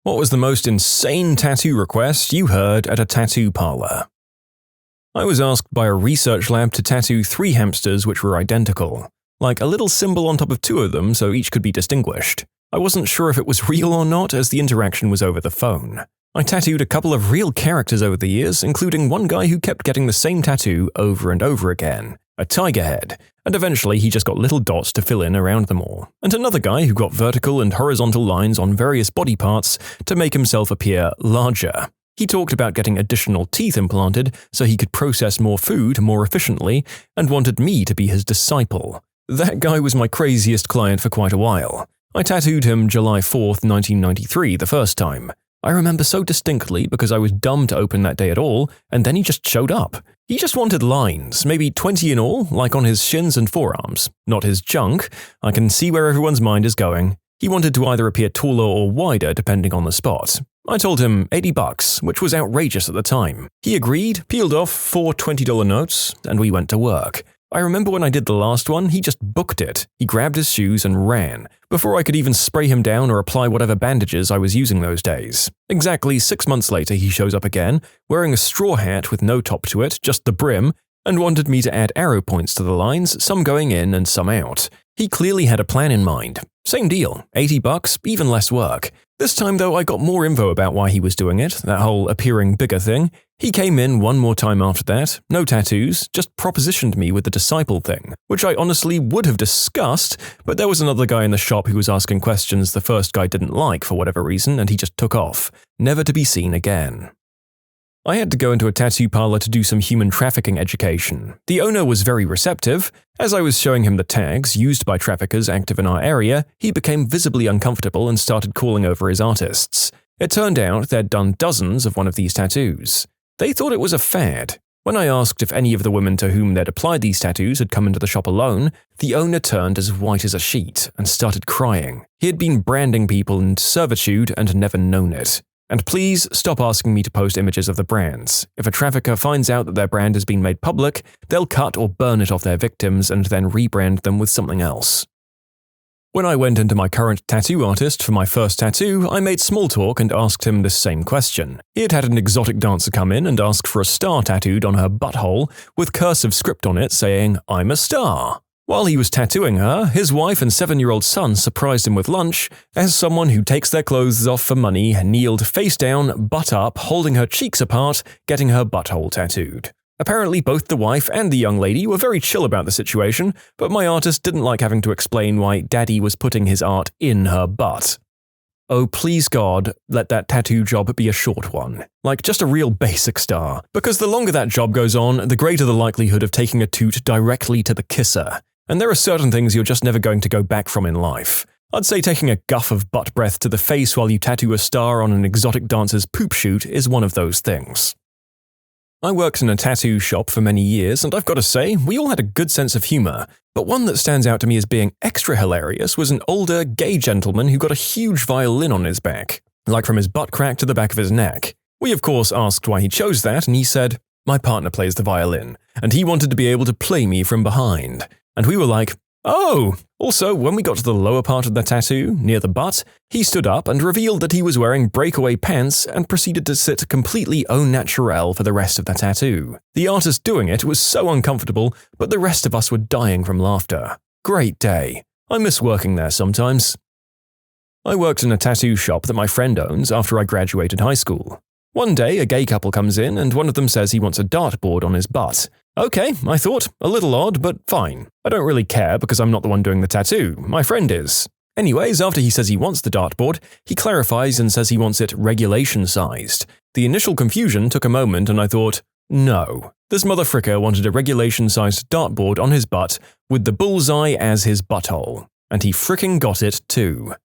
What was the most insane tattoo request you heard at a tattoo parlor? I was asked by a research lab to tattoo 3 hamsters which were identical, like a little symbol on top of 2 of them so each could be distinguished. I wasn't sure if it was real or not as the interaction was over the phone. I tattooed a couple of real characters over the years, including one guy who kept getting the same tattoo over and over again, a tiger head, and eventually he just got little dots to fill in around them all, and another guy who got vertical and horizontal lines on various body parts to make himself appear larger. He talked about getting additional teeth implanted so he could process more food more efficiently and wanted me to be his disciple. That guy was my craziest client for quite a while. I tattooed him July 4th, 1993 the first time. I remember so distinctly because I was dumb to open that day at all, and then he just showed up. He just wanted lines, maybe 20 in all, like on his shins and forearms. Not his junk. I can see where everyone's mind is going. He wanted to either appear taller or wider depending on the spot. I told him $80, which was outrageous at the time. He agreed, peeled off 4 $20 notes, and we went to work. I remember when I did the last one, he just booked it. He grabbed his shoes and ran, before I could even spray him down or apply whatever bandages I was using those days. Exactly 6 months later he shows up again, wearing a straw hat with no top to it, just the brim, and wanted me to add arrow points to the lines, some going in and some out. He clearly had a plan in mind. Same deal, $80, even less work. This time though I got more info about why he was doing it, that whole appearing bigger thing. He came in one more time after that, no tattoos, just propositioned me with the disciple thing, which I honestly would have discussed, but there was another guy in the shop who was asking questions the first guy didn't like for whatever reason and he just took off, never to be seen again. I had to go into a tattoo parlor to do some human trafficking education. The owner was very receptive. As I was showing him the tags used by traffickers active in our area, he became visibly uncomfortable and started calling over his artists. It turned out they'd done dozens of one of these tattoos. They thought it was a fad. When I asked if any of the women to whom they'd applied these tattoos had come into the shop alone, the owner turned as white as a sheet and started crying. He had been branding people into servitude and never known it. And please stop asking me to post images of the brands. If a trafficker finds out that their brand has been made public, they'll cut or burn it off their victims and then rebrand them with something else. When I went into my current tattoo artist for my first tattoo, I made small talk and asked him this same question. He had had an exotic dancer come in and ask for a star tattooed on her butthole with cursive script on it saying, "I'm a star." While he was tattooing her, his wife and 7-year-old son surprised him with lunch as someone who takes their clothes off for money kneeled face down, butt up, holding her cheeks apart, getting her butthole tattooed. Apparently both the wife and the young lady were very chill about the situation, but my artist didn't like having to explain why daddy was putting his art in her butt. Oh, please God, let that tattoo job be a short one. Like just a real basic star. Because the longer that job goes on, the greater the likelihood of taking a toot directly to the kisser. And there are certain things you're just never going to go back from in life. I'd say taking a guff of butt breath to the face while you tattoo a star on an exotic dancer's poop shoot is one of those things. I worked in a tattoo shop for many years, and I've got to say, we all had a good sense of humor, but one that stands out to me as being extra hilarious was an older, gay gentleman who got a huge violin on his back, like from his butt crack to the back of his neck. We of course asked why he chose that, and he said, "My partner plays the violin, and he wanted to be able to play me from behind." And we were like, "Oh!" Also, when we got to the lower part of the tattoo, near the butt, he stood up and revealed that he was wearing breakaway pants and proceeded to sit completely au naturel for the rest of the tattoo. The artist doing it was so uncomfortable, but the rest of us were dying from laughter. Great day. I miss working there sometimes. I worked in a tattoo shop that my friend owns after I graduated high school. One day, a gay couple comes in and one of them says he wants a dartboard on his butt. Okay, I thought, a little odd, but fine. I don't really care because I'm not the one doing the tattoo, my friend is. Anyways, after he says he wants the dartboard, he clarifies and says he wants it regulation-sized. The initial confusion took a moment and I thought, no. This motherfricker wanted a regulation-sized dartboard on his butt with the bullseye as his butthole. And he fricking got it too.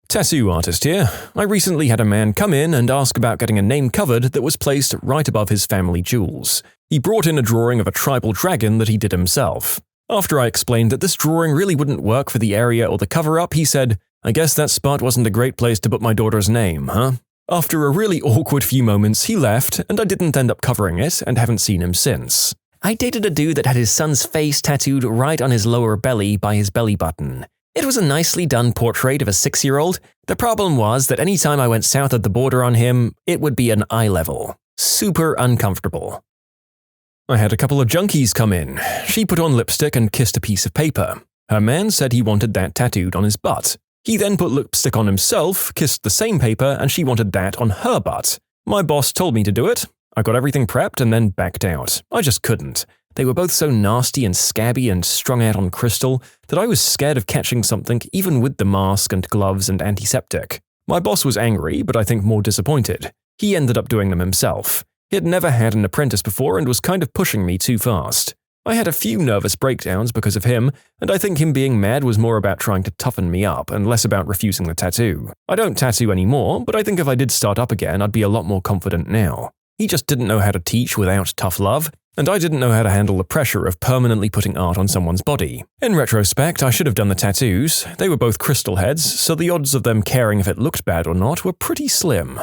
Tattoo artist here. I recently had a man come in and ask about getting a name covered that was placed right above his family jewels. He brought in a drawing of a tribal dragon that he did himself. After I explained that this drawing really wouldn't work for the area or the cover-up, he said, "I guess that spot wasn't a great place to put my daughter's name, huh?" After a really awkward few moments, he left, and I didn't end up covering it and haven't seen him since. I dated a dude that had his son's face tattooed right on his lower belly by his belly button. It was a nicely done portrait of a 6-year-old. The problem was that any time I went south of the border on him, it would be an eye level. Super uncomfortable. I had a couple of junkies come in. She put on lipstick and kissed a piece of paper. Her man said he wanted that tattooed on his butt. He then put lipstick on himself, kissed the same paper, and she wanted that on her butt. My boss told me to do it. I got everything prepped and then backed out. I just couldn't. They were both so nasty and scabby and strung out on crystal that I was scared of catching something even with the mask and gloves and antiseptic. My boss was angry, but I think more disappointed. He ended up doing them himself. He had never had an apprentice before and was kind of pushing me too fast. I had a few nervous breakdowns because of him, and I think him being mad was more about trying to toughen me up and less about refusing the tattoo. I don't tattoo anymore, but I think if I did start up again, I'd be a lot more confident now. He just didn't know how to teach without tough love, and I didn't know how to handle the pressure of permanently putting art on someone's body. In retrospect, I should have done the tattoos. They were both crystal heads, so the odds of them caring if it looked bad or not were pretty slim.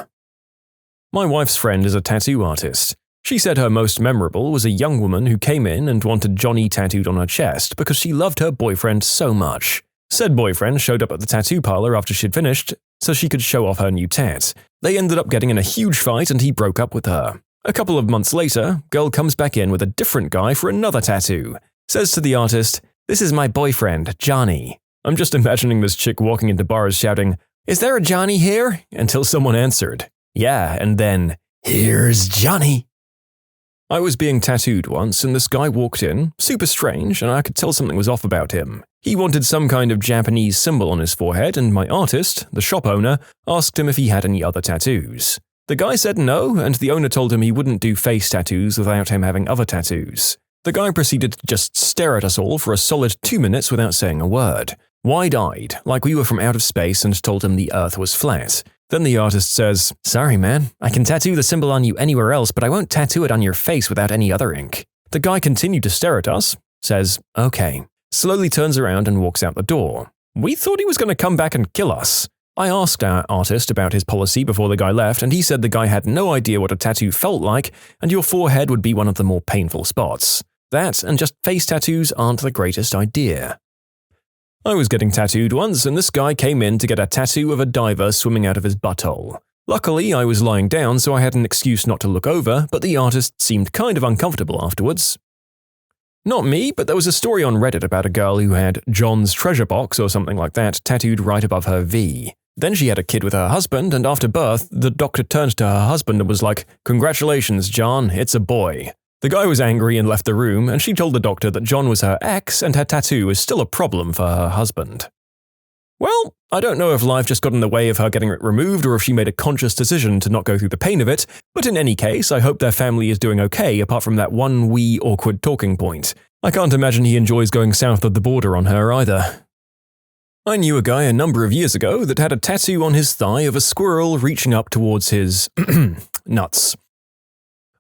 My wife's friend is a tattoo artist. She said her most memorable was a young woman who came in and wanted Johnny tattooed on her chest because she loved her boyfriend so much. Said boyfriend showed up at the tattoo parlor after she'd finished so she could show off her new tat. They ended up getting in a huge fight and he broke up with her. A couple of months later, girl comes back in with a different guy for another tattoo. Says to the artist, "This is my boyfriend, Johnny." I'm just imagining this chick walking into bars shouting, "Is there a Johnny here?" until someone answered, "Yeah," and then, "Here's Johnny." I was being tattooed once and this guy walked in, super strange, and I could tell something was off about him. He wanted some kind of Japanese symbol on his forehead and my artist, the shop owner, asked him if he had any other tattoos. The guy said no, and the owner told him he wouldn't do face tattoos without him having other tattoos. The guy proceeded to just stare at us all for a solid 2 minutes without saying a word. Wide-eyed, like we were from out of space and told him the earth was flat. Then the artist says, "Sorry man, I can tattoo the symbol on you anywhere else, but I won't tattoo it on your face without any other ink." The guy continued to stare at us, says, "Okay," slowly turns around and walks out the door. We thought he was going to come back and kill us. I asked our artist about his policy before the guy left, and he said the guy had no idea what a tattoo felt like, and your forehead would be one of the more painful spots. That and just face tattoos aren't the greatest idea. I was getting tattooed once, and this guy came in to get a tattoo of a diver swimming out of his butthole. Luckily, I was lying down, so I had an excuse not to look over, but the artist seemed kind of uncomfortable afterwards. Not me, but there was a story on Reddit about a girl who had John's treasure box or something like that tattooed right above her V. Then she had a kid with her husband, and after birth, the doctor turned to her husband and was like, "Congratulations, John, it's a boy." The guy was angry and left the room, and she told the doctor that John was her ex and her tattoo is still a problem for her husband. Well, I don't know if life just got in the way of her getting it removed or if she made a conscious decision to not go through the pain of it, but in any case, I hope their family is doing okay apart from that one wee awkward talking point. I can't imagine he enjoys going south of the border on her either. I knew a guy a number of years ago that had a tattoo on his thigh of a squirrel reaching up towards his nuts.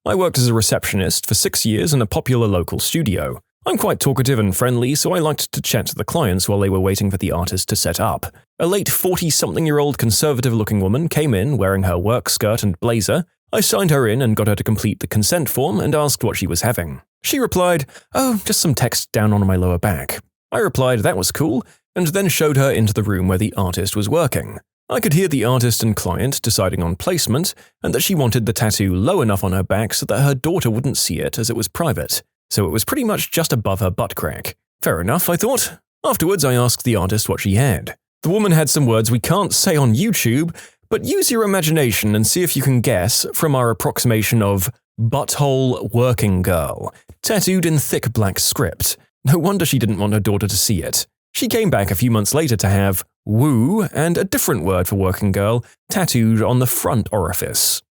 I worked as a receptionist for 6 years in a popular local studio. I'm quite talkative and friendly, so I liked to chat to the clients while they were waiting for the artist to set up. A late 40-something-year-old conservative-looking woman came in wearing her work skirt and blazer. I signed her in and got her to complete the consent form and asked what she was having. She replied, "Oh, just some text down on my lower back." I replied that was cool, and then showed her into the room where the artist was working. I could hear the artist and client deciding on placement, and that she wanted the tattoo low enough on her back so that her daughter wouldn't see it as it was private. So it was pretty much just above her butt crack. Fair enough, I thought. Afterwards, I asked the artist what she had. The woman had some words we can't say on YouTube, but use your imagination and see if you can guess from our approximation of butthole working girl, tattooed in thick black script. No wonder she didn't want her daughter to see it. She came back a few months later to have woo and a different word for working girl tattooed on the front orifice.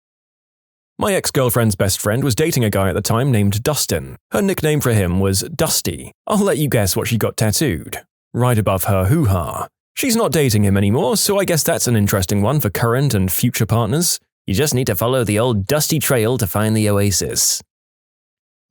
My ex-girlfriend's best friend was dating a guy at the time named Dustin. Her nickname for him was Dusty. I'll let you guess what she got tattooed. Right above her hoo-ha. She's not dating him anymore, so I guess that's an interesting one for current and future partners. You just need to follow the old dusty trail to find the oasis.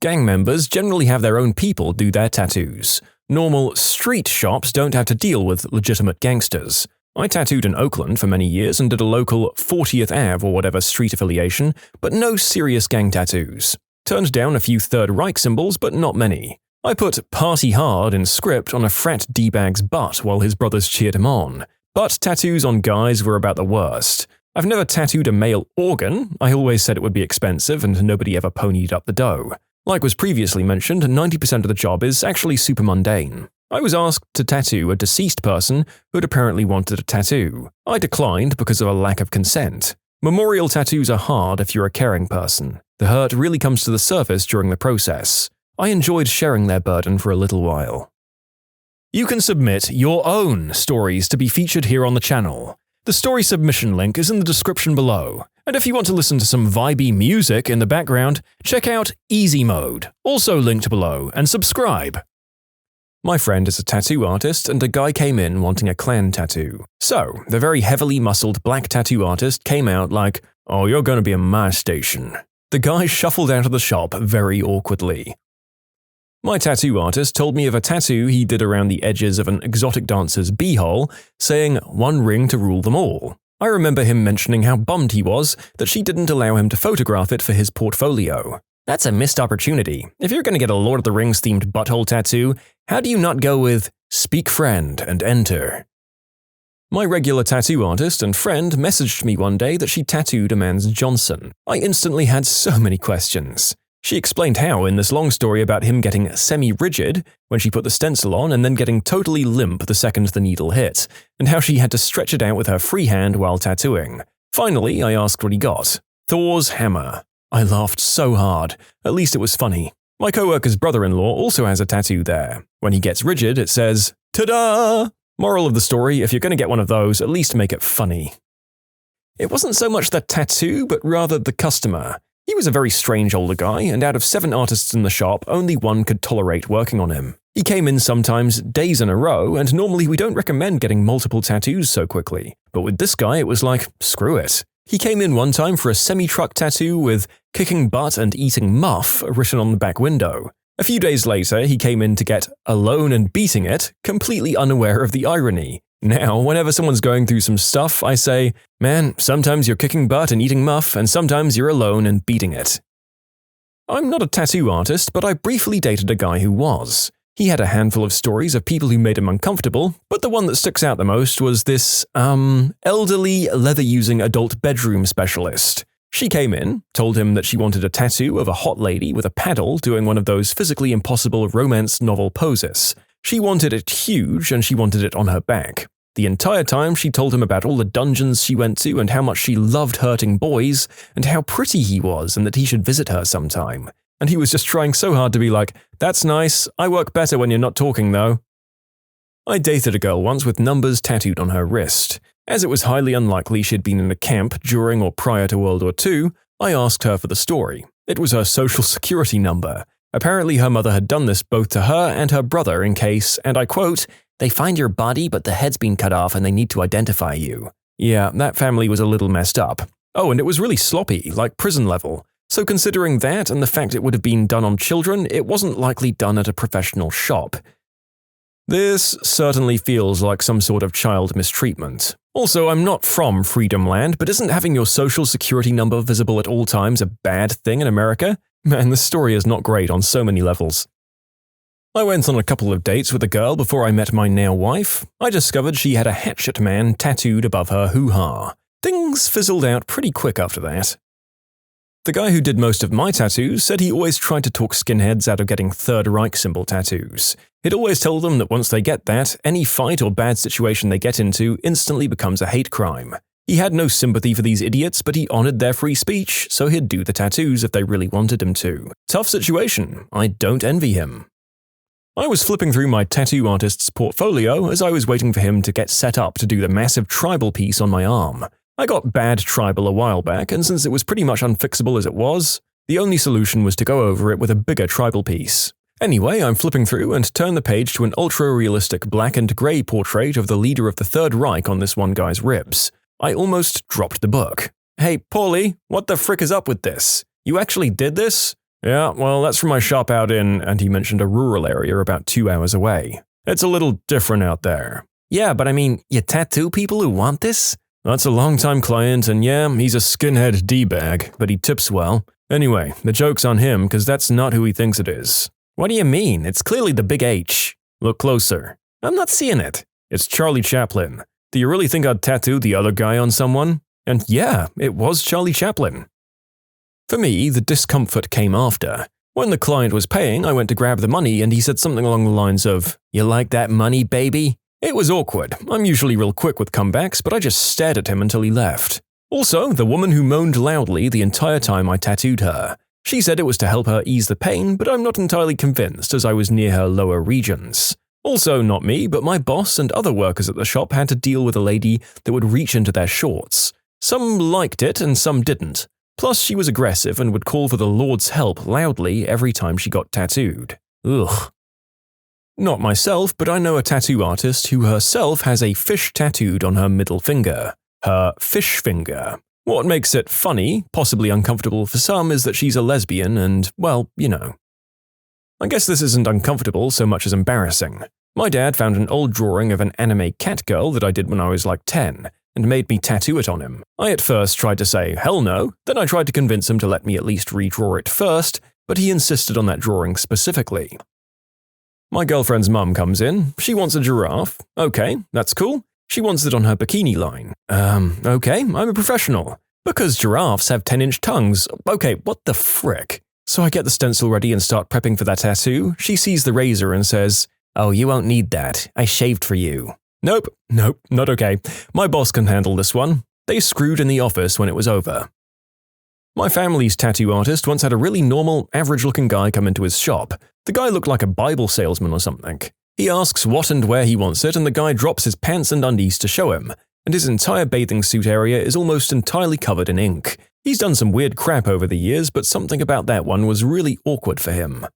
Gang members generally have their own people do their tattoos. Normal street shops don't have to deal with legitimate gangsters. I tattooed in Oakland for many years and did a local 40th Ave or whatever street affiliation, but no serious gang tattoos. Turned down a few Third Reich symbols, but not many. I put "party hard" in script on a frat D-bag's butt while his brothers cheered him on. But tattoos on guys were about the worst. I've never tattooed a male organ. I always said it would be expensive and nobody ever ponied up the dough. Like was previously mentioned, 90% of the job is actually super mundane. I was asked to tattoo a deceased person who had apparently wanted a tattoo. I declined because of a lack of consent. Memorial tattoos are hard if you're a caring person. The hurt really comes to the surface during the process. I enjoyed sharing their burden for a little while. You can submit your own stories to be featured here on the channel. The story submission link is in the description below. And if you want to listen to some vibey music in the background, check out easymode, also linked below, and subscribe. My friend is a tattoo artist, and a guy came in wanting a clan tattoo. So, the very heavily muscled black tattoo artist came out like, "Oh, you're gonna be in my station." The guy shuffled out of the shop very awkwardly. My tattoo artist told me of a tattoo he did around the edges of an exotic dancer's beehole, saying, "One ring to rule them all." I remember him mentioning how bummed he was that she didn't allow him to photograph it for his portfolio. That's a missed opportunity. If you're going to get a Lord of the Rings themed butthole tattoo, how do you not go with "Speak friend and enter"? My regular tattoo artist and friend messaged me one day that she tattooed a man's Johnson. I instantly had so many questions. She explained how, in this long story about him getting semi-rigid when she put the stencil on and then getting totally limp the second the needle hit, and how she had to stretch it out with her free hand while tattooing. Finally, I asked what he got. Thor's hammer. I laughed so hard. At least it was funny. My coworker's brother-in-law also has a tattoo there. When he gets rigid, it says, "Ta-da!" Moral of the story, if you're going to get one of those, at least make it funny. It wasn't so much the tattoo, but rather the customer. He was a very strange older guy, and out of 7 artists in the shop, only 1 could tolerate working on him. He came in sometimes days in a row, and normally we don't recommend getting multiple tattoos so quickly. But with this guy, it was like, screw it. He came in one time for a semi-truck tattoo with "kicking butt and eating muff" written on the back window. A few days later, he came in to get "alone and beating it," completely unaware of the irony. Now, whenever someone's going through some stuff, I say, "Man, sometimes you're kicking butt and eating muff, and sometimes you're alone and beating it." I'm not a tattoo artist, but I briefly dated a guy who was. He had a handful of stories of people who made him uncomfortable, but the one that sticks out the most was this, elderly, leather-using adult bedroom specialist. She came in, told him that she wanted a tattoo of a hot lady with a paddle doing one of those physically impossible romance novel poses. She wanted it huge, and she wanted it on her back. The entire time she told him about all the dungeons she went to and how much she loved hurting boys, and how pretty he was and that he should visit her sometime. And he was just trying so hard to be like, "That's nice, I work better when you're not talking though." I dated a girl once with numbers tattooed on her wrist. As it was highly unlikely she'd been in a camp during or prior to World War II, I asked her for the story. It was her social security number. Apparently her mother had done this both to her and her brother in case, and I quote, "they find your body but the head's been cut off and they need to identify you." Yeah, that family was a little messed up. Oh, and it was really sloppy, like prison level. So considering that and the fact it would have been done on children, it wasn't likely done at a professional shop. This certainly feels like some sort of child mistreatment. Also, I'm not from Freedom Land, but isn't having your social security number visible at all times a bad thing in America? Man, this story is not great on so many levels. I went on a couple of dates with a girl before I met my now wife. I discovered she had a hatchet man tattooed above her hoo-ha. Things fizzled out pretty quick after that. The guy who did most of my tattoos said he always tried to talk skinheads out of getting Third Reich symbol tattoos. He'd always told them that once they get that, any fight or bad situation they get into instantly becomes a hate crime. He had no sympathy for these idiots, but he honored their free speech, so he'd do the tattoos if they really wanted him to. Tough situation. I don't envy him. I was flipping through my tattoo artist's portfolio as I was waiting for him to get set up to do the massive tribal piece on my arm. I got bad tribal a while back, and since it was pretty much unfixable as it was, the only solution was to go over it with a bigger tribal piece. Anyway, I'm flipping through and turn the page to an ultra-realistic black and grey portrait of the leader of the Third Reich on this one guy's ribs. I almost dropped the book. "Hey, Paulie, what the frick is up with this? You actually did this?" "Yeah, well, that's from my shop out in," and he mentioned a rural area about 2 hours away. "It's a little different out there." "Yeah, but I mean, you tattoo people who want this?" "That's a long-time client, and yeah, he's a skinhead D-bag, but he tips well. Anyway, the joke's on him, because that's not who he thinks it is." What do you mean? It's clearly the big H. Look closer. I'm not seeing it. It's Charlie Chaplin. Do you really think I'd tattoo the other guy on someone? And yeah, it was Charlie Chaplin. For me, the discomfort came after. When the client was paying, I went to grab the money and he said something along the lines of, "You like that money, baby?" It was awkward. I'm usually real quick with comebacks, but I just stared at him until he left. Also, the woman who moaned loudly the entire time I tattooed her. She said it was to help her ease the pain, but I'm not entirely convinced as I was near her lower regions. Also, not me, but my boss and other workers at the shop had to deal with a lady that would reach into their shorts. Some liked it and some didn't. Plus, she was aggressive and would call for the Lord's help loudly every time she got tattooed. Ugh. Not myself, but I know a tattoo artist who herself has a fish tattooed on her middle finger. Her fish finger. What makes it funny, possibly uncomfortable for some, is that she's a lesbian and, well, you know. I guess this isn't uncomfortable so much as embarrassing. My dad found an old drawing of an anime cat girl that I did when I was like 10, and made me tattoo it on him. I at first tried to say, hell no, then I tried to convince him to let me at least redraw it first, but he insisted on that drawing specifically. My girlfriend's mum comes in. She wants a giraffe. Okay, that's cool. She wants it on her bikini line. Okay, I'm a professional. Because giraffes have 10-inch tongues. Okay, what the frick? So I get the stencil ready and start prepping for that tattoo. She sees the razor and says, "Oh, you won't need that. I shaved for you." Nope, not okay. My boss can handle this one. They screwed in the office when it was over. My family's tattoo artist once had a really normal, average-looking guy come into his shop. The guy looked like a Bible salesman or something. He asks what and where he wants it, and the guy drops his pants and undies to show him, and his entire bathing suit area is almost entirely covered in ink. He's done some weird crap over the years, but something about that one was really awkward for him.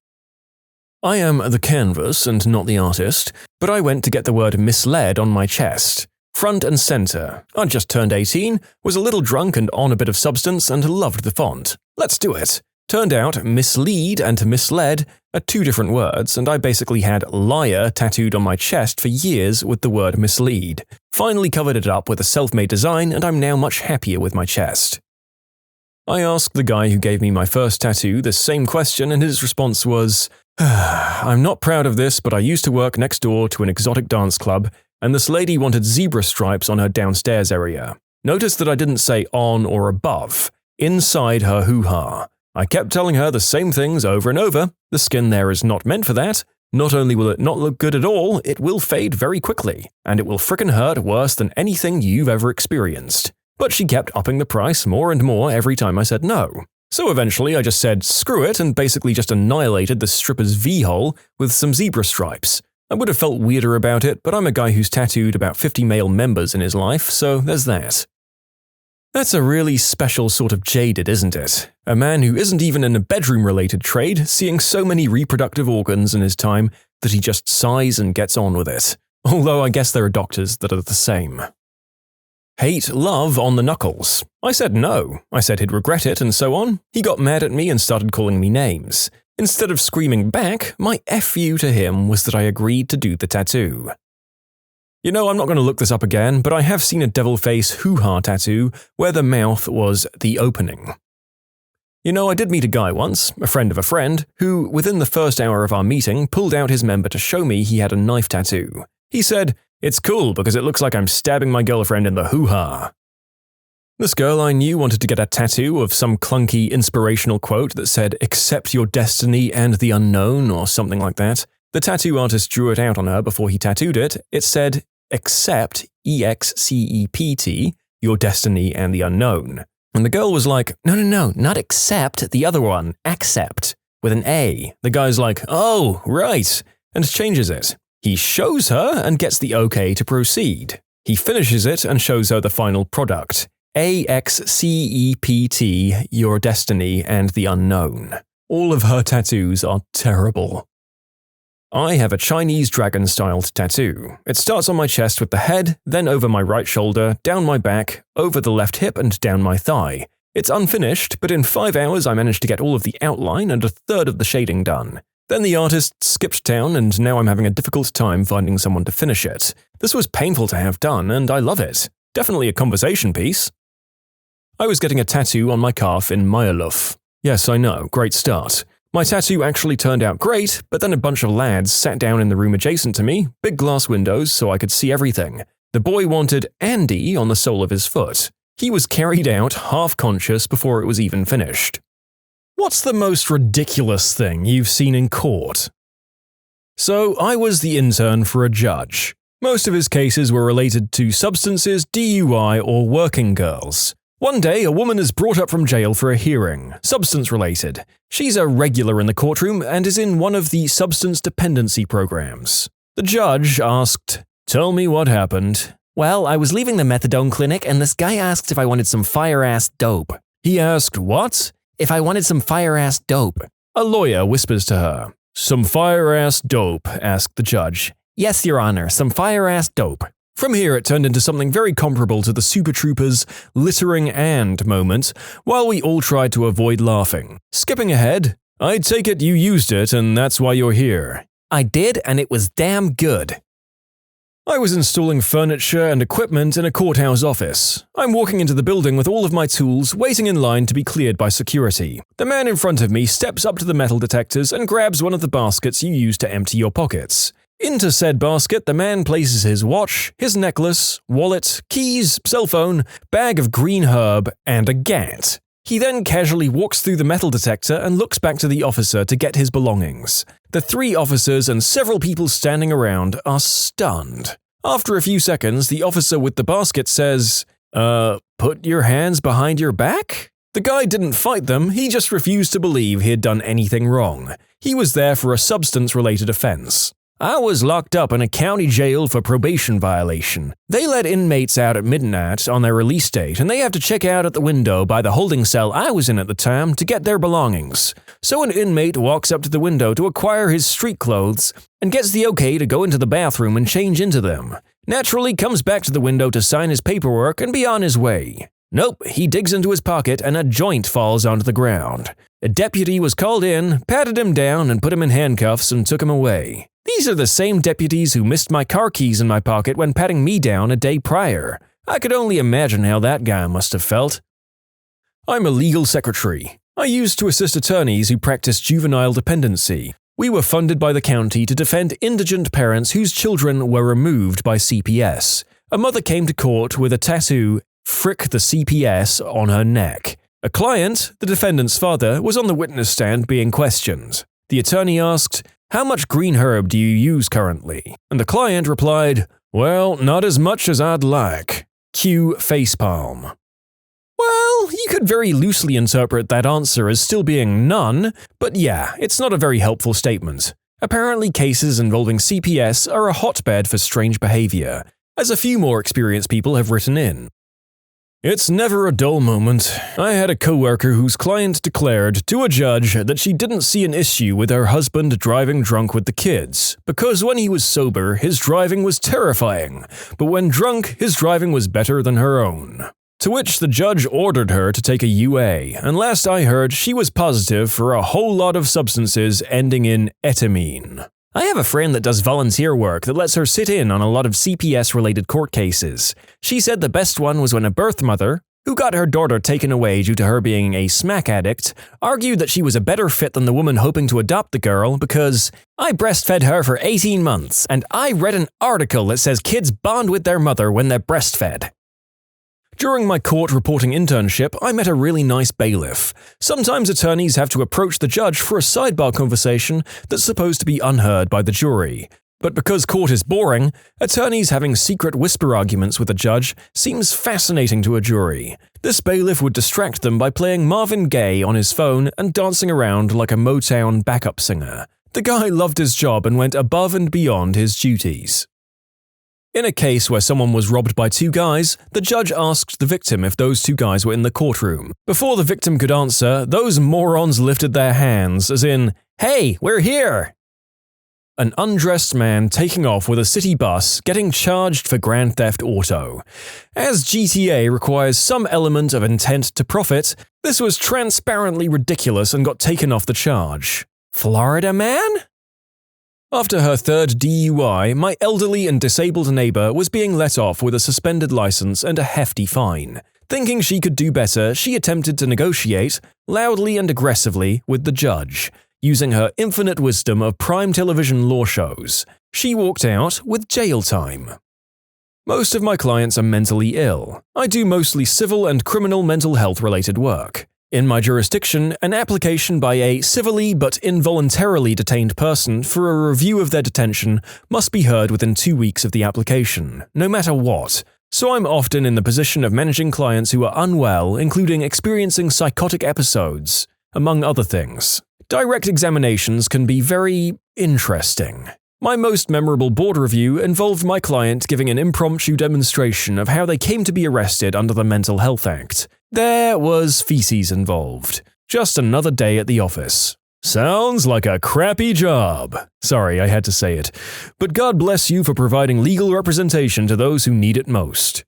I am the canvas and not the artist, but I went to get the word misled on my chest. Front and center. I just turned 18, was a little drunk and on a bit of substance, and loved the font. Let's do it. Turned out mislead and misled are two different words, and I basically had liar tattooed on my chest for years with the word mislead. Finally covered it up with a self-made design, and I'm now much happier with my chest. I asked the guy who gave me my first tattoo the same question, and his response was, "I'm not proud of this, but I used to work next door to an exotic dance club, and this lady wanted zebra stripes on her downstairs area. Notice that I didn't say on or above, inside her hoo-ha. I kept telling her the same things over and over. The skin there is not meant for that. Not only will it not look good at all, it will fade very quickly, and it will frickin' hurt worse than anything you've ever experienced." But she kept upping the price more and more every time I said no. So eventually I just said screw it and basically just annihilated the stripper's V-hole with some zebra stripes. I would have felt weirder about it, but I'm a guy who's tattooed about 50 male members in his life, so there's that. That's a really special sort of jaded, isn't it? A man who isn't even in a bedroom-related trade, seeing so many reproductive organs in his time that he just sighs and gets on with it. Although I guess there are doctors that are the same. Hate love on the knuckles. I said no. I said he'd regret it and so on. He got mad at me and started calling me names. Instead of screaming back, my F you to him was that I agreed to do the tattoo. You know, I'm not going to look this up again, but I have seen a devil face hoo-ha tattoo where the mouth was the opening. You know, I did meet a guy once, a friend of a friend, who, within the first hour of our meeting, pulled out his member to show me he had a knife tattoo. He said, "It's cool because it looks like I'm stabbing my girlfriend in the hoo-ha." This girl I knew wanted to get a tattoo of some clunky inspirational quote that said, "Accept your destiny and the unknown," or something like that. The tattoo artist drew it out on her before he tattooed it. It said, "Accept, E-X-C-E-P-T, your destiny and the unknown." And the girl was like, No, not accept, the other one, accept, with an A. The guy's like, "Oh, right," and changes it. He shows her and gets the okay to proceed. He finishes it and shows her the final product. A-X-C-E-P-T, your destiny and the unknown. All of her tattoos are terrible. I have a Chinese dragon-styled tattoo. It starts on my chest with the head, then over my right shoulder, down my back, over the left hip and down my thigh. It's unfinished, but in 5 hours I managed to get all of the outline and a third of the shading done. Then the artist skipped town and now I'm having a difficult time finding someone to finish it. This was painful to have done and I love it. Definitely a conversation piece. I was getting a tattoo on my calf in Mayaluf. Yes, I know, great start. My tattoo actually turned out great, but then a bunch of lads sat down in the room adjacent to me, big glass windows so I could see everything. The boy wanted Andy on the sole of his foot. He was carried out half-conscious before it was even finished. What's the most ridiculous thing you've seen in court? So, I was the intern for a judge. Most of his cases were related to substances, DUI, or working girls. One day, a woman is brought up from jail for a hearing, substance-related. She's a regular in the courtroom and is in one of the substance dependency programs. The judge asked, "Tell me what happened." "Well, I was leaving the methadone clinic and this guy asked if I wanted some fire-ass dope." He asked what? "If I wanted some fire-ass dope." A lawyer whispers to her. "Some fire-ass dope?" asked the judge. "Yes, Your Honor, some fire-ass dope." From here it turned into something very comparable to the Super Troopers' littering and moment, while we all tried to avoid laughing. Skipping ahead, I take it you used it and that's why you're here. "I did, and it was damn good." I was installing furniture and equipment in a courthouse office. I'm walking into the building with all of my tools, waiting in line to be cleared by security. The man in front of me steps up to the metal detectors and grabs one of the baskets you use to empty your pockets. Into said basket, the man places his watch, his necklace, wallet, keys, cell phone, bag of green herb, and a gat. He then casually walks through the metal detector and looks back to the officer to get his belongings. The 3 officers and several people standing around are stunned. After a few seconds, the officer with the basket says, "Put your hands behind your back?" The guy didn't fight them, he just refused to believe he had done anything wrong. He was there for a substance-related offense. "I was locked up in a county jail for probation violation. They let inmates out at midnight on their release date, and they have to check out at the window by the holding cell I was in at the time to get their belongings. So an inmate walks up to the window to acquire his street clothes and gets the okay to go into the bathroom and change into them. Naturally comes back to the window to sign his paperwork and be on his way. Nope, he digs into his pocket and a joint falls onto the ground. A deputy was called in, patted him down, and put him in handcuffs and took him away. These are the same deputies who missed my car keys in my pocket when patting me down a day prior. I could only imagine how that guy must have felt. I'm a legal secretary. I used to assist attorneys who practice juvenile dependency. We were funded by the county to defend indigent parents whose children were removed by CPS. A mother came to court with a tattoo, "Frick the CPS," on her neck. A client, the defendant's father, was on the witness stand being questioned. The attorney asked, "How much green herb do you use currently?" And the client replied, "Well, not as much as I'd like." Cue facepalm. Well, you could very loosely interpret that answer as still being none, but yeah, it's not a very helpful statement. Apparently cases involving CPS are a hotbed for strange behavior, as a few more experienced people have written in. It's never a dull moment. I had a coworker whose client declared to a judge that she didn't see an issue with her husband driving drunk with the kids, because when he was sober, his driving was terrifying, but when drunk, his driving was better than her own. To which the judge ordered her to take a UA, and last I heard, she was positive for a whole lot of substances ending in etamine. I have a friend that does volunteer work that lets her sit in on a lot of CPS-related court cases. She said the best one was when a birth mother, who got her daughter taken away due to her being a smack addict, argued that she was a better fit than the woman hoping to adopt the girl because, "I breastfed her for 18 months, and I read an article that says kids bond with their mother when they're breastfed." During my court reporting internship, I met a really nice bailiff. Sometimes attorneys have to approach the judge for a sidebar conversation that's supposed to be unheard by the jury. But because court is boring, attorneys having secret whisper arguments with a judge seems fascinating to a jury. This bailiff would distract them by playing Marvin Gaye on his phone and dancing around like a Motown backup singer. The guy loved his job and went above and beyond his duties. In a case where someone was robbed by 2 guys, the judge asked the victim if those 2 guys were in the courtroom. Before the victim could answer, those morons lifted their hands, as in, "Hey, we're here!" An undressed man taking off with a city bus getting charged for Grand Theft Auto. As GTA requires some element of intent to profit, this was transparently ridiculous and got taken off the charge. Florida man? After her 3rd DUI, my elderly and disabled neighbor was being let off with a suspended license and a hefty fine. Thinking she could do better, she attempted to negotiate, loudly and aggressively, with the judge. using her infinite wisdom of prime television law shows. She walked out with jail time. Most of my clients are mentally ill. I do mostly civil and criminal mental health related work. In my jurisdiction, an application by a civilly but involuntarily detained person for a review of their detention must be heard within 2 weeks of the application, no matter what. So I'm often in the position of managing clients who are unwell, including experiencing psychotic episodes, among other things. Direct examinations can be very interesting. My most memorable board review involved my client giving an impromptu demonstration of how they came to be arrested under the Mental Health Act. There was feces involved. Just another day at the office. Sounds like a crappy job. Sorry, I had to say it. But God bless you for providing legal representation to those who need it most.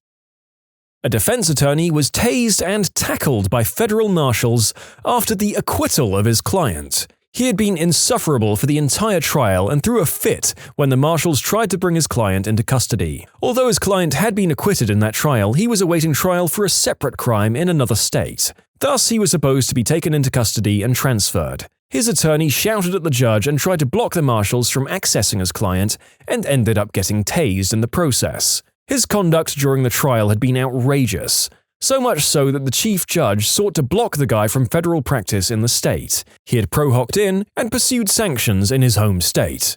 A defense attorney was tased and tackled by federal marshals after the acquittal of his client. He had been insufferable for the entire trial and threw a fit when the marshals tried to bring his client into custody. Although his client had been acquitted in that trial, he was awaiting trial for a separate crime in another state. Thus, he was supposed to be taken into custody and transferred. His attorney shouted at the judge and tried to block the marshals from accessing his client, and ended up getting tased in the process. His conduct during the trial had been outrageous. So much so that the chief judge sought to block the guy from federal practice in the state. He had pro-hocked in and pursued sanctions in his home state.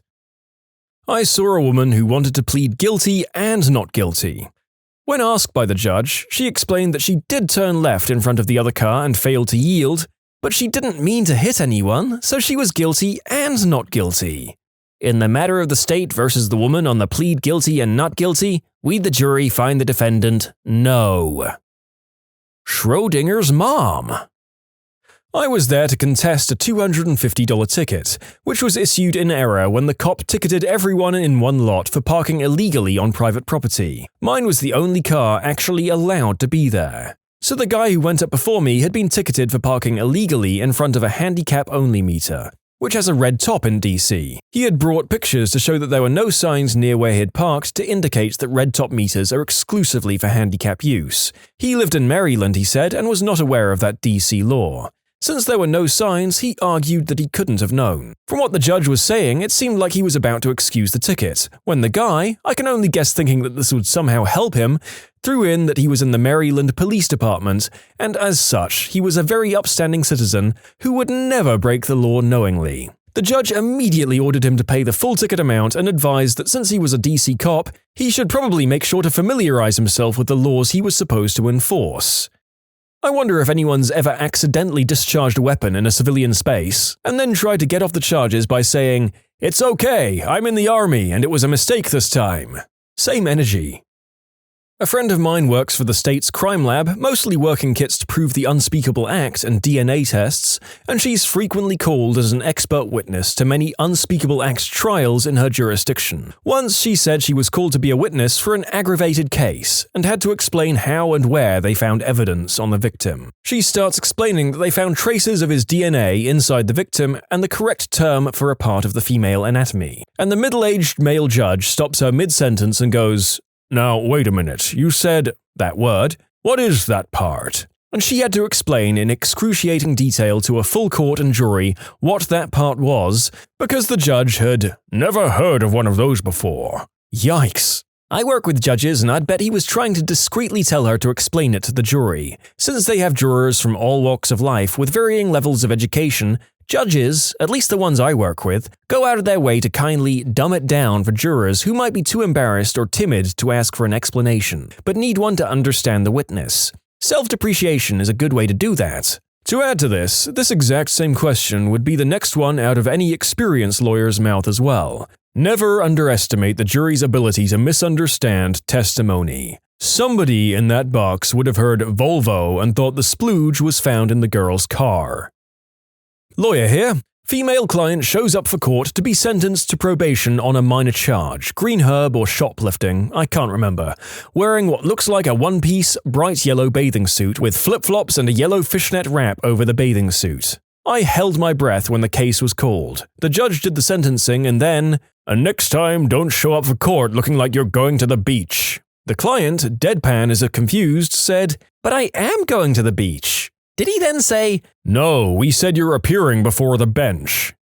I saw a woman who wanted to plead guilty and not guilty. When asked by the judge, she explained that she did turn left in front of the other car and failed to yield, but she didn't mean to hit anyone, so she was guilty and not guilty. In the matter of the state versus the woman on the plead guilty and not guilty, we the jury find the defendant no. Schrodinger's mom. I was there to contest a $250 ticket, which was issued in error when the cop ticketed everyone in one lot for parking illegally on private property. Mine was the only car actually allowed to be there. So the guy who went up before me had been ticketed for parking illegally in front of a handicap-only meter, which has a red top in DC. He had brought pictures to show that there were no signs near where he had parked to indicate that red top meters are exclusively for handicap use. He lived in Maryland, he said, and was not aware of that DC law. Since there were no signs, he argued that he couldn't have known. From what the judge was saying, it seemed like he was about to excuse the ticket, when the guy, I can only guess thinking that this would somehow help him, threw in that he was in the Maryland Police Department, and as such, he was a very upstanding citizen who would never break the law knowingly. The judge immediately ordered him to pay the full ticket amount and advised that since he was a DC cop, he should probably make sure to familiarize himself with the laws he was supposed to enforce. I wonder if anyone's ever accidentally discharged a weapon in a civilian space, and then tried to get off the charges by saying, "It's okay, I'm in the army and it was a mistake this time." Same energy. A friend of mine works for the state's crime lab, mostly working kits to prove the unspeakable act and DNA tests, and she's frequently called as an expert witness to many unspeakable act trials in her jurisdiction. Once she said she was called to be a witness for an aggravated case, and had to explain how and where they found evidence on the victim. She starts explaining that they found traces of his DNA inside the victim and the correct term for a part of the female anatomy. And the middle-aged male judge stops her mid-sentence and goes, "Now, wait a minute, you said that word. What is that part?" And she had to explain in excruciating detail to a full court and jury what that part was, because the judge had never heard of one of those before. Yikes. I work with judges, and I'd bet he was trying to discreetly tell her to explain it to the jury. Since they have jurors from all walks of life with varying levels of education, judges, at least the ones I work with, go out of their way to kindly dumb it down for jurors who might be too embarrassed or timid to ask for an explanation, but need one to understand the witness. Self-depreciation is a good way to do that. To add to this exact same question would be the next one out of any experienced lawyer's mouth as well. Never underestimate the jury's ability to misunderstand testimony. Somebody in that box would have heard Volvo and thought the splooge was found in the girl's car. Lawyer here. Female client shows up for court to be sentenced to probation on a minor charge, green herb or shoplifting, I can't remember, wearing what looks like a one-piece, bright yellow bathing suit with flip-flops and a yellow fishnet wrap over the bathing suit. I held my breath when the case was called. The judge did the sentencing and then, "And next time, don't show up for court looking like you're going to the beach." The client, deadpan as if confused, said, "But I am going to the beach." Did he then say, "No, we said you're appearing before the bench"?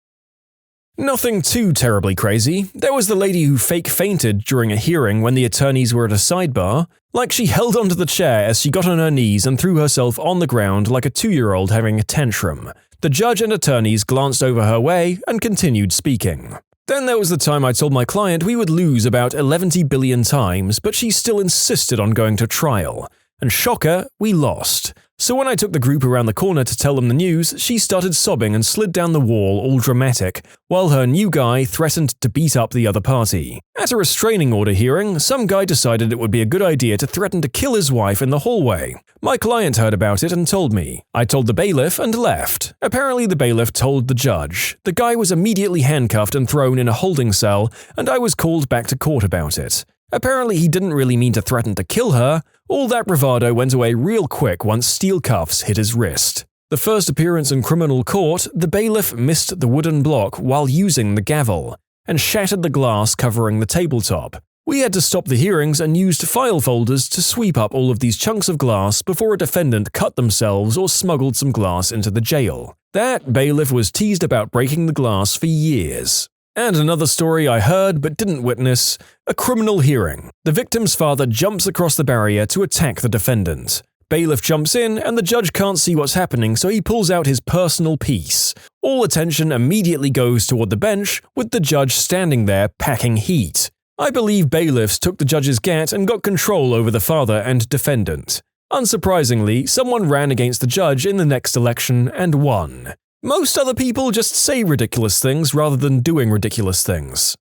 Nothing too terribly crazy. There was the lady who fake fainted during a hearing when the attorneys were at a sidebar. Like she held onto the chair as she got on her knees and threw herself on the ground like a 2-year-old having a tantrum. The judge and attorneys glanced over her way and continued speaking. Then there was the time I told my client we would lose about 11 billion times, but she still insisted on going to trial. And shocker, we lost. So when I took the group around the corner to tell them the news, she started sobbing and slid down the wall all dramatic, while her new guy threatened to beat up the other party. At a restraining order hearing, some guy decided it would be a good idea to threaten to kill his wife in the hallway. My client heard about it and told me. I told the bailiff and left. Apparently the bailiff told the judge. The guy was immediately handcuffed and thrown in a holding cell, and I was called back to court about it. Apparently he didn't really mean to threaten to kill her. All that bravado went away real quick once steel cuffs hit his wrist. The first appearance in criminal court, the bailiff missed the wooden block while using the gavel, and shattered the glass covering the tabletop. We had to stop the hearings and used file folders to sweep up all of these chunks of glass before a defendant cut themselves or smuggled some glass into the jail. That bailiff was teased about breaking the glass for years. And another story I heard but didn't witness, a criminal hearing. The victim's father jumps across the barrier to attack the defendant. Bailiff jumps in and the judge can't see what's happening, so he pulls out his personal piece. All attention immediately goes toward the bench, with the judge standing there packing heat. I believe bailiffs took the judge's gat and got control over the father and defendant. Unsurprisingly, someone ran against the judge in the next election and won. Most other people just say ridiculous things rather than doing ridiculous things.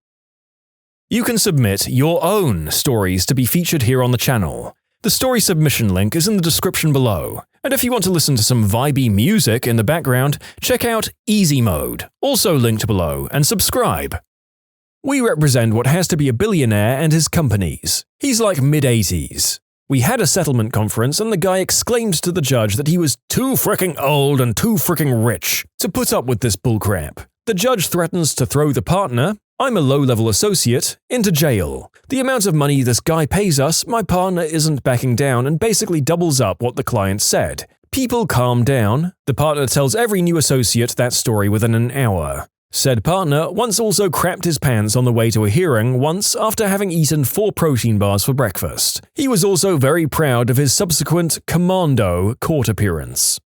You can submit your own stories to be featured here on the channel. The story submission link is in the description below. And if you want to listen to some vibey music in the background, check out easymode, also linked below, and subscribe. We represent what has to be a billionaire and his companies. He's like mid-80s. We had a settlement conference and the guy exclaimed to the judge that he was too fricking old and too fricking rich to put up with this bullcrap. The judge threatens to throw the partner, I'm a low-level associate, into jail. The amount of money this guy pays us, my partner isn't backing down and basically doubles up what the client said. People calm down. The partner tells every new associate that story within an hour. Said partner once also crapped his pants on the way to a hearing once after having eaten 4 protein bars for breakfast. He was also very proud of his subsequent commando court appearance.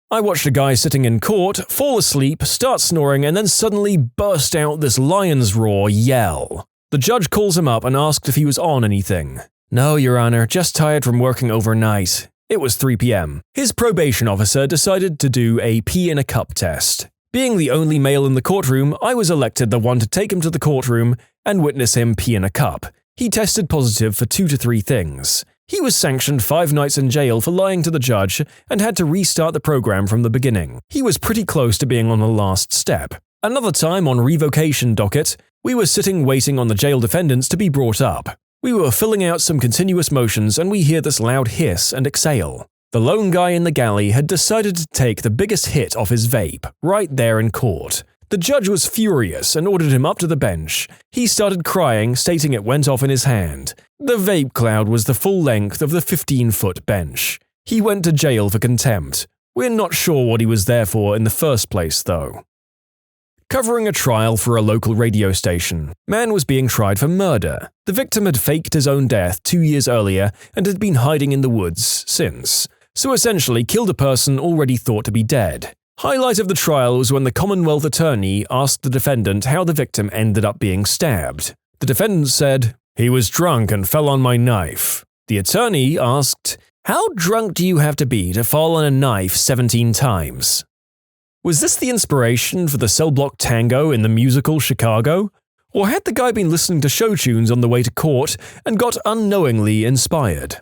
I watched a guy sitting in court fall asleep, start snoring, and then suddenly burst out this lion's roar yell. The judge calls him up and asked if he was on anything. No, Your Honor, just tired from working overnight. It was 3 p.m. His probation officer decided to do a pee in a cup test. Being the only male in the courtroom, I was elected the one to take him to the courtroom and witness him pee in a cup. He tested positive for 2 to 3 things. He was sanctioned 5 nights in jail for lying to the judge and had to restart the program from the beginning. He was pretty close to being on the last step. Another time on revocation docket, we were sitting waiting on the jail defendants to be brought up. We were filling out some continuous motions and we hear this loud hiss and exhale. The lone guy in the galley had decided to take the biggest hit off his vape, right there in court. The judge was furious and ordered him up to the bench. He started crying, stating it went off in his hand. The vape cloud was the full length of the 15-foot bench. He went to jail for contempt. We're not sure what he was there for in the first place, though. Covering a trial for a local radio station. Man was being tried for murder. The victim had faked his own death 2 years earlier and had been hiding in the woods since. So essentially killed a person already thought to be dead. Highlight of the trial was when the Commonwealth attorney asked the defendant how the victim ended up being stabbed. The defendant said, "He was drunk and fell on my knife." The attorney asked, "How drunk do you have to be to fall on a knife 17 times?" Was this the inspiration for the cell block tango in the musical Chicago? Or had the guy been listening to show tunes on the way to court and got unknowingly inspired?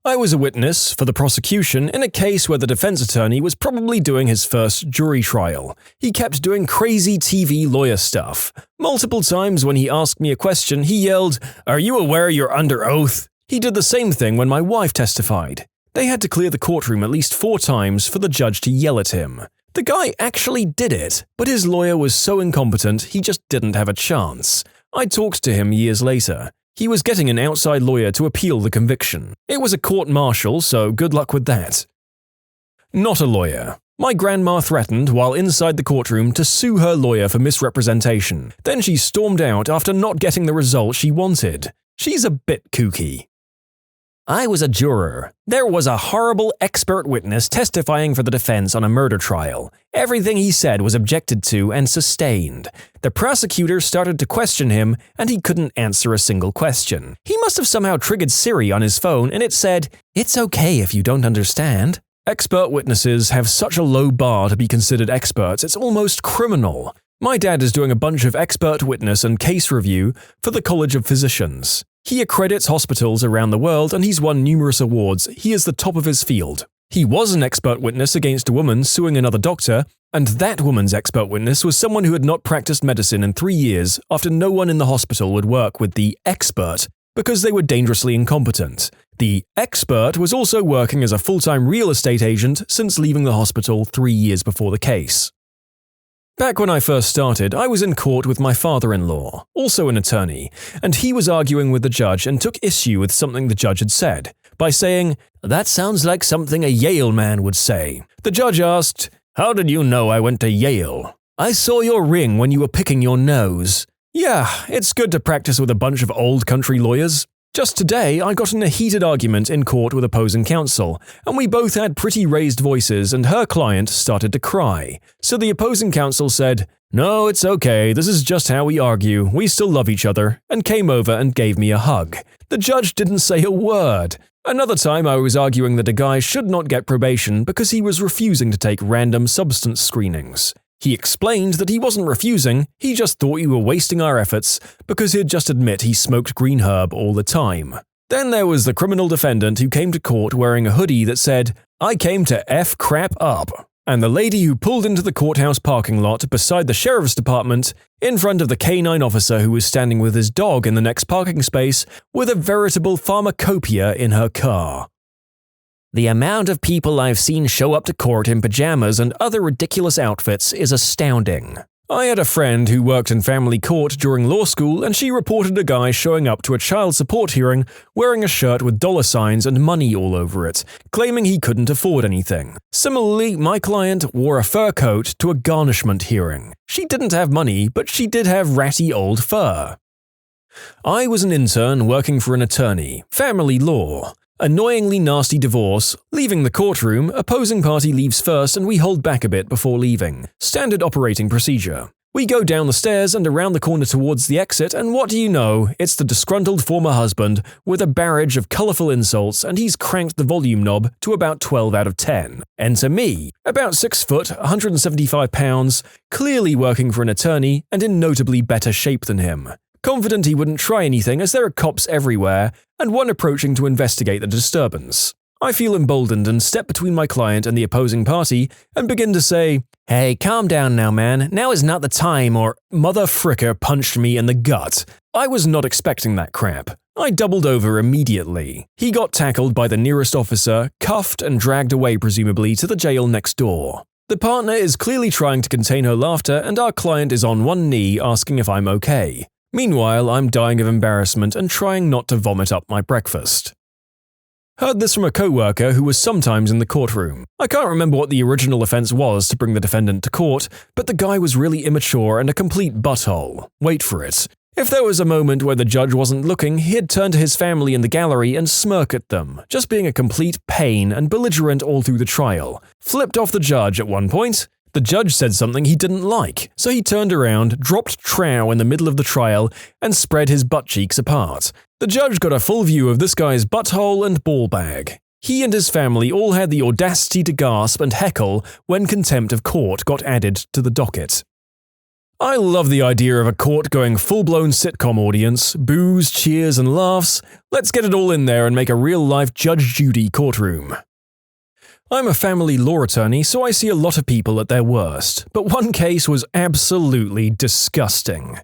I was a witness for the prosecution in a case where the defense attorney was probably doing his first jury trial. He kept doing crazy TV lawyer stuff. Multiple times when he asked me a question, he yelled, "Are you aware you're under oath?" He did the same thing when my wife testified. They had to clear the courtroom at least 4 times for the judge to yell at him. The guy actually did it, but his lawyer was so incompetent he just didn't have a chance. I talked to him years later. He was getting an outside lawyer to appeal the conviction. It was a court-martial, so good luck with that. Not a lawyer. My grandma threatened, while inside the courtroom, to sue her lawyer for misrepresentation. Then she stormed out after not getting the result she wanted. She's a bit kooky. I was a juror. There was a horrible expert witness testifying for the defense on a murder trial. Everything he said was objected to and sustained. The prosecutor started to question him, and he couldn't answer a single question. He must have somehow triggered Siri on his phone, and it said, "It's okay if you don't understand." Expert witnesses have such a low bar to be considered experts, it's almost criminal. My dad is doing a bunch of expert witness and case review for the College of Physicians. He accredits hospitals around the world and he's won numerous awards. He is the top of his field. He was an expert witness against a woman suing another doctor, and that woman's expert witness was someone who had not practiced medicine in 3 years after no one in the hospital would work with the expert because they were dangerously incompetent. The expert was also working as a full-time real estate agent since leaving the hospital 3 years before the case. Back when I first started, I was in court with my father-in-law, also an attorney, and he was arguing with the judge and took issue with something the judge had said, by saying, "That sounds like something a Yale man would say." The judge asked, "How did you know I went to Yale?" "I saw your ring when you were picking your nose." Yeah, it's good to practice with a bunch of old country lawyers. Just today, I got in a heated argument in court with opposing counsel, and we both had pretty raised voices and her client started to cry. So the opposing counsel said, "No, it's okay, this is just how we argue, we still love each other," and came over and gave me a hug. The judge didn't say a word. Another time I was arguing that a guy should not get probation because he was refusing to take random substance screenings. He explained that he wasn't refusing, he just thought we were wasting our efforts because he'd just admit he smoked green herb all the time. Then there was the criminal defendant who came to court wearing a hoodie that said, "I came to F crap up," and the lady who pulled into the courthouse parking lot beside the sheriff's department in front of the K9 officer who was standing with his dog in the next parking space with a veritable pharmacopoeia in her car. The amount of people I've seen show up to court in pajamas and other ridiculous outfits is astounding. I had a friend who worked in family court during law school and she reported a guy showing up to a child support hearing wearing a shirt with dollar signs and money all over it, claiming he couldn't afford anything. Similarly, my client wore a fur coat to a garnishment hearing. She didn't have money, but she did have ratty old fur. I was an intern working for an attorney, family law. Annoyingly nasty divorce, leaving the courtroom, opposing party leaves first and we hold back a bit before leaving. Standard operating procedure. We go down the stairs and around the corner towards the exit and what do you know, it's the disgruntled former husband with a barrage of colourful insults and he's cranked the volume knob to about 12 out of 10. Enter me, about 6 foot, 175 pounds, clearly working for an attorney and in notably better shape than him. Confident he wouldn't try anything as there are cops everywhere, and one approaching to investigate the disturbance. I feel emboldened and step between my client and the opposing party and begin to say, "Hey, calm down now, man, now is not the time," or "Mother fricker punched me in the gut." I was not expecting that crap. I doubled over immediately. He got tackled by the nearest officer, cuffed and dragged away presumably to the jail next door. The partner is clearly trying to contain her laughter and our client is on one knee asking if I'm okay. Meanwhile, I'm dying of embarrassment and trying not to vomit up my breakfast. Heard this from a co-worker who was sometimes in the courtroom. I can't remember what the original offense was to bring the defendant to court, but the guy was really immature and a complete butthole. Wait for it. If there was a moment where the judge wasn't looking, he'd turn to his family in the gallery and smirk at them, just being a complete pain and belligerent all through the trial. Flipped off the judge at one point. The judge said something he didn't like, so he turned around, dropped trow in the middle of the trial, and spread his butt cheeks apart. The judge got a full view of this guy's butthole and ball bag. He and his family all had the audacity to gasp and heckle when contempt of court got added to the docket. I love the idea of a court going full-blown sitcom audience, boos, cheers, and laughs. Let's get it all in there and make a real-life Judge Judy courtroom. I'm a family law attorney, so I see a lot of people at their worst, but one case was absolutely disgusting.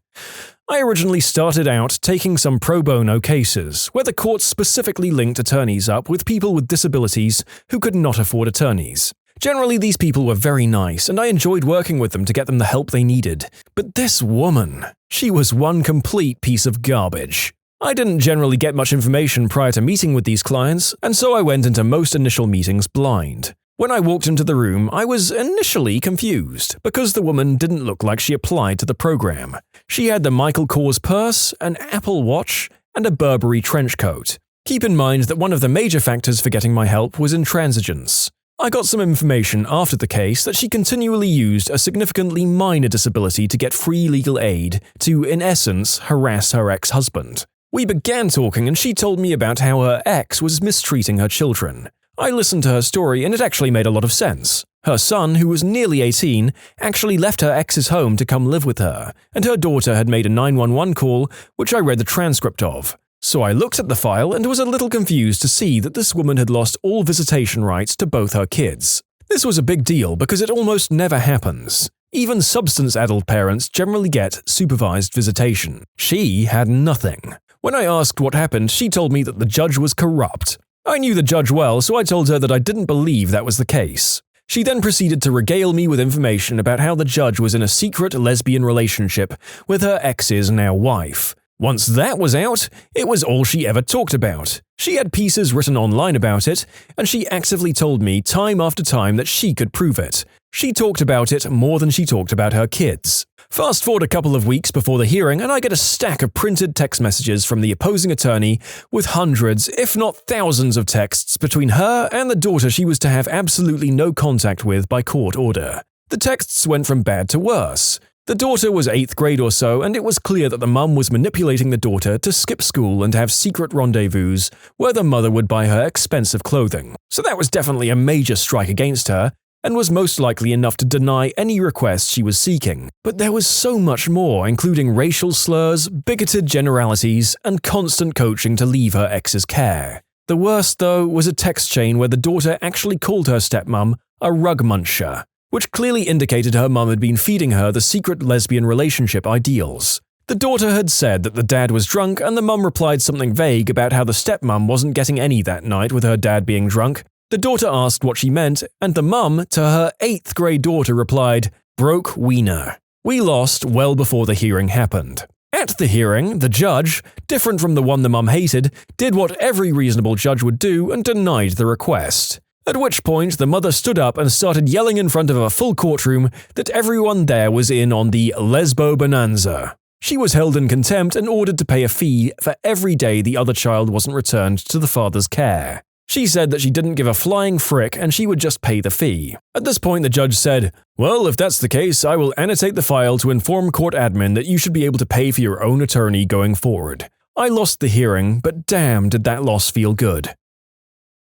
I originally started out taking some pro bono cases, where the court specifically linked attorneys up with people with disabilities who could not afford attorneys. Generally, these people were very nice, and I enjoyed working with them to get them the help they needed. But this woman, she was one complete piece of garbage. I didn't generally get much information prior to meeting with these clients, and so I went into most initial meetings blind. When I walked into the room, I was initially confused because the woman didn't look like she applied to the program. She had the Michael Kors purse, an Apple Watch, and a Burberry trench coat. Keep in mind that one of the major factors for getting my help was intransigence. I got some information after the case that she continually used a significantly minor disability to get free legal aid to, in essence, harass her ex-husband. We began talking and she told me about how her ex was mistreating her children. I listened to her story and it actually made a lot of sense. Her son, who was nearly 18, actually left her ex's home to come live with her, and her daughter had made a 911 call, which I read the transcript of. So I looked at the file and was a little confused to see that this woman had lost all visitation rights to both her kids. This was a big deal because it almost never happens. Even substance adult parents generally get supervised visitation. She had nothing. When I asked what happened, she told me that the judge was corrupt. I knew the judge well, so I told her that I didn't believe that was the case. She then proceeded to regale me with information about how the judge was in a secret lesbian relationship with her ex's now wife. Once that was out, it was all she ever talked about. She had pieces written online about it, and she actively told me time after time that she could prove it. She talked about it more than she talked about her kids. Fast forward a couple of weeks before the hearing, and I get a stack of printed text messages from the opposing attorney with hundreds, if not thousands, of texts between her and the daughter she was to have absolutely no contact with by court order. The texts went from bad to worse. The daughter was 8th grade or so, and it was clear that the mum was manipulating the daughter to skip school and have secret rendezvous where the mother would buy her expensive clothing. So that was definitely a major strike against her, and was most likely enough to deny any request she was seeking. But there was so much more, including racial slurs, bigoted generalities, and constant coaching to leave her ex's care. The worst, though, was a text chain where the daughter actually called her stepmom a rug muncher, which clearly indicated her mum had been feeding her the secret lesbian relationship ideals. The daughter had said that the dad was drunk, and the mum replied something vague about how the stepmom wasn't getting any that night with her dad being drunk. The daughter asked what she meant, and the mum, to her 8th grade daughter, replied, "Broke wiener." We lost well before the hearing happened. At the hearing, the judge, different from the one the mum hated, did what every reasonable judge would do and denied the request. At which point, the mother stood up and started yelling in front of a full courtroom that everyone there was in on the lesbo bonanza. She was held in contempt and ordered to pay a fee for every day the other child wasn't returned to the father's care. She said that she didn't give a flying frick and she would just pay the fee. At this point, the judge said, "Well, if that's the case, I will annotate the file to inform court admin that you should be able to pay for your own attorney going forward." I lost the hearing, but damn did that loss feel good.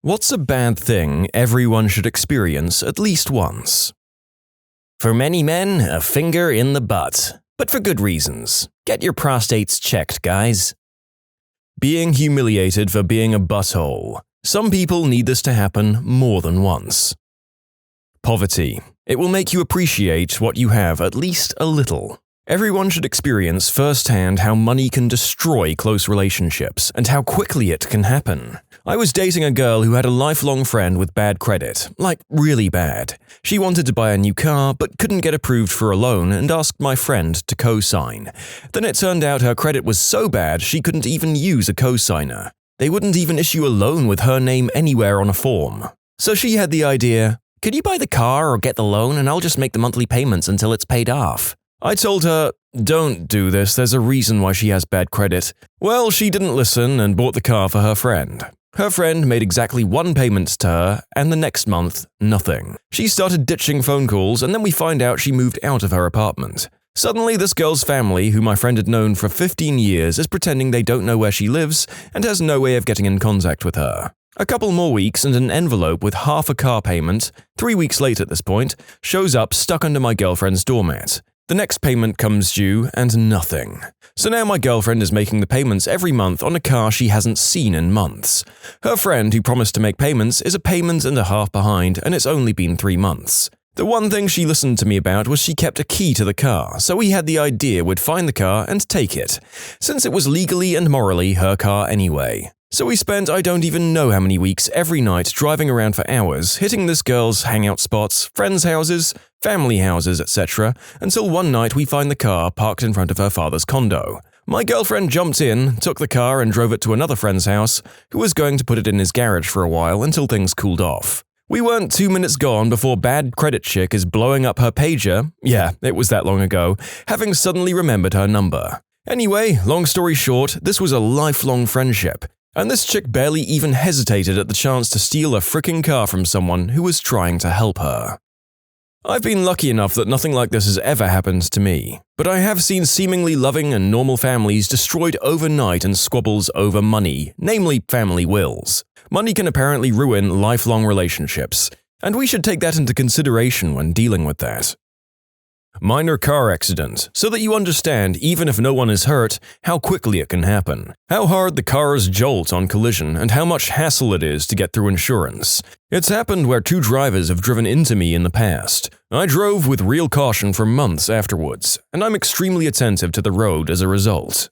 What's a bad thing everyone should experience at least once? For many men, a finger in the butt. But for good reasons. Get your prostates checked, guys. Being humiliated for being a butthole. Some people need this to happen more than once. Poverty. It will make you appreciate what you have at least a little. Everyone should experience firsthand how money can destroy close relationships and how quickly it can happen. I was dating a girl who had a lifelong friend with bad credit, like really bad. She wanted to buy a new car but couldn't get approved for a loan and asked my friend to co-sign. Then it turned out her credit was so bad she couldn't even use a co-signer. They wouldn't even issue a loan with her name anywhere on a form. So she had the idea, "Could you buy the car or get the loan and I'll just make the monthly payments until it's paid off?" I told her, "Don't do this, there's a reason why she has bad credit." Well, she didn't listen and bought the car for her friend. Her friend made exactly one payment to her, and the next month, nothing. She started ditching phone calls, and then we find out she moved out of her apartment. Suddenly, this girl's family, who my friend had known for 15 years, is pretending they don't know where she lives and has no way of getting in contact with her. A couple more weeks and an envelope with half a car payment, 3 weeks late at this point, shows up stuck under my girlfriend's doormat. The next payment comes due, and nothing. So now my girlfriend is making the payments every month on a car she hasn't seen in months. Her friend, who promised to make payments, is a payment and a half behind, and it's only been 3 months. The one thing she listened to me about was she kept a key to the car, so we had the idea we'd find the car and take it, since it was legally and morally her car anyway. So we spent I don't even know how many weeks every night driving around for hours, hitting this girl's hangout spots, friends' houses, family houses, etc., until one night we find the car parked in front of her father's condo. My girlfriend jumped in, took the car and drove it to another friend's house, who was going to put it in his garage for a while until things cooled off. We weren't 2 minutes gone before bad credit chick is blowing up her pager, yeah, it was that long ago, having suddenly remembered her number. Anyway, long story short, this was a lifelong friendship, and this chick barely even hesitated at the chance to steal a fricking car from someone who was trying to help her. I've been lucky enough that nothing like this has ever happened to me, but I have seen seemingly loving and normal families destroyed overnight in squabbles over money, namely family wills. Money can apparently ruin lifelong relationships, and we should take that into consideration when dealing with that. Minor car accident, so that you understand, even if no one is hurt, how quickly it can happen, how hard the cars jolt on collision, and how much hassle it is to get through insurance. It's happened where 2 drivers have driven into me in the past. I drove with real caution for months afterwards, and I'm extremely attentive to the road as a result.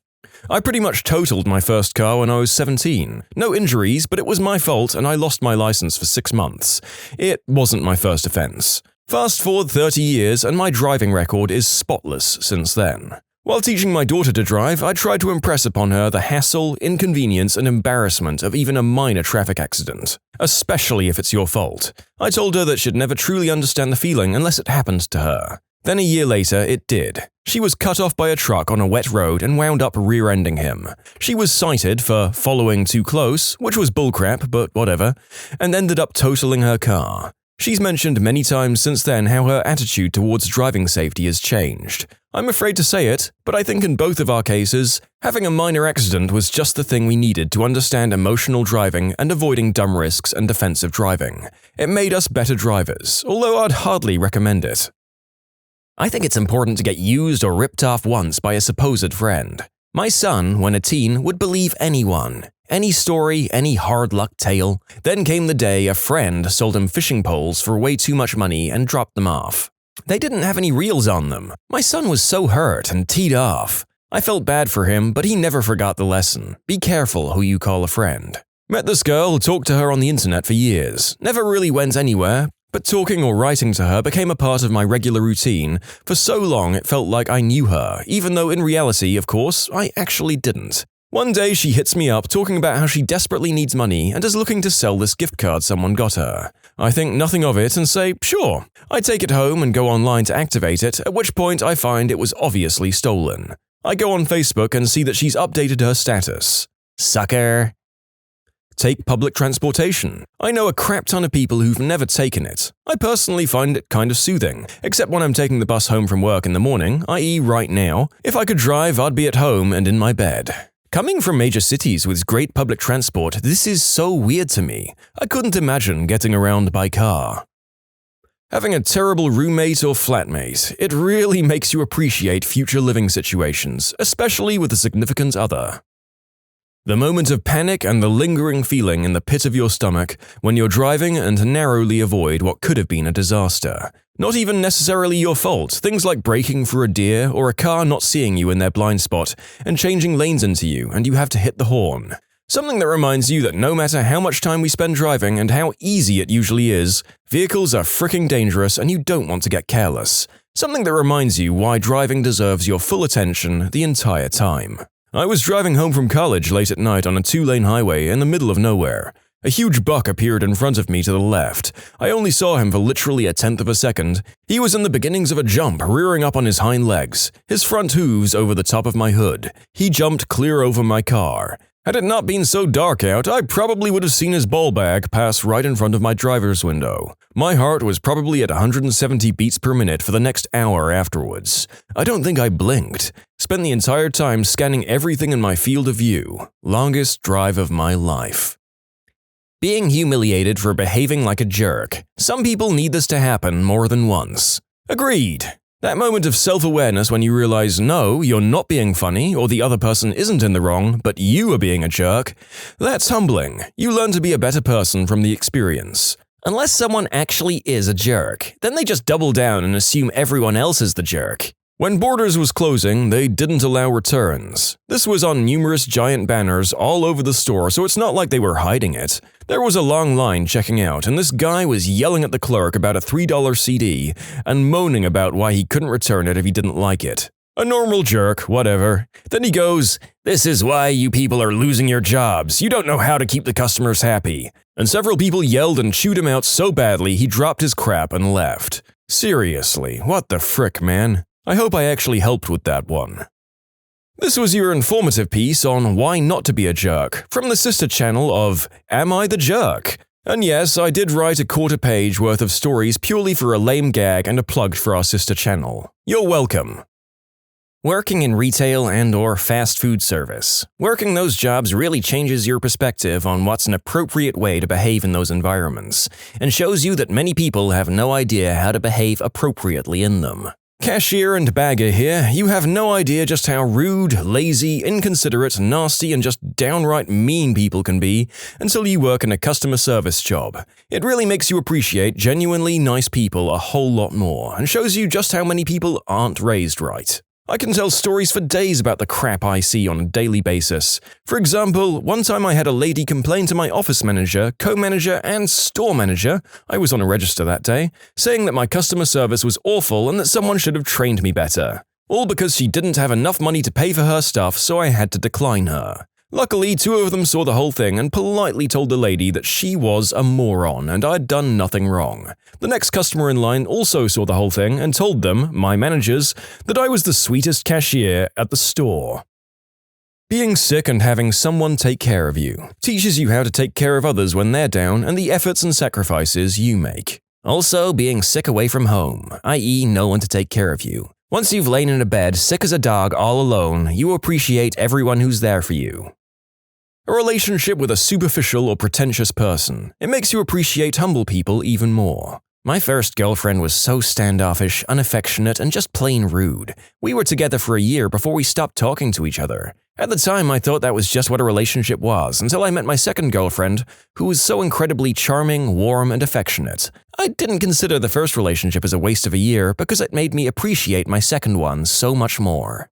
I pretty much totaled my first car when I was 17. No injuries, but it was my fault and I lost my license for 6 months. It wasn't my first offense. Fast forward 30 years and my driving record is spotless since then. While teaching my daughter to drive, I tried to impress upon her the hassle, inconvenience, and embarrassment of even a minor traffic accident, especially if it's your fault. I told her that she'd never truly understand the feeling unless it happened to her. Then a year later, it did. She was cut off by a truck on a wet road and wound up rear-ending him. She was cited for following too close, which was bullcrap, but whatever, and ended up totaling her car. She's mentioned many times since then how her attitude towards driving safety has changed. I'm afraid to say it, but I think in both of our cases, having a minor accident was just the thing we needed to understand emotional driving and avoiding dumb risks and defensive driving. It made us better drivers, although I'd hardly recommend it. I think it's important to get used or ripped off once by a supposed friend. My son, when a teen, would believe anyone. Any story, any hard luck tale. Then came the day a friend sold him fishing poles for way too much money and dropped them off. They didn't have any reels on them. My son was so hurt and teed off. I felt bad for him, but he never forgot the lesson. Be careful who you call a friend. Met this girl, talked to her on the internet for years. Never really went anywhere, but talking or writing to her became a part of my regular routine. For so long it felt like I knew her, even though in reality, of course, I actually didn't. One day she hits me up talking about how she desperately needs money and is looking to sell this gift card someone got her. I think nothing of it and say, sure. I take it home and go online to activate it, at which point I find it was obviously stolen. I go on Facebook and see that she's updated her status. Sucker. Take public transportation. I know a crap ton of people who've never taken it. I personally find it kind of soothing, except when I'm taking the bus home from work in the morning, i.e. right now. If I could drive, I'd be at home and in my bed. Coming from major cities with great public transport, this is so weird to me. I couldn't imagine getting around by car. Having a terrible roommate or flatmate, it really makes you appreciate future living situations, especially with a significant other. The moment of panic and the lingering feeling in the pit of your stomach when you're driving and narrowly avoid what could have been a disaster. Not even necessarily your fault, things like braking for a deer or a car not seeing you in their blind spot and changing lanes into you and you have to hit the horn. Something that reminds you that no matter how much time we spend driving and how easy it usually is, vehicles are fricking dangerous and you don't want to get careless. Something that reminds you why driving deserves your full attention the entire time. I was driving home from college late at night on a 2-lane highway in the middle of nowhere. A huge buck appeared in front of me to the left. I only saw him for literally a tenth of a second. He was in the beginnings of a jump, rearing up on his hind legs, his front hooves over the top of my hood. He jumped clear over my car. Had it not been so dark out, I probably would have seen his ball bag pass right in front of my driver's window. My heart was probably at 170 beats per minute for the next hour afterwards. I don't think I blinked. Spent the entire time scanning everything in my field of view. Longest drive of my life. Being humiliated for behaving like a jerk. Some people need this to happen more than once. Agreed. That moment of self-awareness when you realize, no, you're not being funny, or the other person isn't in the wrong, but you are being a jerk, that's humbling. You learn to be a better person from the experience. Unless someone actually is a jerk, then they just double down and assume everyone else is the jerk. When Borders was closing, they didn't allow returns. This was on numerous giant banners all over the store, so it's not like they were hiding it. There was a long line checking out, and this guy was yelling at the clerk about a $3 CD and moaning about why he couldn't return it if he didn't like it. A normal jerk, whatever. Then he goes, "This is why you people are losing your jobs. You don't know how to keep the customers happy." And several people yelled and chewed him out so badly he dropped his crap and left. Seriously, what the frick, man? I hope I actually helped with that one. This was your informative piece on why not to be a jerk from the sister channel of Am I the Jerk? And yes, I did write a quarter-page worth of stories purely for a lame gag and a plug for our sister channel. You're welcome. Working in retail and/or fast food service. Working those jobs really changes your perspective on what's an appropriate way to behave in those environments, and shows you that many people have no idea how to behave appropriately in them. Cashier and bagger here, you have no idea just how rude, lazy, inconsiderate, nasty, and just downright mean people can be until you work in a customer service job. It really makes you appreciate genuinely nice people a whole lot more, and shows you just how many people aren't raised right. I can tell stories for days about the crap I see on a daily basis. For example, one time I had a lady complain to my office manager, co-manager, and store manager, I was on a register that day, saying that my customer service was awful and that someone should have trained me better. All because she didn't have enough money to pay for her stuff, so I had to decline her. Luckily, two of them saw the whole thing and politely told the lady that she was a moron and I'd done nothing wrong. The next customer in line also saw the whole thing and told them, my managers, that I was the sweetest cashier at the store. Being sick and having someone take care of you teaches you how to take care of others when they're down and the efforts and sacrifices you make. Also, being sick away from home, i.e. no one to take care of you. Once you've lain in a bed sick as a dog all alone, you appreciate everyone who's there for you. A relationship with a superficial or pretentious person. It makes you appreciate humble people even more. My first girlfriend was so standoffish, unaffectionate, and just plain rude. We were together for a year before we stopped talking to each other. At the time, I thought that was just what a relationship was, until I met my second girlfriend, who was so incredibly charming, warm, and affectionate. I didn't consider the first relationship as a waste of a year because it made me appreciate my second one so much more.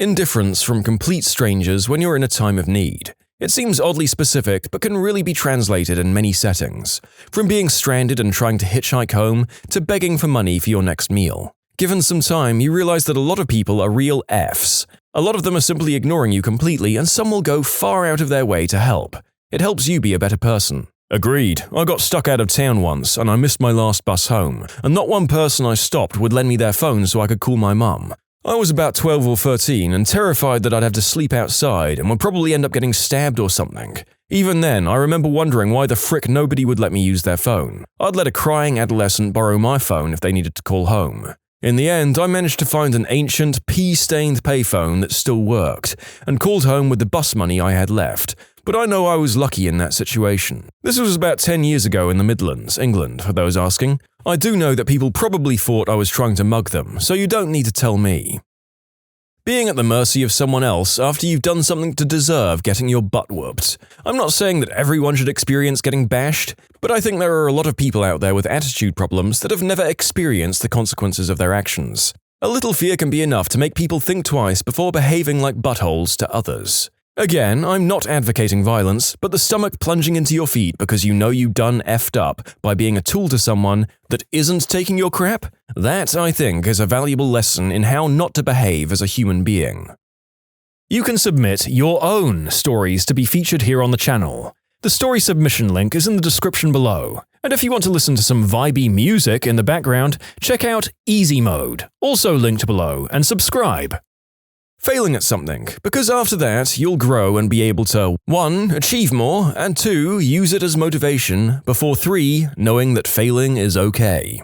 Indifference from complete strangers when you're in a time of need. It seems oddly specific, but can really be translated in many settings, from being stranded and trying to hitchhike home to begging for money for your next meal. Given some time, you realize that a lot of people are real Fs. A lot of them are simply ignoring you completely, and some will go far out of their way to help. It helps you be a better person. Agreed. I got stuck out of town once, and I missed my last bus home, and not one person I stopped would lend me their phone so I could call my mum. I was about 12 or 13 and terrified that I'd have to sleep outside and would probably end up getting stabbed or something. Even then, I remember wondering why the frick nobody would let me use their phone. I'd let a crying adolescent borrow my phone if they needed to call home. In the end, I managed to find an ancient, pea-stained payphone that still worked, and called home with the bus money I had left, but I know I was lucky in that situation. This was about 10 years ago in the Midlands, England, for those asking. I do know that people probably thought I was trying to mug them, so you don't need to tell me. Being at the mercy of someone else after you've done something to deserve getting your butt whooped. I'm not saying that everyone should experience getting bashed, but I think there are a lot of people out there with attitude problems that have never experienced the consequences of their actions. A little fear can be enough to make people think twice before behaving like buttholes to others. Again, I'm not advocating violence, but the stomach plunging into your feet because you know you done effed up by being a tool to someone that isn't taking your crap? That, I think, is a valuable lesson in how not to behave as a human being. You can submit your own stories to be featured here on the channel. The story submission link is in the description below. And if you want to listen to some vibey music in the background, check out easymode, also linked below, and subscribe. Failing at something, because after that, you'll grow and be able to 1. Achieve more, and 2. Use it as motivation, before 3. Knowing that failing is okay.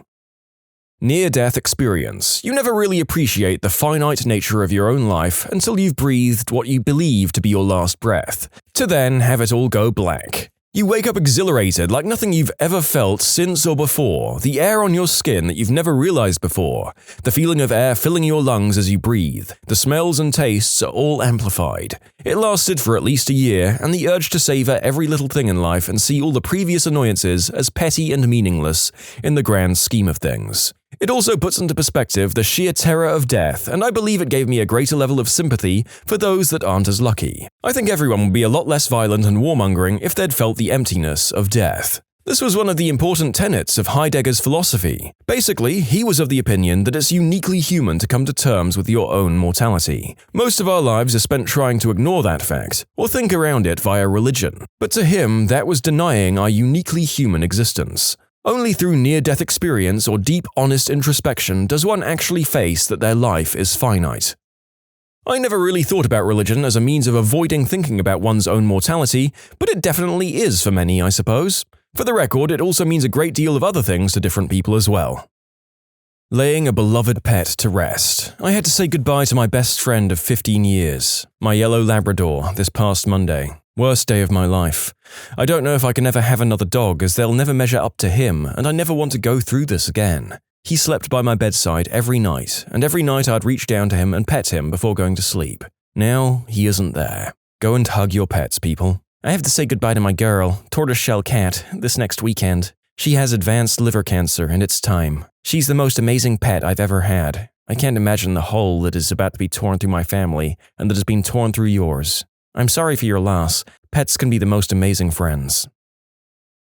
Near-death experience. You never really appreciate the finite nature of your own life until you've breathed what you believe to be your last breath, to then have it all go black. You wake up exhilarated like nothing you've ever felt since or before, the air on your skin that you've never realized before, the feeling of air filling your lungs as you breathe, the smells and tastes are all amplified. It lasted for at least a year, and the urge to savor every little thing in life and see all the previous annoyances as petty and meaningless in the grand scheme of things. It also puts into perspective the sheer terror of death, and I believe it gave me a greater level of sympathy for those that aren't as lucky. I think everyone would be a lot less violent and warmongering if they'd felt the emptiness of death. This was one of the important tenets of Heidegger's philosophy. Basically, he was of the opinion that it's uniquely human to come to terms with your own mortality. Most of our lives are spent trying to ignore that fact, or think around it via religion. But to him, that was denying our uniquely human existence. Only through near-death experience or deep, honest introspection does one actually face that their life is finite. I never really thought about religion as a means of avoiding thinking about one's own mortality, but it definitely is for many, I suppose. For the record, it also means a great deal of other things to different people as well. Laying a beloved pet to rest. I had to say goodbye to my best friend of 15 years, my yellow Labrador, this past Monday. Worst day of my life. I don't know if I can ever have another dog, as they'll never measure up to him, and I never want to go through this again. He slept by my bedside every night, and every night I'd reach down to him and pet him before going to sleep. Now, he isn't there. Go and hug your pets, people. I have to say goodbye to my girl, tortoiseshell cat, this next weekend. She has advanced liver cancer, and it's time. She's the most amazing pet I've ever had. I can't imagine the hole that is about to be torn through my family, and that has been torn through yours. I'm sorry for your loss. Pets can be the most amazing friends.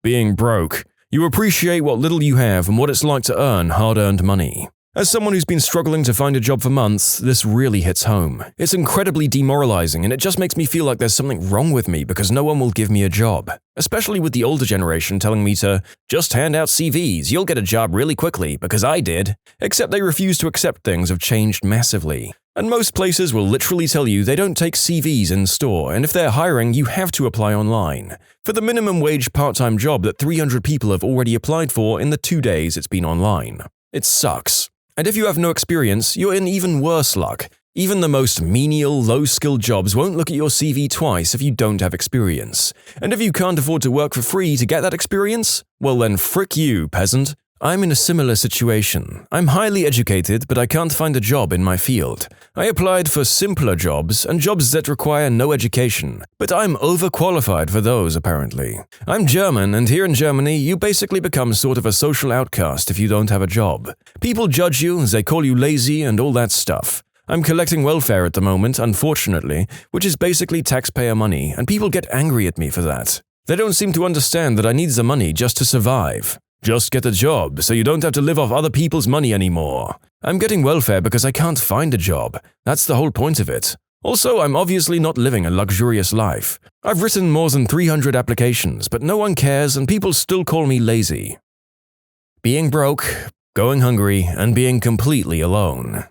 Being broke. You appreciate what little you have and what it's like to earn hard-earned money. As someone who's been struggling to find a job for months, this really hits home. It's incredibly demoralizing, and it just makes me feel like there's something wrong with me because no one will give me a job. Especially with the older generation telling me to just hand out CVs, you'll get a job really quickly, because I did. Except they refuse to accept things have changed massively. And most places will literally tell you they don't take CVs in store, and if they're hiring, you have to apply online. For the minimum wage part-time job that 300 people have already applied for in the 2 days it's been online. It sucks. And if you have no experience, you're in even worse luck. Even the most menial, low-skilled jobs won't look at your CV twice if you don't have experience. And if you can't afford to work for free to get that experience, well then frick you, peasant. I'm in a similar situation. I'm highly educated, but I can't find a job in my field. I applied for simpler jobs and jobs that require no education, but I'm overqualified for those, apparently. I'm German, and here in Germany, you basically become sort of a social outcast if you don't have a job. People judge you, they call you lazy, and all that stuff. I'm collecting welfare at the moment, unfortunately, which is basically taxpayer money, and people get angry at me for that. They don't seem to understand that I need the money just to survive. Just get a job, so you don't have to live off other people's money anymore. I'm getting welfare because I can't find a job. That's the whole point of it. Also, I'm obviously not living a luxurious life. I've written more than 300 applications, but no one cares and people still call me lazy. Being broke, going hungry, and being completely alone.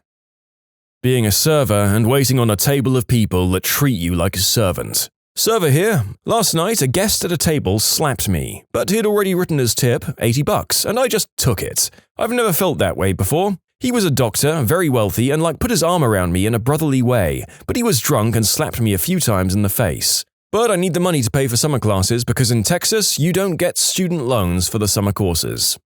Being a server and waiting on a table of people that treat you like a servant. Server here. Last night, a guest at a table slapped me, but he'd already written his tip, $80, and I just took it. I've never felt that way before. He was a doctor, very wealthy, and put his arm around me in a brotherly way, but he was drunk and slapped me a few times in the face. But I need the money to pay for summer classes because in Texas, you don't get student loans for the summer courses.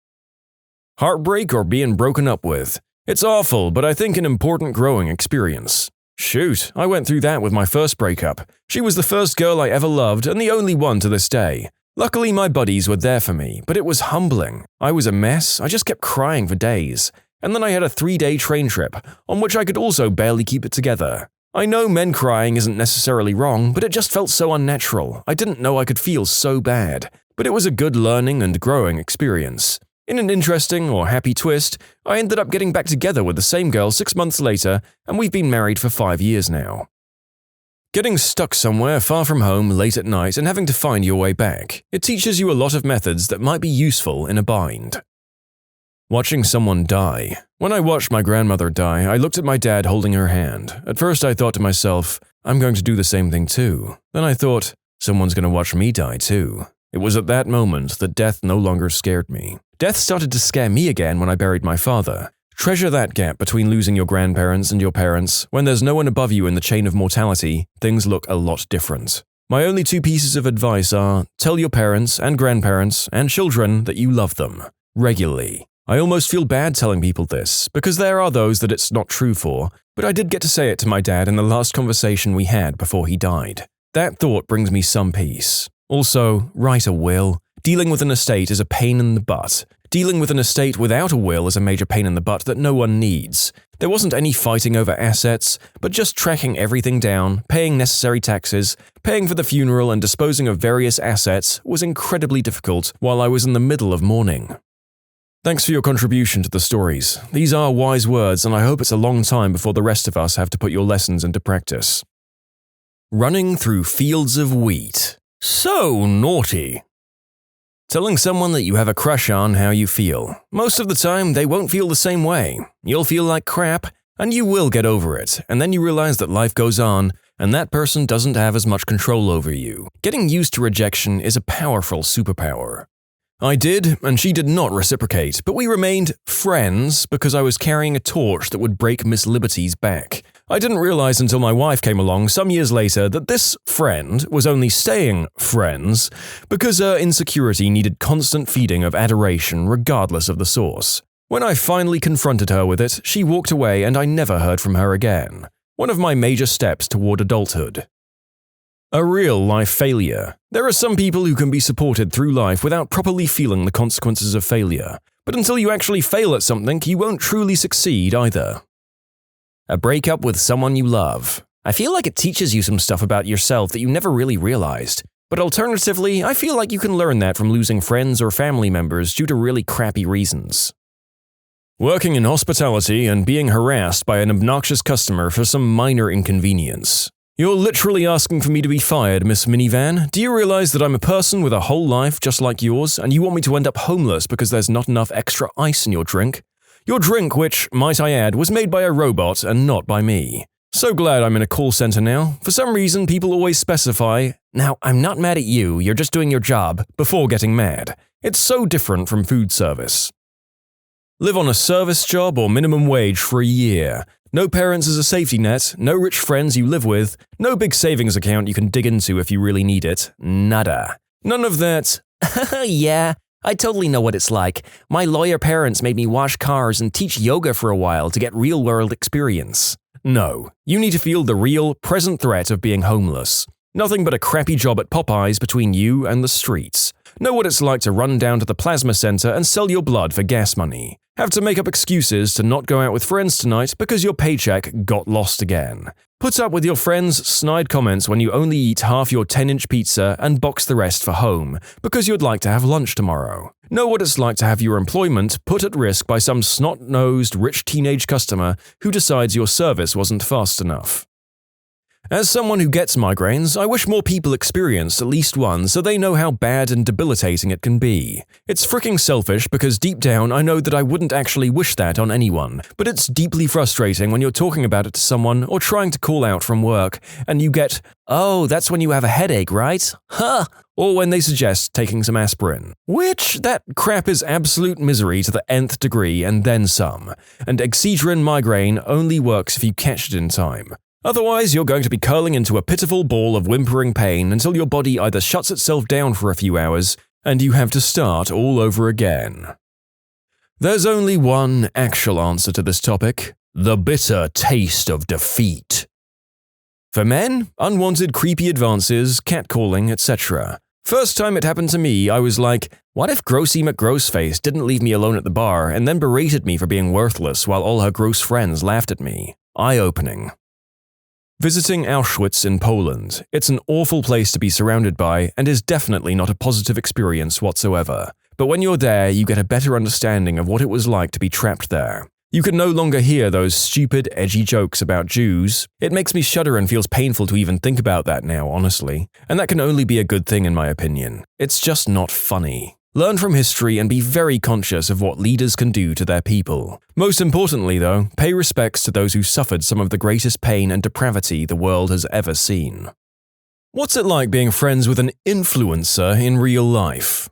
Heartbreak or being broken up with. It's awful, but I think an important growing experience. Shoot, I went through that with my first breakup. She was the first girl I ever loved and the only one to this day. Luckily, my buddies were there for me, but it was humbling. I was a mess, I just kept crying for days. And then I had a 3-day train trip, on which I could also barely keep it together. I know men crying isn't necessarily wrong, but it just felt so unnatural. I didn't know I could feel so bad. But it was a good learning and growing experience. In an interesting or happy twist, I ended up getting back together with the same girl 6 months later, and we've been married for 5 years now. Getting stuck somewhere far from home late at night and having to find your way back. It teaches you a lot of methods that might be useful in a bind. Watching someone die. When I watched my grandmother die, I looked at my dad holding her hand. At first I thought to myself, I'm going to do the same thing too. Then I thought, someone's going to watch me die too. It was at that moment that death no longer scared me. Death started to scare me again when I buried my father. Treasure that gap between losing your grandparents and your parents. When there's no one above you in the chain of mortality, things look a lot different. My only 2 pieces of advice are, tell your parents and grandparents and children that you love them. Regularly. I almost feel bad telling people this, because there are those that it's not true for, but I did get to say it to my dad in the last conversation we had before he died. That thought brings me some peace. Also, write a will. Dealing with an estate is a pain in the butt. Dealing with an estate without a will is a major pain in the butt that no one needs. There wasn't any fighting over assets, but just tracking everything down, paying necessary taxes, paying for the funeral and disposing of various assets was incredibly difficult while I was in the middle of mourning. Thanks for your contribution to the stories. These are wise words, and I hope it's a long time before the rest of us have to put your lessons into practice. Running through fields of wheat. So naughty. Telling someone that you have a crush on how you feel. Most of the time, they won't feel the same way. You'll feel like crap, and you will get over it, and then you realize that life goes on, and that person doesn't have as much control over you. Getting used to rejection is a powerful superpower. I did, and she did not reciprocate, but we remained friends because I was carrying a torch that would break Miss Liberty's back. I didn't realize until my wife came along some years later that this friend was only staying friends because her insecurity needed constant feeding of adoration regardless of the source. When I finally confronted her with it, she walked away and I never heard from her again. One of my major steps toward adulthood. A real-life failure. There are some people who can be supported through life without properly feeling the consequences of failure. But until you actually fail at something, you won't truly succeed either. A breakup with someone you love. I feel like it teaches you some stuff about yourself that you never really realized. But alternatively, I feel like you can learn that from losing friends or family members due to really crappy reasons. Working in hospitality and being harassed by an obnoxious customer for some minor inconvenience. You're literally asking for me to be fired, Miss Minivan. Do you realize that I'm a person with a whole life just like yours, and you want me to end up homeless because there's not enough extra ice in your drink? Your drink, which, might I add, was made by a robot and not by me. So glad I'm in a call center now. For some reason, people always specify, "Now, I'm not mad at you, you're just doing your job," before getting mad. It's so different from food service. Live on a service job or minimum wage for a year. No parents as a safety net, no rich friends you live with, no big savings account you can dig into if you really need it. Nada. None of that. Yeah, I totally know what it's like. My lawyer parents made me wash cars and teach yoga for a while to get real-world experience. No, you need to feel the real, present threat of being homeless. Nothing but a crappy job at Popeyes between you and the streets. Know what it's like to run down to the plasma center and sell your blood for gas money. Have to make up excuses to not go out with friends tonight because your paycheck got lost again. Put up with your friends' snide comments when you only eat half your 10-inch pizza and box the rest for home because you'd like to have lunch tomorrow. Know what it's like to have your employment put at risk by some snot-nosed rich teenage customer who decides your service wasn't fast enough. As someone who gets migraines, I wish more people experienced at least one so they know how bad and debilitating it can be. It's freaking selfish because deep down I know that I wouldn't actually wish that on anyone, but it's deeply frustrating when you're talking about it to someone or trying to call out from work and you get, "Oh, that's when you have a headache, right? Huh!" Or when they suggest taking some aspirin. Which, that crap is absolute misery to the nth degree and then some, and Excedrin migraine only works if you catch it in time. Otherwise, you're going to be curling into a pitiful ball of whimpering pain until your body either shuts itself down for a few hours and you have to start all over again. There's only one actual answer to this topic: the bitter taste of defeat. For men, unwanted creepy advances, catcalling, etc. First time it happened to me, I was like, what if Grossy McGrossface didn't leave me alone at the bar and then berated me for being worthless while all her gross friends laughed at me? Eye-opening. Visiting Auschwitz in Poland. It's an awful place to be surrounded by and is definitely not a positive experience whatsoever. But when you're there, you get a better understanding of what it was like to be trapped there. You can no longer hear those stupid, edgy jokes about Jews. It makes me shudder and feels painful to even think about that now, honestly. And that can only be a good thing in my opinion. It's just not funny. Learn from history and be very conscious of what leaders can do to their people. Most importantly, though, pay respects to those who suffered some of the greatest pain and depravity the world has ever seen. What's it like being friends with an influencer in real life?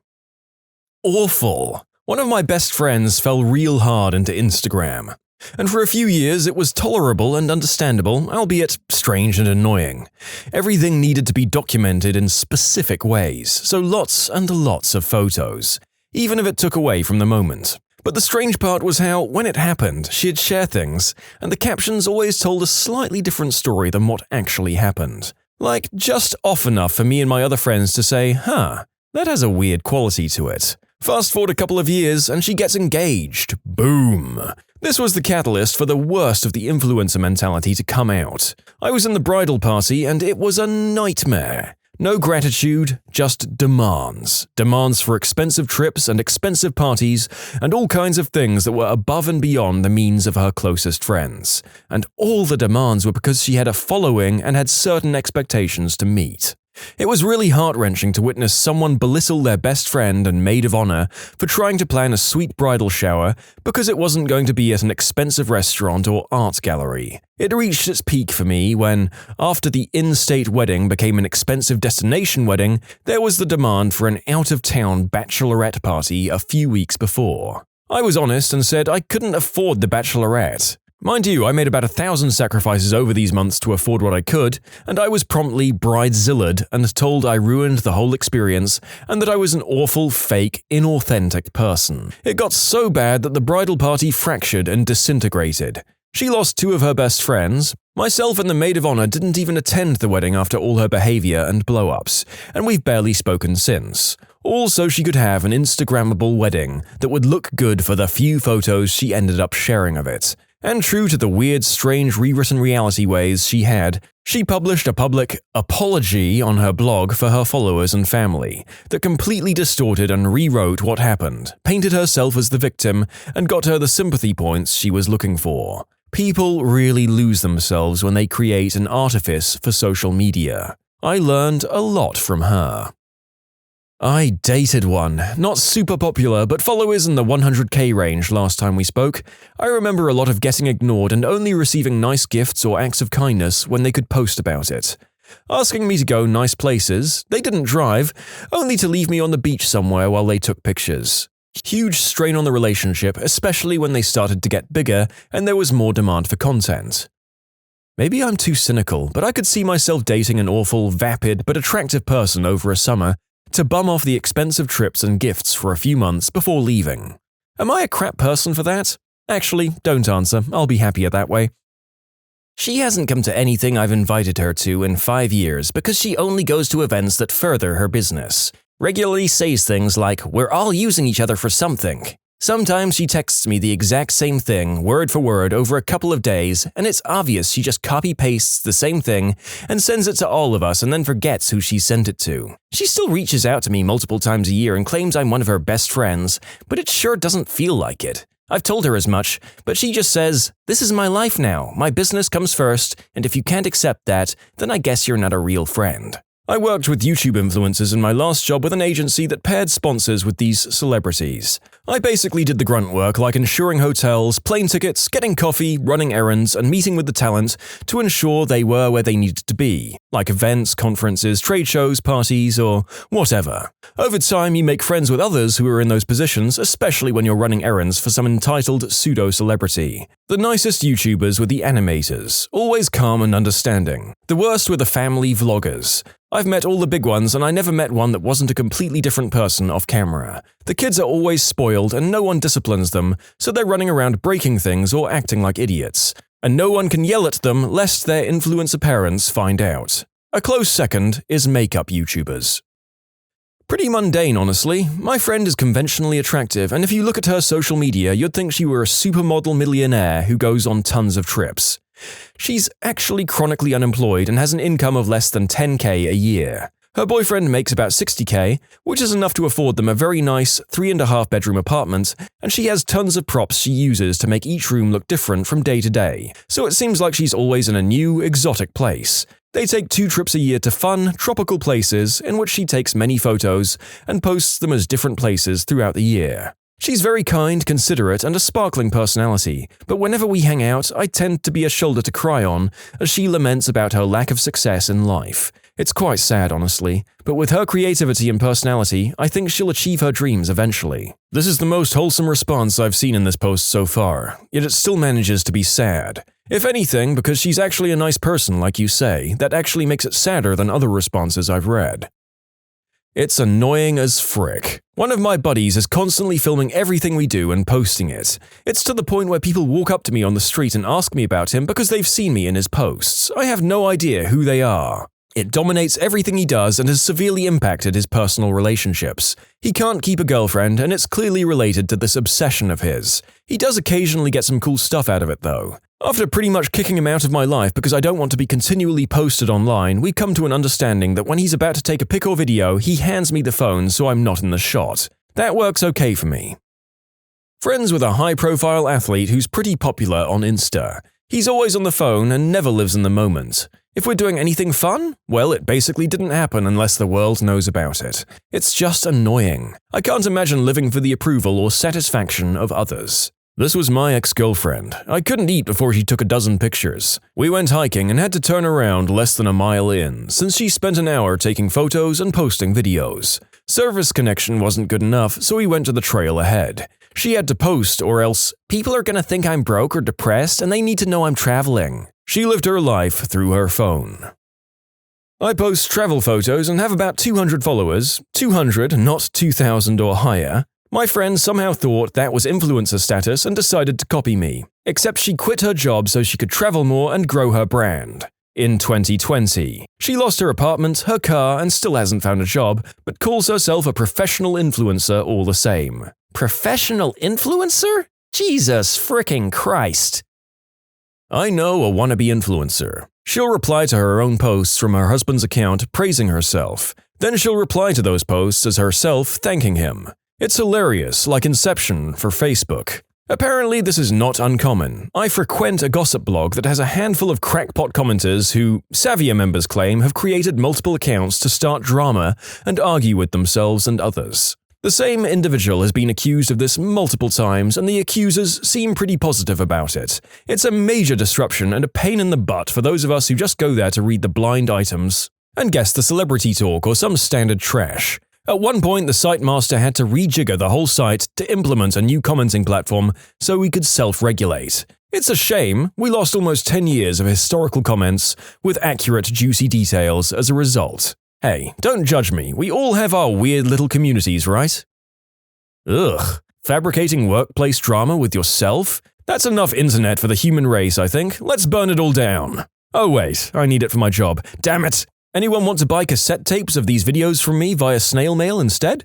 Awful. One of my best friends fell real hard into Instagram. And for a few years it was tolerable and understandable, albeit strange and annoying. Everything needed to be documented in specific ways, so lots and lots of photos, even if it took away from the moment. But the strange part was how, when it happened, she'd share things, and the captions always told a slightly different story than what actually happened. Like, just off enough for me and my other friends to say, huh, that has a weird quality to it. Fast forward a couple of years and she gets engaged. Boom! This was the catalyst for the worst of the influencer mentality to come out. I was in the bridal party and it was a nightmare. No gratitude, just demands. Demands for expensive trips and expensive parties and all kinds of things that were above and beyond the means of her closest friends. And all the demands were because she had a following and had certain expectations to meet. It was really heart-wrenching to witness someone belittle their best friend and maid of honor for trying to plan a sweet bridal shower because it wasn't going to be at an expensive restaurant or art gallery. It reached its peak for me when, after the in-state wedding became an expensive destination wedding, there was the demand for an out-of-town bachelorette party a few weeks before. I was honest and said I couldn't afford the bachelorette. Mind you, I made about 1,000 sacrifices over these months to afford what I could, and I was promptly bridezillaed and told I ruined the whole experience and that I was an awful, fake, inauthentic person. It got so bad that the bridal party fractured and disintegrated. She lost 2 of her best friends. Myself and the maid of honor didn't even attend the wedding after all her behavior and blow-ups, and we've barely spoken since. All so she could have an Instagrammable wedding that would look good for the few photos she ended up sharing of it. And true to the weird, strange, rewritten reality ways she had, she published a public apology on her blog for her followers and family that completely distorted and rewrote what happened, painted herself as the victim, and got her the sympathy points she was looking for. People really lose themselves when they create an artifice for social media. I learned a lot from her. I dated one, not super popular, but followers in the 100k range last time we spoke. I remember a lot of getting ignored and only receiving nice gifts or acts of kindness when they could post about it. Asking me to go nice places, they didn't drive, only to leave me on the beach somewhere while they took pictures. Huge strain on the relationship, especially when they started to get bigger and there was more demand for content. Maybe I'm too cynical, but I could see myself dating an awful, vapid, but attractive person over a summer to bum off the expensive trips and gifts for a few months before leaving. Am I a crap person for that? Actually, don't answer, I'll be happier that way. She hasn't come to anything I've invited her to in 5 years because she only goes to events that further her business. Regularly says things like, "We're all using each other for something." Sometimes she texts me the exact same thing, word for word, over a couple of days, and it's obvious she just copy-pastes the same thing and sends it to all of us and then forgets who she sent it to. She still reaches out to me multiple times a year and claims I'm one of her best friends, but it sure doesn't feel like it. I've told her as much, but she just says, "This is my life now, my business comes first, and if you can't accept that, then I guess you're not a real friend." I worked with YouTube influencers in my last job with an agency that paired sponsors with these celebrities. I basically did the grunt work like insuring hotels, plane tickets, getting coffee, running errands, and meeting with the talent to ensure they were where they needed to be, like events, conferences, trade shows, parties, or whatever. Over time, you make friends with others who are in those positions, especially when you're running errands for some entitled pseudo-celebrity. The nicest YouTubers were the animators, always calm and understanding. The worst were the family vloggers. I've met all the big ones and I never met one that wasn't a completely different person off camera. The kids are always spoiled and no one disciplines them, so they're running around breaking things or acting like idiots. And no one can yell at them lest their influencer parents find out. A close second is makeup YouTubers. Pretty mundane, honestly. My friend is conventionally attractive, and if you look at her social media, you'd think she were a supermodel millionaire who goes on tons of trips. She's actually chronically unemployed and has an income of less than 10k a year. Her boyfriend makes about 60k, which is enough to afford them a very nice 3.5-bedroom apartment, and she has tons of props she uses to make each room look different from day to day, so it seems like she's always in a new, exotic place. They take 2 trips a year to fun, tropical places in which she takes many photos and posts them as different places throughout the year. She's very kind, considerate, and a sparkling personality, but whenever we hang out, I tend to be a shoulder to cry on as she laments about her lack of success in life. It's quite sad, honestly, but with her creativity and personality, I think she'll achieve her dreams eventually. This is the most wholesome response I've seen in this post so far, yet it still manages to be sad. If anything, because she's actually a nice person, like you say, that actually makes it sadder than other responses I've read. It's annoying as frick. One of my buddies is constantly filming everything we do and posting it. It's to the point where people walk up to me on the street and ask me about him because they've seen me in his posts. I have no idea who they are. It dominates everything he does and has severely impacted his personal relationships. He can't keep a girlfriend, and it's clearly related to this obsession of his. He does occasionally get some cool stuff out of it, though. After pretty much kicking him out of my life because I don't want to be continually posted online, we come to an understanding that when he's about to take a pic or video, he hands me the phone so I'm not in the shot. That works okay for me. Friends with a high-profile athlete who's pretty popular on Insta. He's always on the phone and never lives in the moment. If we're doing anything fun, well, it basically didn't happen unless the world knows about it. It's just annoying. I can't imagine living for the approval or satisfaction of others. This was my ex-girlfriend. I couldn't eat before she took a dozen pictures. We went hiking and had to turn around less than a mile in, since she spent an hour taking photos and posting videos. Service connection wasn't good enough, so we went to the trail ahead. She had to post, or else people are gonna think I'm broke or depressed and they need to know I'm traveling. She lived her life through her phone. I post travel photos and have about 200 followers, 200, not 2,000 or higher. My friend somehow thought that was influencer status and decided to copy me, except she quit her job so she could travel more and grow her brand. In 2020, she lost her apartment, her car, and still hasn't found a job, but calls herself a professional influencer all the same. Professional influencer? Jesus fricking Christ. I know a wannabe influencer. She'll reply to her own posts from her husband's account praising herself. Then she'll reply to those posts as herself thanking him. It's hilarious, like Inception for Facebook. Apparently this is not uncommon. I frequent a gossip blog that has a handful of crackpot commenters who, savvier members claim, have created multiple accounts to start drama and argue with themselves and others. The same individual has been accused of this multiple times, and the accusers seem pretty positive about it. It's a major disruption and a pain in the butt for those of us who just go there to read the blind items and guess the celebrity talk or some standard trash. At one point, the site master had to rejigger the whole site to implement a new commenting platform so we could self-regulate. It's a shame we lost almost 10 years of historical comments with accurate, juicy details as a result. Hey, don't judge me, we all have our weird little communities, right? Ugh, fabricating workplace drama with yourself? That's enough internet for the human race, I think. Let's burn it all down. Oh wait, I need it for my job. Damn it! Anyone want to buy cassette tapes of these videos from me via snail mail instead?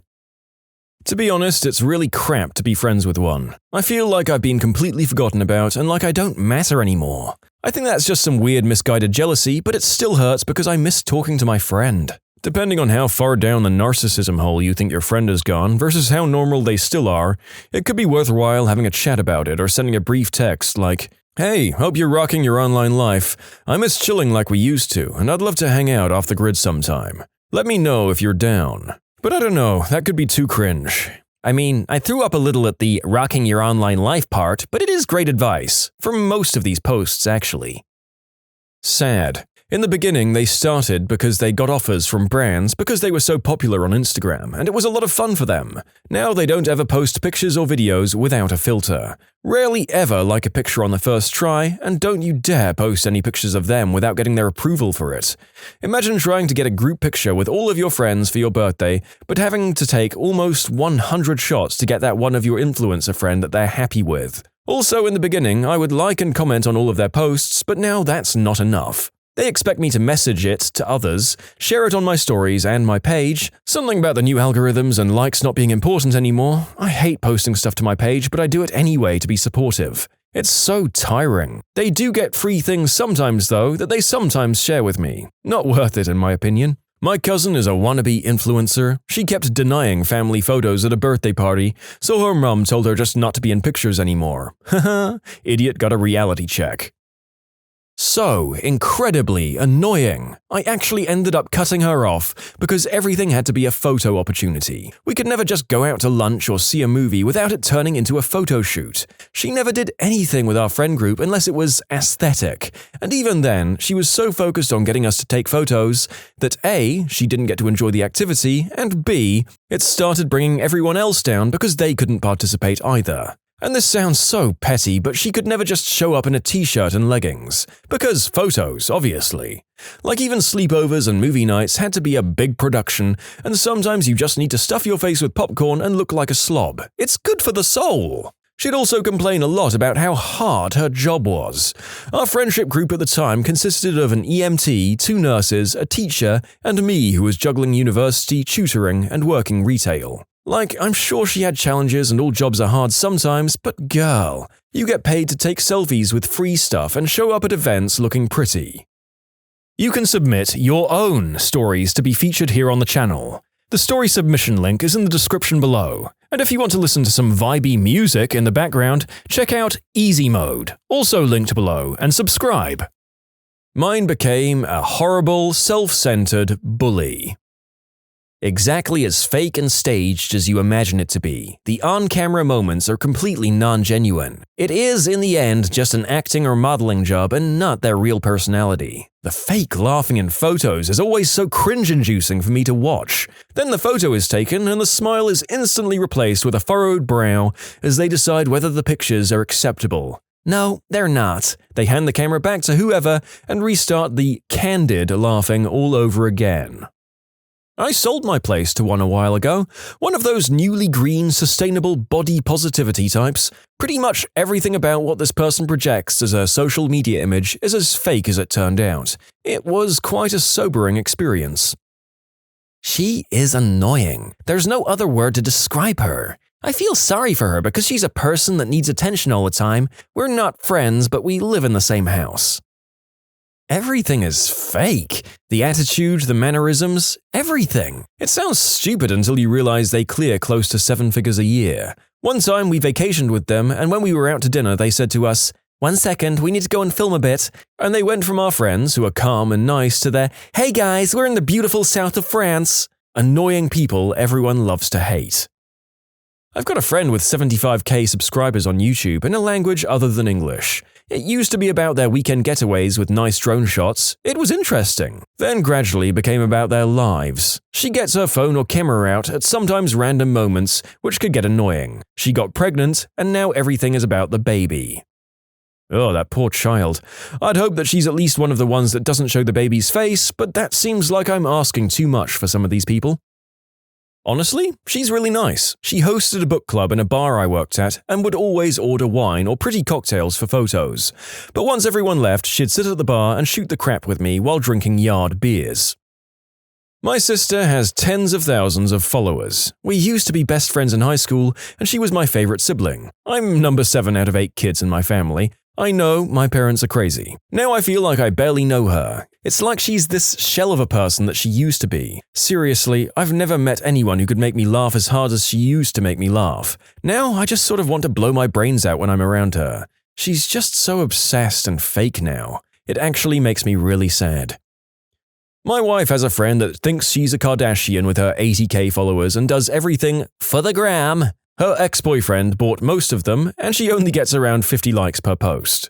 To be honest, it's really crap to be friends with one. I feel like I've been completely forgotten about and like I don't matter anymore. I think that's just some weird misguided jealousy, but it still hurts because I miss talking to my friend. Depending on how far down the narcissism hole you think your friend has gone versus how normal they still are, it could be worthwhile having a chat about it or sending a brief text like, "Hey, hope you're rocking your online life. I miss chilling like we used to, and I'd love to hang out off the grid sometime. Let me know if you're down." But I don't know, that could be too cringe. I mean, I threw up a little at the rocking your online life part, but it is great advice, from most of these posts actually. Sad. In the beginning, they started because they got offers from brands because they were so popular on Instagram, and it was a lot of fun for them. Now they don't ever post pictures or videos without a filter. Rarely ever like a picture on the first try, and don't you dare post any pictures of them without getting their approval for it. Imagine trying to get a group picture with all of your friends for your birthday, but having to take almost 100 shots to get that one of your influencer friend that they're happy with. Also, in the beginning, I would like and comment on all of their posts, but now that's not enough. They expect me to message it to others, share it on my stories and my page. Something about the new algorithms and likes not being important anymore. I hate posting stuff to my page, but I do it anyway to be supportive. It's so tiring. They do get free things sometimes though, that they sometimes share with me. Not worth it in my opinion. My cousin is a wannabe influencer. She kept denying family photos at a birthday party, so her mum told her just not to be in pictures anymore. Haha, idiot got a reality check. So incredibly annoying. I actually ended up cutting her off because everything had to be a photo opportunity. We could never just go out to lunch or see a movie without it turning into a photo shoot. She never did anything with our friend group unless it was aesthetic. And even then, she was so focused on getting us to take photos that A, she didn't get to enjoy the activity, and B, it started bringing everyone else down because they couldn't participate either. And this sounds so petty, but she could never just show up in a t-shirt and leggings. Because photos, obviously. Like even sleepovers and movie nights had to be a big production, and sometimes you just need to stuff your face with popcorn and look like a slob. It's good for the soul. She'd also complain a lot about how hard her job was. Our friendship group at the time consisted of an EMT, 2 nurses, a teacher, and me who was juggling university, tutoring, and working retail. Like, I'm sure she had challenges and all jobs are hard sometimes, but girl, you get paid to take selfies with free stuff and show up at events looking pretty. You can submit your own stories to be featured here on the channel. The story submission link is in the description below. And if you want to listen to some vibey music in the background, check out easymode, also linked below, and subscribe. Mine became a horrible, self-centered bully. Exactly as fake and staged as you imagine it to be, the on-camera moments are completely non-genuine. It is, in the end, just an acting or modeling job and not their real personality. The fake laughing in photos is always so cringe-inducing for me to watch. Then the photo is taken and the smile is instantly replaced with a furrowed brow as they decide whether the pictures are acceptable. No, they're not. They hand the camera back to whoever and restart the candid laughing all over again. I sold my place to one a while ago, one of those newly green, sustainable body positivity types. Pretty much everything about what this person projects as a social media image is as fake as it turned out. It was quite a sobering experience. She is annoying. There's no other word to describe her. I feel sorry for her because she's a person that needs attention all the time. We're not friends, but we live in the same house. Everything is fake. The attitude, the mannerisms, everything. It sounds stupid until you realize they clear close to 7 figures a year. One time we vacationed with them, and when we were out to dinner, they said to us, "1 second, we need to go and film a bit." And they went from our friends, who are calm and nice, to their, "Hey guys, we're in the beautiful south of France." Annoying people everyone loves to hate. I've got a friend with 75k subscribers on YouTube in a language other than English. It used to be about their weekend getaways with nice drone shots. It was interesting. Then gradually became about their lives. She gets her phone or camera out at sometimes random moments, which could get annoying. She got pregnant, and now everything is about the baby. Oh, that poor child. I'd hope that she's at least one of the ones that doesn't show the baby's face, but that seems like I'm asking too much for some of these people. Honestly, she's really nice. She hosted a book club in a bar I worked at and would always order wine or pretty cocktails for photos. But once everyone left, she'd sit at the bar and shoot the crap with me while drinking yard beers. My sister has tens of thousands of followers. We used to be best friends in high school, and she was my favorite sibling. I'm number 7 out of 8 kids in my family. I know my parents are crazy. Now I feel like I barely know her. It's like she's this shell of a person that she used to be. Seriously, I've never met anyone who could make me laugh as hard as she used to make me laugh. Now I just sort of want to blow my brains out when I'm around her. She's just so obsessed and fake now. It actually makes me really sad. My wife has a friend that thinks she's a Kardashian with her 80k followers and does everything for the gram. Her ex-boyfriend bought most of them, and she only gets around 50 likes per post.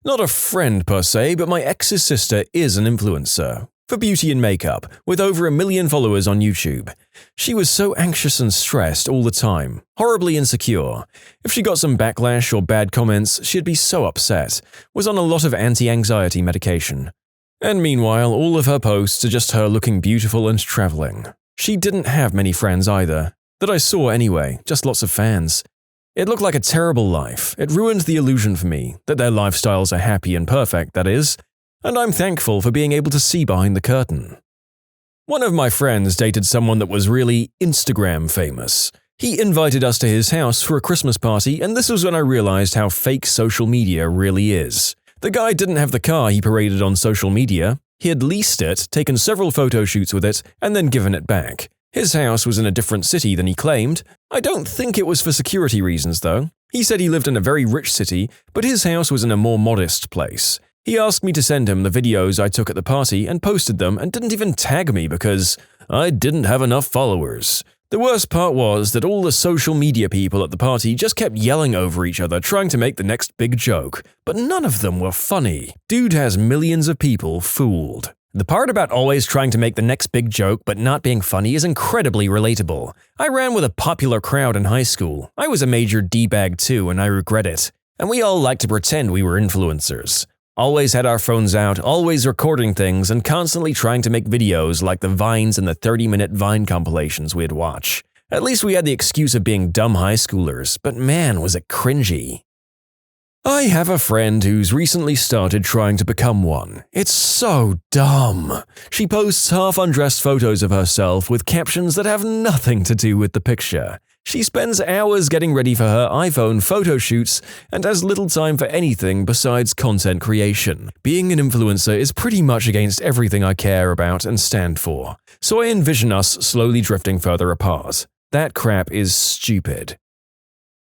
Not a friend per se, but my ex's sister is an influencer for beauty and makeup, with over 1 million followers on YouTube. She was so anxious and stressed all the time, horribly insecure. If she got some backlash or bad comments, she'd be so upset, was on a lot of anti-anxiety medication. And meanwhile, all of her posts are just her looking beautiful and traveling. She didn't have many friends either. That I saw anyway, just lots of fans. It looked like a terrible life. It ruined the illusion for me, that their lifestyles are happy and perfect, that is, and I'm thankful for being able to see behind the curtain. One of my friends dated someone that was really Instagram famous. He invited us to his house for a Christmas party, and this was when I realized how fake social media really is. The guy didn't have the car he paraded on social media. He had leased it, taken several photo shoots with it, and then given it back. His house was in a different city than he claimed. I don't think it was for security reasons, though. He said he lived in a very rich city, but his house was in a more modest place. He asked me to send him the videos I took at the party and posted them and didn't even tag me because I didn't have enough followers. The worst part was that all the social media people at the party just kept yelling over each other trying to make the next big joke, but none of them were funny. Dude has millions of people fooled. The part about always trying to make the next big joke but not being funny is incredibly relatable. I ran with a popular crowd in high school. I was a major D-bag too, and I regret it. And we all liked to pretend we were influencers. Always had our phones out, always recording things, and constantly trying to make videos like the Vines and the 30-minute Vine compilations we'd watch. At least we had the excuse of being dumb high schoolers, but man, was it cringy. I have a friend who's recently started trying to become one. It's so dumb. She posts half-undressed photos of herself with captions that have nothing to do with the picture. She spends hours getting ready for her iPhone photo shoots and has little time for anything besides content creation. Being an influencer is pretty much against everything I care about and stand for, so I envision us slowly drifting further apart. That crap is stupid.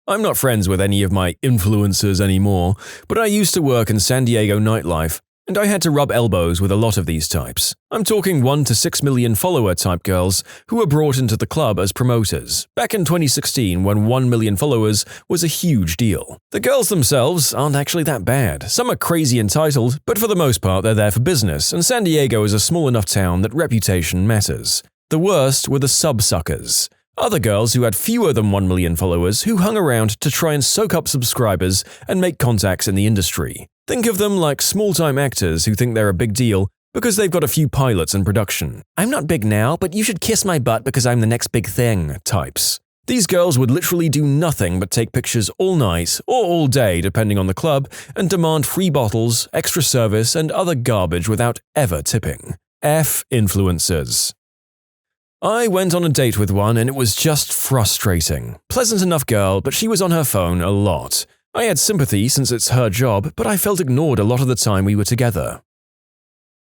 I'm not friends with any of my influencers anymore, but I used to work in San Diego nightlife, and I had to rub elbows with a lot of these types. I'm talking 1 to 6 million follower type girls who were brought into the club as promoters, back in 2016 when 1 million followers was a huge deal. The girls themselves aren't actually that bad. Some are crazy entitled, but for the most part they're there for business, and San Diego is a small enough town that reputation matters. The worst were the sub-suckers. Other girls who had fewer than 1 million followers who hung around to try and soak up subscribers and make contacts in the industry. Think of them like small-time actors who think they're a big deal because they've got a few pilots in production. I'm not big now, but you should kiss my butt because I'm the next big thing types. These girls would literally do nothing but take pictures all night or all day depending on the club and demand free bottles, extra service, and other garbage without ever tipping. F influencers. I went on a date with one and it was just frustrating. Pleasant enough girl, but she was on her phone a lot. I had sympathy since it's her job, but I felt ignored a lot of the time we were together.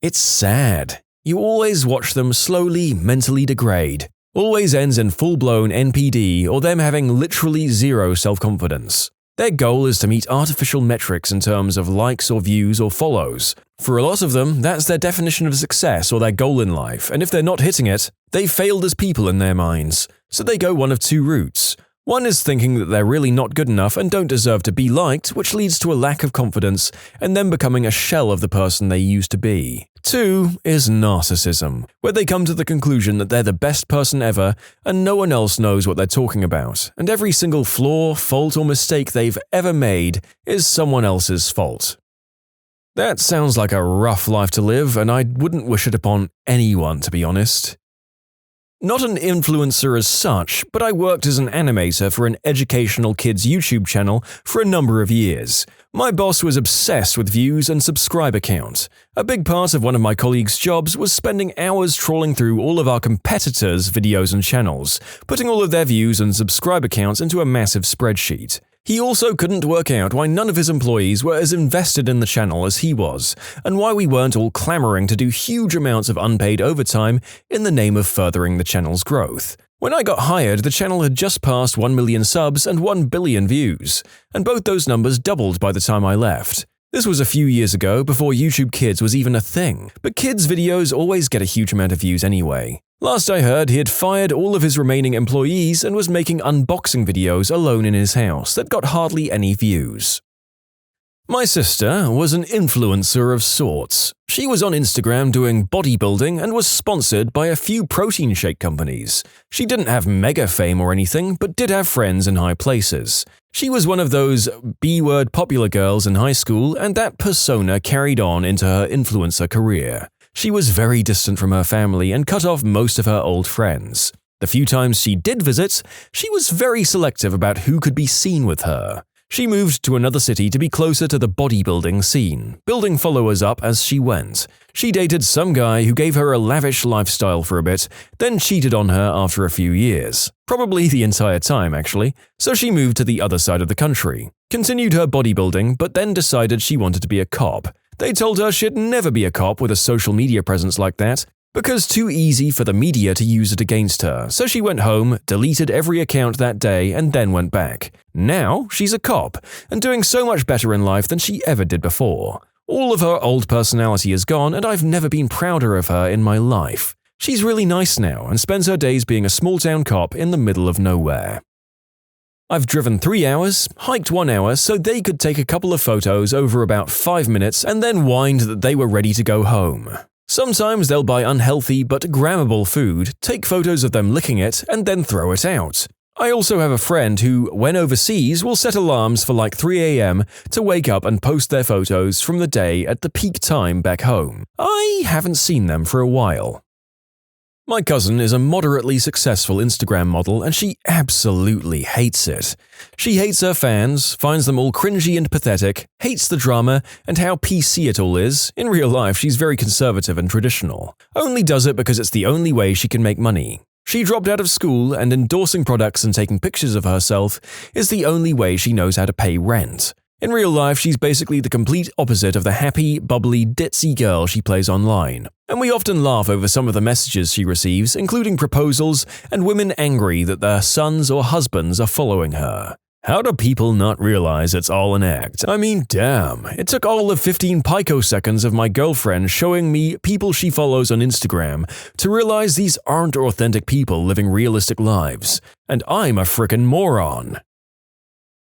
It's sad. You always watch them slowly mentally degrade. Always ends in full-blown NPD or them having literally zero self-confidence. Their goal is to meet artificial metrics in terms of likes or views or follows. For a lot of them, that's their definition of success or their goal in life, and if they're not hitting it, they've failed as people in their minds. So they go one of two routes. One is thinking that they're really not good enough and don't deserve to be liked, which leads to a lack of confidence and then becoming a shell of the person they used to be. 2 is narcissism, where they come to the conclusion that they're the best person ever and no one else knows what they're talking about, and every single flaw, fault, or mistake they've ever made is someone else's fault. That sounds like a rough life to live, and I wouldn't wish it upon anyone, to be honest. Not an influencer as such, but I worked as an animator for an educational kids YouTube channel for a number of years. My boss was obsessed with views and subscriber count. A big part of one of my colleagues' jobs was spending hours trawling through all of our competitors' videos and channels, putting all of their views and subscriber counts into a massive spreadsheet. He also couldn't work out why none of his employees were as invested in the channel as he was, and why we weren't all clamoring to do huge amounts of unpaid overtime in the name of furthering the channel's growth. When I got hired, the channel had just passed 1 million subs and 1 billion views, and both those numbers doubled by the time I left. This was a few years ago, before YouTube Kids was even a thing, but kids' videos always get a huge amount of views anyway. Last I heard, he had fired all of his remaining employees and was making unboxing videos alone in his house that got hardly any views. My sister was an influencer of sorts. She was on Instagram doing bodybuilding and was sponsored by a few protein shake companies. She didn't have mega fame or anything, but did have friends in high places. She was one of those B-word popular girls in high school, and that persona carried on into her influencer career. She was very distant from her family and cut off most of her old friends. The few times she did visit, she was very selective about who could be seen with her. She moved to another city to be closer to the bodybuilding scene, building followers up as she went. She dated some guy who gave her a lavish lifestyle for a bit, then cheated on her after a few years. Probably the entire time, actually. So she moved to the other side of the country. Continued her bodybuilding, but then decided she wanted to be a cop. They told her she'd never be a cop with a social media presence like that, because too easy for the media to use it against her, so she went home, deleted every account that day, and then went back. Now, she's a cop, and doing so much better in life than she ever did before. All of her old personality is gone, and I've never been prouder of her in my life. She's really nice now, and spends her days being a small-town cop in the middle of nowhere. I've driven 3 hours, hiked 1 hour so they could take a couple of photos over about 5 minutes and then whined that they were ready to go home. Sometimes they'll buy unhealthy but grammable food, take photos of them licking it, and then throw it out. I also have a friend who, when overseas, will set alarms for like 3 a.m. to wake up and post their photos from the day at the peak time back home. I haven't seen them for a while. My cousin is a moderately successful Instagram model and she absolutely hates it. She hates her fans, finds them all cringy and pathetic, hates the drama, and how PC it all is. In real life, she's very conservative and traditional. Only does it because it's the only way she can make money. She dropped out of school and endorsing products and taking pictures of herself is the only way she knows how to pay rent. In real life, she's basically the complete opposite of the happy, bubbly, ditzy girl she plays online. And we often laugh over some of the messages she receives, including proposals and women angry that their sons or husbands are following her. How do people not realize it's all an act? I mean, damn, it took all of 15 picoseconds of my girlfriend showing me people she follows on Instagram to realize these aren't authentic people living realistic lives. And I'm a frickin' moron.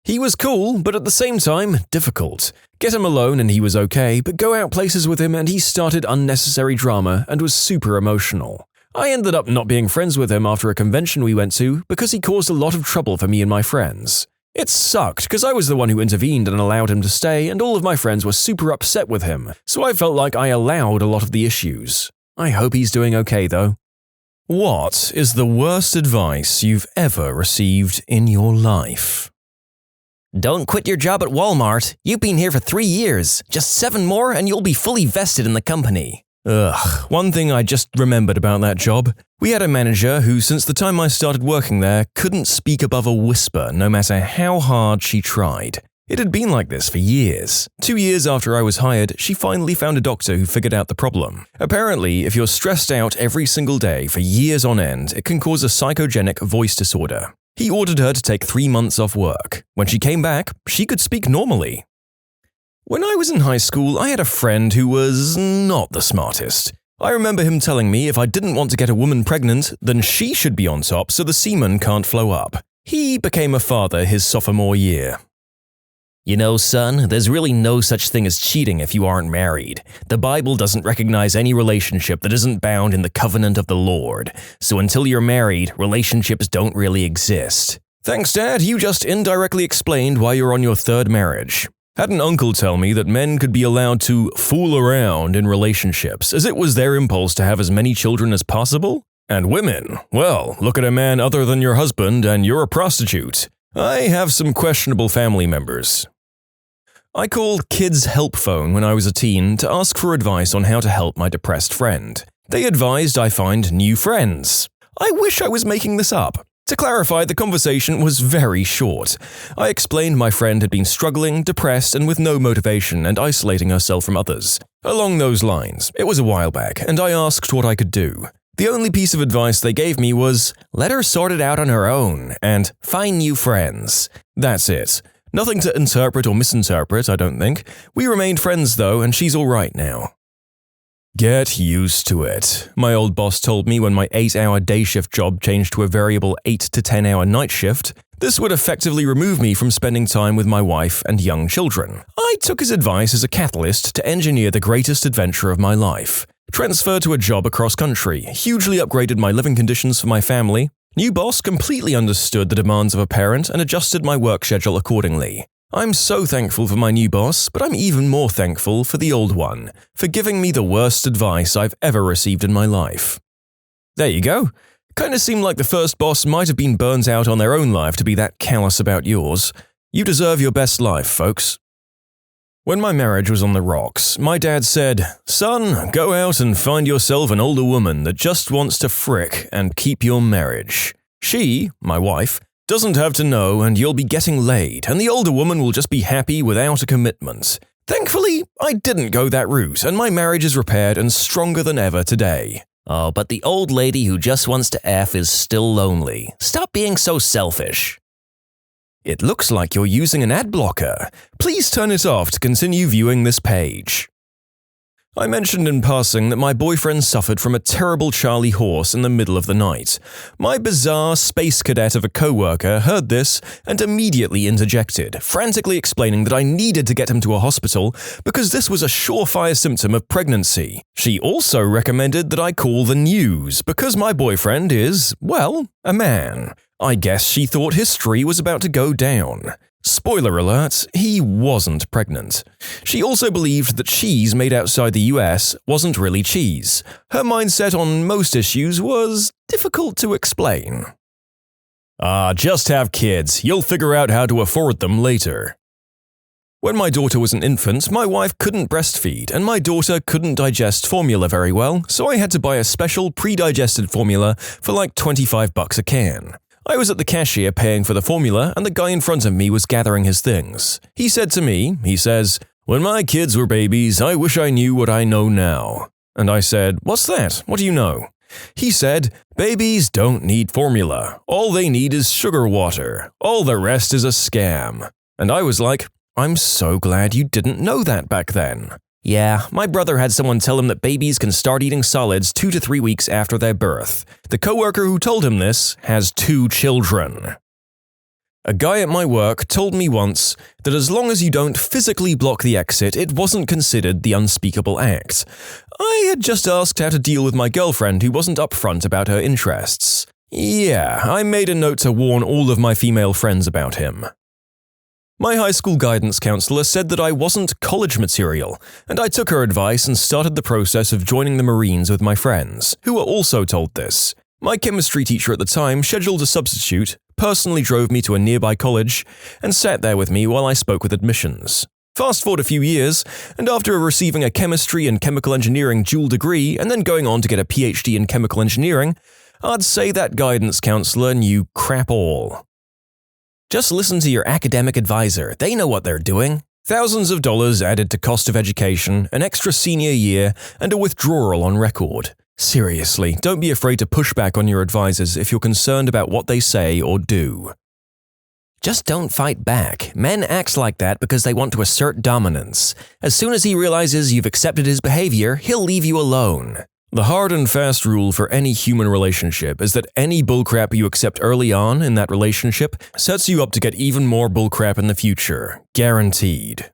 He was cool, but at the same time, difficult. Get him alone and he was okay, but go out places with him and he started unnecessary drama and was super emotional. I ended up not being friends with him after a convention we went to because he caused a lot of trouble for me and my friends. It sucked because I was the one who intervened and allowed him to stay and all of my friends were super upset with him, so I felt like I allowed a lot of the issues. I hope he's doing okay though. What is the worst advice you've ever received in your life? Don't quit your job at Walmart. You've been here for 3 years. Just 7 more and you'll be fully vested in the company. Ugh, one thing I just remembered about that job. We had a manager who, since the time I started working there, couldn't speak above a whisper no matter how hard she tried. It had been like this for years. 2 years after I was hired, she finally found a doctor who figured out the problem. Apparently, if you're stressed out every single day for years on end, it can cause a psychogenic voice disorder. He ordered her to take 3 months off work. When she came back, she could speak normally. When I was in high school, I had a friend who was not the smartest. I remember him telling me if I didn't want to get a woman pregnant, then she should be on top so the semen can't flow up. He became a father his sophomore year. You know, son, there's really no such thing as cheating if you aren't married. The Bible doesn't recognize any relationship that isn't bound in the covenant of the Lord. So until you're married, relationships don't really exist. Thanks, Dad. You just indirectly explained why you're on your 3rd marriage. Had an uncle tell me that men could be allowed to fool around in relationships as it was their impulse to have as many children as possible. And women, well, look at a man other than your husband and you're a prostitute. I have some questionable family members. I called Kids Help Phone when I was a teen to ask for advice on how to help my depressed friend. They advised I find new friends. I wish I was making this up. To clarify, the conversation was very short. I explained my friend had been struggling, depressed, and with no motivation and isolating herself from others. Along those lines, it was a while back, and I asked what I could do. The only piece of advice they gave me was, let her sort it out on her own, and find new friends. That's it. Nothing to interpret or misinterpret, I don't think. We remained friends though, and she's alright now. Get used to it, my old boss told me when my 8-hour day shift job changed to a variable 8 to 10-hour night shift. This would effectively remove me from spending time with my wife and young children. I took his advice as a catalyst to engineer the greatest adventure of my life. Transferred to a job across country, hugely upgraded my living conditions for my family. New boss completely understood the demands of a parent and adjusted my work schedule accordingly. I'm so thankful for my new boss, but I'm even more thankful for the old one, for giving me the worst advice I've ever received in my life. There you go. Kinda seemed like the first boss might have been burnt out on their own life to be that callous about yours. You deserve your best life, folks. When my marriage was on the rocks, my dad said, "Son, go out and find yourself an older woman that just wants to frick and keep your marriage. She, my wife, doesn't have to know and you'll be getting laid and the older woman will just be happy without a commitment." Thankfully, I didn't go that route and my marriage is repaired and stronger than ever today. Oh, but the old lady who just wants to F is still lonely. Stop being so selfish. It looks like you're using an ad blocker. Please turn it off to continue viewing this page. I mentioned in passing that my boyfriend suffered from a terrible Charlie horse in the middle of the night. My bizarre space cadet of a coworker heard this and immediately interjected, frantically explaining that I needed to get him to a hospital because this was a surefire symptom of pregnancy. She also recommended that I call the news because my boyfriend is, well, a man. I guess she thought history was about to go down. Spoiler alert, he wasn't pregnant. She also believed that cheese made outside the US wasn't really cheese. Her mindset on most issues was difficult to explain. Just have kids. You'll figure out how to afford them later. When my daughter was an infant, my wife couldn't breastfeed, and my daughter couldn't digest formula very well, so I had to buy a special pre-digested formula for like $25 a can. I was at the cashier paying for the formula, and the guy in front of me was gathering his things. He said to me, "When my kids were babies, I wish I knew what I know now." And I said, "What's that? What do you know?" He said, "Babies don't need formula. All they need is sugar water. All the rest is a scam." And I was like, I'm so glad you didn't know that back then. Yeah, my brother had someone tell him that babies can start eating solids 2 to 3 weeks after their birth. The coworker who told him this has 2 children. A guy at my work told me once that as long as you don't physically block the exit, it wasn't considered the unspeakable act. I had just asked how to deal with my girlfriend who wasn't upfront about her interests. Yeah, I made a note to warn all of my female friends about him. My high school guidance counselor said that I wasn't college material, and I took her advice and started the process of joining the Marines with my friends, who were also told this. My chemistry teacher at the time scheduled a substitute, personally drove me to a nearby college, and sat there with me while I spoke with admissions. Fast forward a few years, and after receiving a chemistry and chemical engineering dual degree and then going on to get a PhD in chemical engineering, I'd say that guidance counselor knew crap all. Just listen to your academic advisor, they know what they're doing. Thousands of dollars added to cost of education, an extra senior year, and a withdrawal on record. Seriously, don't be afraid to push back on your advisors if you're concerned about what they say or do. Just don't fight back. Men act like that because they want to assert dominance. As soon as he realizes you've accepted his behavior, he'll leave you alone. The hard and fast rule for any human relationship is that any bullcrap you accept early on in that relationship sets you up to get even more bullcrap in the future. Guaranteed.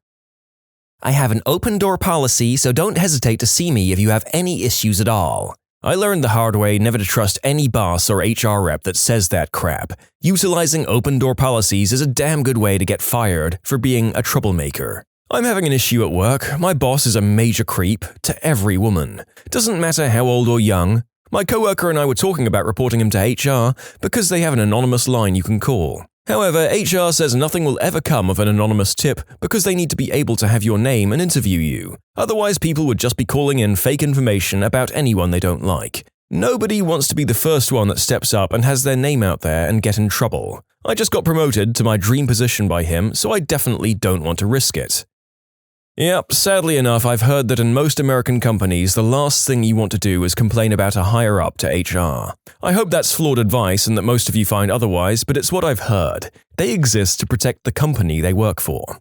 I have an open door policy, so don't hesitate to see me if you have any issues at all. I learned the hard way never to trust any boss or HR rep that says that crap. Utilizing open door policies is a damn good way to get fired for being a troublemaker. I'm having an issue at work. My boss is a major creep to every woman. Doesn't matter how old or young. My coworker and I were talking about reporting him to HR because they have an anonymous line you can call. However, HR says nothing will ever come of an anonymous tip because they need to be able to have your name and interview you. Otherwise, people would just be calling in fake information about anyone they don't like. Nobody wants to be the first one that steps up and has their name out there and get in trouble. I just got promoted to my dream position by him, so I definitely don't want to risk it. Yep, sadly enough, I've heard that in most American companies, the last thing you want to do is complain about a higher-up to HR. I hope that's flawed advice and that most of you find otherwise, but it's what I've heard. They exist to protect the company they work for.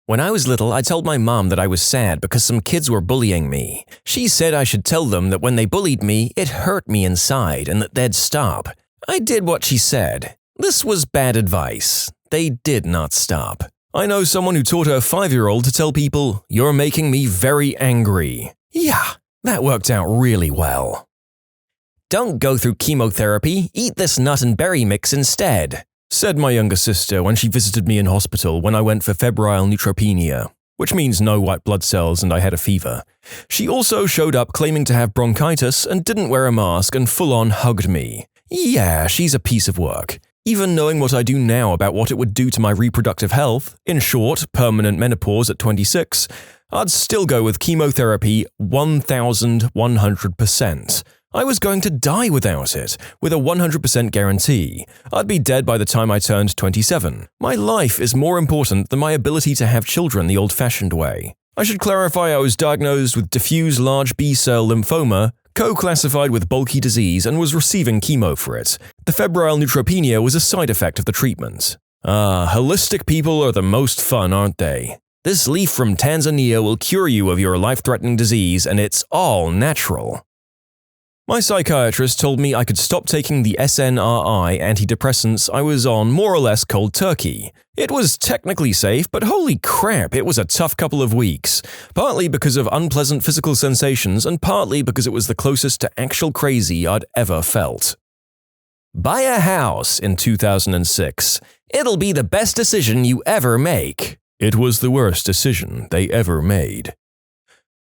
When I was little, I told my mom that I was sad because some kids were bullying me. She said I should tell them that when they bullied me, it hurt me inside and that they'd stop. I did what she said. This was bad advice. They did not stop. I know someone who taught her 5-year-old to tell people, "You're making me very angry." Yeah, that worked out really well. Don't go through chemotherapy, eat this nut and berry mix instead, said my younger sister when she visited me in hospital when I went for febrile neutropenia, which means no white blood cells and I had a fever. She also showed up claiming to have bronchitis and didn't wear a mask and full-on hugged me. Yeah, she's a piece of work. Even knowing what I do now about what it would do to my reproductive health, in short, permanent menopause at 26, I'd still go with chemotherapy 1,100%. I was going to die without it, with a 100% guarantee. I'd be dead by the time I turned 27. My life is more important than my ability to have children the old-fashioned way. I should clarify I was diagnosed with diffuse large B-cell lymphoma, co-classified with bulky disease, and was receiving chemo for it. The febrile neutropenia was a side effect of the treatment. Holistic people are the most fun, aren't they? This leaf from Tanzania will cure you of your life-threatening disease, and it's all natural. My psychiatrist told me I could stop taking the SNRI antidepressants I was on more or less cold turkey. It was technically safe, but holy crap, it was a tough couple of weeks. Partly because of unpleasant physical sensations and partly because it was the closest to actual crazy I'd ever felt. Buy a house in 2006. It'll be the best decision you ever make." It was the worst decision they ever made.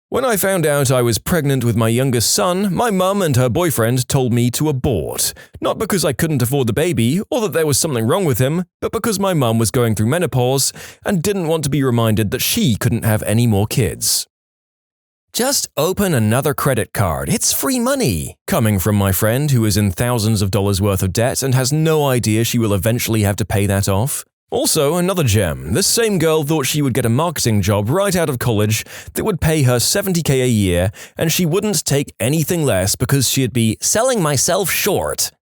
When I found out I was pregnant with my youngest son, my mum and her boyfriend told me to abort. Not because I couldn't afford the baby or that there was something wrong with him, but because my mum was going through menopause and didn't want to be reminded that she couldn't have any more kids. "Just open another credit card. It's free money." Coming from my friend who is in thousands of dollars worth of debt and has no idea she will eventually have to pay that off. Also, another gem, this same girl thought she would get a marketing job right out of college that would pay her $70K a year, and she wouldn't take anything less because she'd be selling myself short.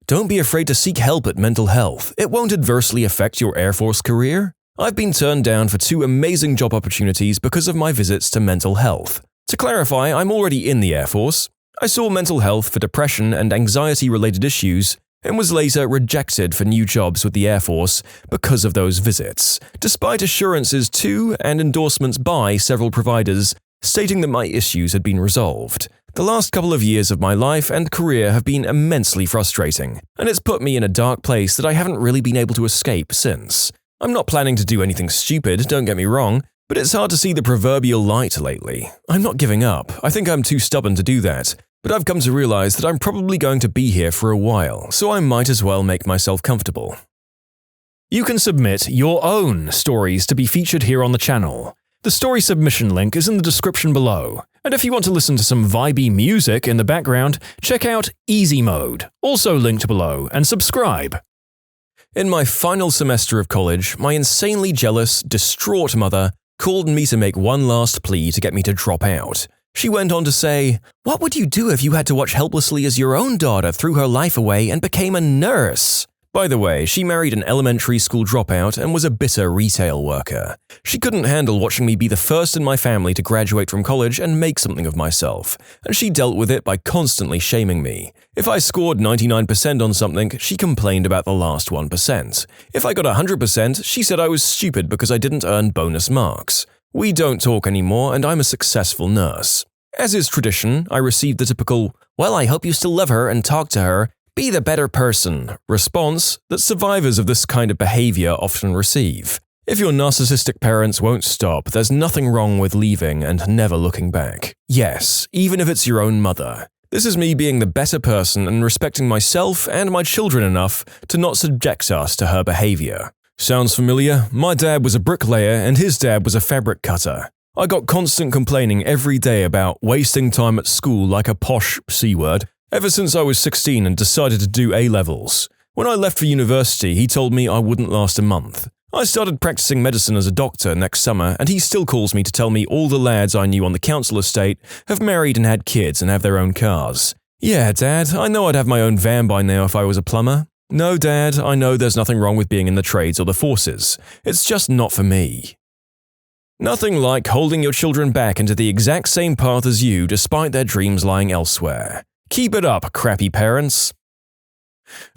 Don't be afraid to seek help at mental health. It won't adversely affect your Air Force career. I've been turned down for 2 amazing job opportunities because of my visits to mental health. To clarify, I'm already in the Air Force. I saw mental health for depression and anxiety-related issues, and was later rejected for new jobs with the Air Force because of those visits, despite assurances to and endorsements by several providers stating that my issues had been resolved. The last couple of years of my life and career have been immensely frustrating, and it's put me in a dark place that I haven't really been able to escape since. I'm not planning to do anything stupid, don't get me wrong, but it's hard to see the proverbial light lately. I'm not giving up. I think I'm too stubborn to do that. But I've come to realize that I'm probably going to be here for a while, so I might as well make myself comfortable. You can submit your own stories to be featured here on the channel. The story submission link is in the description below. And if you want to listen to some vibey music in the background, check out easymode, also linked below, and subscribe. In my final semester of college, my insanely jealous, distraught mother called me to make one last plea to get me to drop out. She went on to say, "What would you do if you had to watch helplessly as your own daughter threw her life away and became a nurse?" By the way, she married an elementary school dropout and was a bitter retail worker. She couldn't handle watching me be the first in my family to graduate from college and make something of myself, and she dealt with it by constantly shaming me. If I scored 99% on something, she complained about the last 1%. If I got 100%, she said I was stupid because I didn't earn bonus marks. We don't talk anymore, and I'm a successful nurse. As is tradition, I received the typical, "Well, I hope you still love her and talk to her. Be the better person," response that survivors of this kind of behavior often receive. If your narcissistic parents won't stop, there's nothing wrong with leaving and never looking back. Yes, even if it's your own mother. This is me being the better person and respecting myself and my children enough to not subject us to her behavior. Sounds familiar? My dad was a bricklayer and his dad was a fabric cutter. I got constant complaining every day about wasting time at school like a posh C-word ever since I was 16 and decided to do A-levels. When I left for university, he told me I wouldn't last a month. I started practicing medicine as a doctor next summer, and he still calls me to tell me all the lads I knew on the council estate have married and had kids and have their own cars. Yeah, Dad, I know I'd have my own van by now if I was a plumber. No, Dad, I know there's nothing wrong with being in the trades or the forces. It's just not for me. Nothing like holding your children back into the exact same path as you despite their dreams lying elsewhere. Keep it up, crappy parents.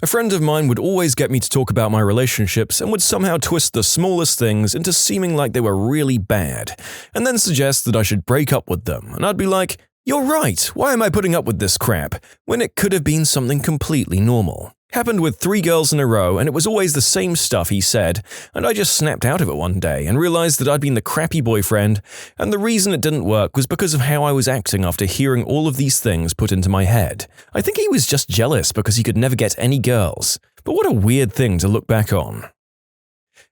A friend of mine would always get me to talk about my relationships and would somehow twist the smallest things into seeming like they were really bad, and then suggest that I should break up with them, and I'd be like, "You're right, why am I putting up with this crap?" when it could have been something completely normal. Happened with 3 girls in a row, and it was always the same stuff he said, and I just snapped out of it one day and realized that I'd been the crappy boyfriend, and the reason it didn't work was because of how I was acting after hearing all of these things put into my head. I think he was just jealous because he could never get any girls, but what a weird thing to look back on.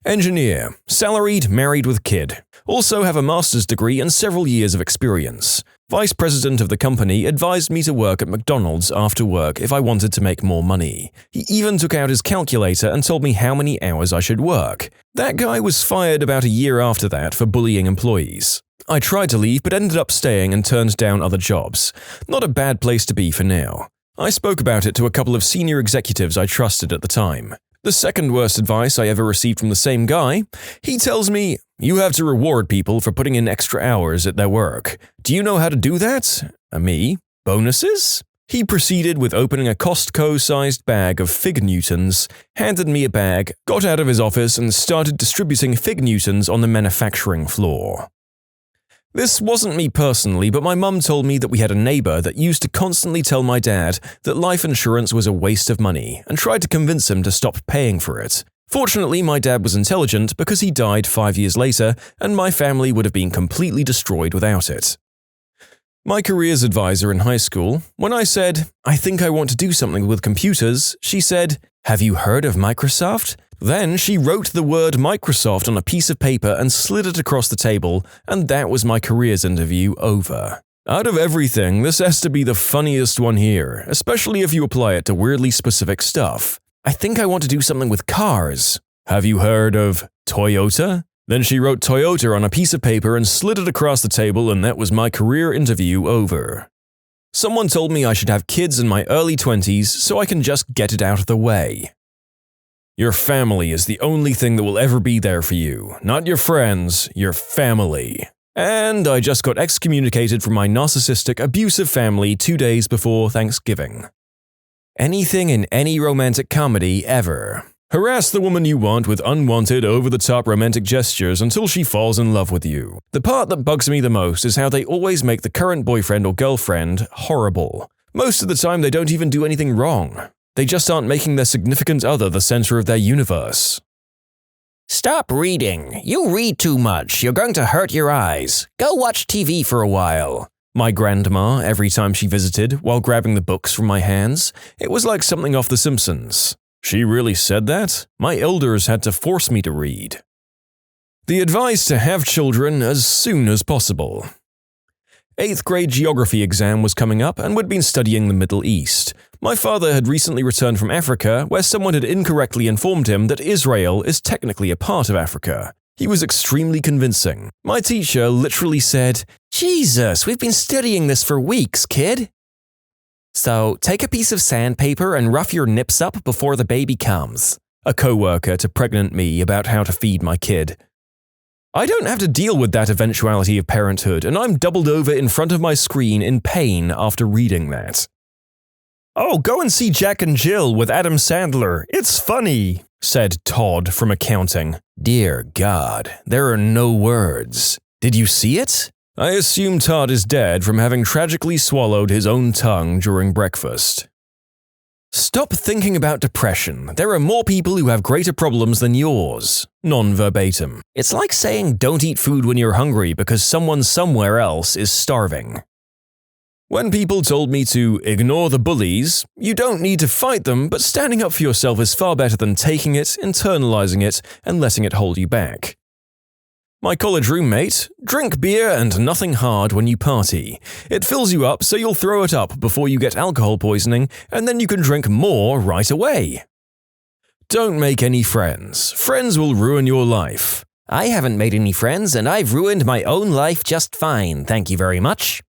Engineer, salaried, married with kid. Also have a master's degree and several years of experience. Vice president of the company advised me to work at McDonald's after work if I wanted to make more money. He even took out his calculator and told me how many hours I should work. That guy was fired about a year after that for bullying employees. I tried to leave but ended up staying and turned down other jobs. Not a bad place to be for now. I spoke about it to a couple of senior executives I trusted at the time. The second worst advice I ever received from the same guy, he tells me, "You have to reward people for putting in extra hours at their work. Do you know how to do that?" Me? Bonuses? He proceeded with opening a Costco-sized bag of Fig Newtons, handed me a bag, got out of his office and started distributing Fig Newtons on the manufacturing floor. This wasn't me personally, but my mum told me that we had a neighbor that used to constantly tell my dad that life insurance was a waste of money and tried to convince him to stop paying for it. Fortunately, my dad was intelligent because he died 5 years later, and my family would have been completely destroyed without it. My careers advisor in high school, when I said, "I think I want to do something with computers," she said, "Have you heard of Microsoft?" Then she wrote the word Microsoft on a piece of paper and slid it across the table, and that was my careers interview over. Out of everything, this has to be the funniest one here, especially if you apply it to weirdly specific stuff. "I think I want to do something with cars." "Have you heard of Toyota?" Then she wrote Toyota on a piece of paper and slid it across the table, and that was my career interview over. Someone told me I should have kids in my early 20s so I can just get it out of the way. Your family is the only thing that will ever be there for you, not your friends, your family. And I just got excommunicated from my narcissistic, abusive family 2 days before Thanksgiving. Anything in any romantic comedy ever. Harass the woman you want with unwanted, over-the-top romantic gestures until she falls in love with you. The part that bugs me the most is how they always make the current boyfriend or girlfriend horrible. Most of the time they don't even do anything wrong. They just aren't making their significant other the center of their universe. Stop reading. You read too much. You're going to hurt your eyes. Go watch TV for a while. My grandma, every time she visited, while grabbing the books from my hands, it was like something off The Simpsons. She really said that? My elders had to force me to read. The advice to have children as soon as possible. 8th grade geography exam was coming up and we'd been studying the Middle East. My father had recently returned from Africa, where someone had incorrectly informed him that Israel is technically a part of Africa. He was extremely convincing. My teacher literally said, "Jesus, we've been studying this for weeks, kid." So, take a piece of sandpaper and rough your nips up before the baby comes. A coworker to pregnant me about how to feed my kid. I don't have to deal with that eventuality of parenthood, and I'm doubled over in front of my screen in pain after reading that. "Oh, go and see Jack and Jill with Adam Sandler. It's funny," said Todd from accounting. Dear God, there are no words. Did you see it? I assume Todd is dead from having tragically swallowed his own tongue during breakfast. Stop thinking about depression. There are more people who have greater problems than yours. Non-verbatim. It's like saying don't eat food when you're hungry because someone somewhere else is starving. When people told me to ignore the bullies, you don't need to fight them, but standing up for yourself is far better than taking it, internalizing it, and letting it hold you back. My college roommate, drink beer and nothing hard when you party. It fills you up so you'll throw it up before you get alcohol poisoning, and then you can drink more right away. Don't make any friends. Friends will ruin your life. I haven't made any friends, and I've ruined my own life just fine, thank you very much.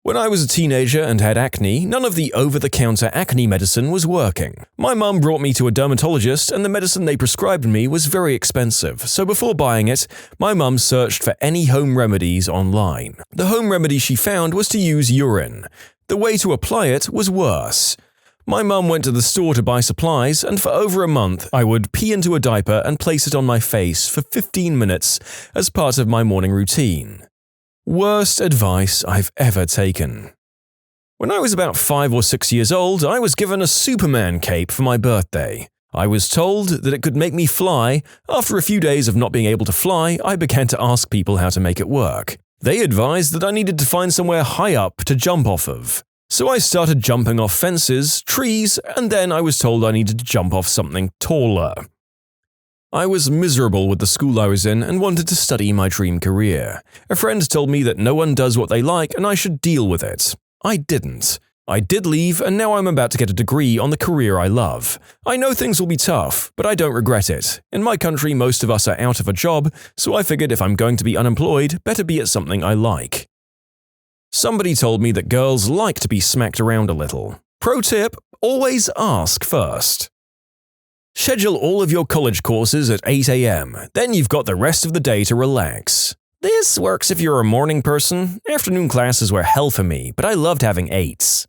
When I was a teenager and had acne, none of the over-the-counter acne medicine was working. My mum brought me to a dermatologist and the medicine they prescribed me was very expensive, so before buying it, my mum searched for any home remedies online. The home remedy she found was to use urine. The way to apply it was worse. My mum went to the store to buy supplies, and for over a month, I would pee into a diaper and place it on my face for 15 minutes as part of my morning routine. Worst advice I've ever taken. When I was about 5 or 6 years old, I was given a Superman cape for my birthday. I was told that it could make me fly. After a few days of not being able to fly, I began to ask people how to make it work. They advised that I needed to find somewhere high up to jump off of. So I started jumping off fences, trees, and then I was told I needed to jump off something taller. I was miserable with the school I was in and wanted to study my dream career. A friend told me that no one does what they like and I should deal with it. I didn't. I did leave and now I'm about to get a degree on the career I love. I know things will be tough, but I don't regret it. In my country, most of us are out of a job, so I figured if I'm going to be unemployed, better be at something I like. Somebody told me that girls like to be smacked around a little. Pro tip, always ask first. Schedule all of your college courses at 8 a.m., then you've got the rest of the day to relax. This works if you're a morning person. Afternoon classes were hell for me, but I loved having 8s.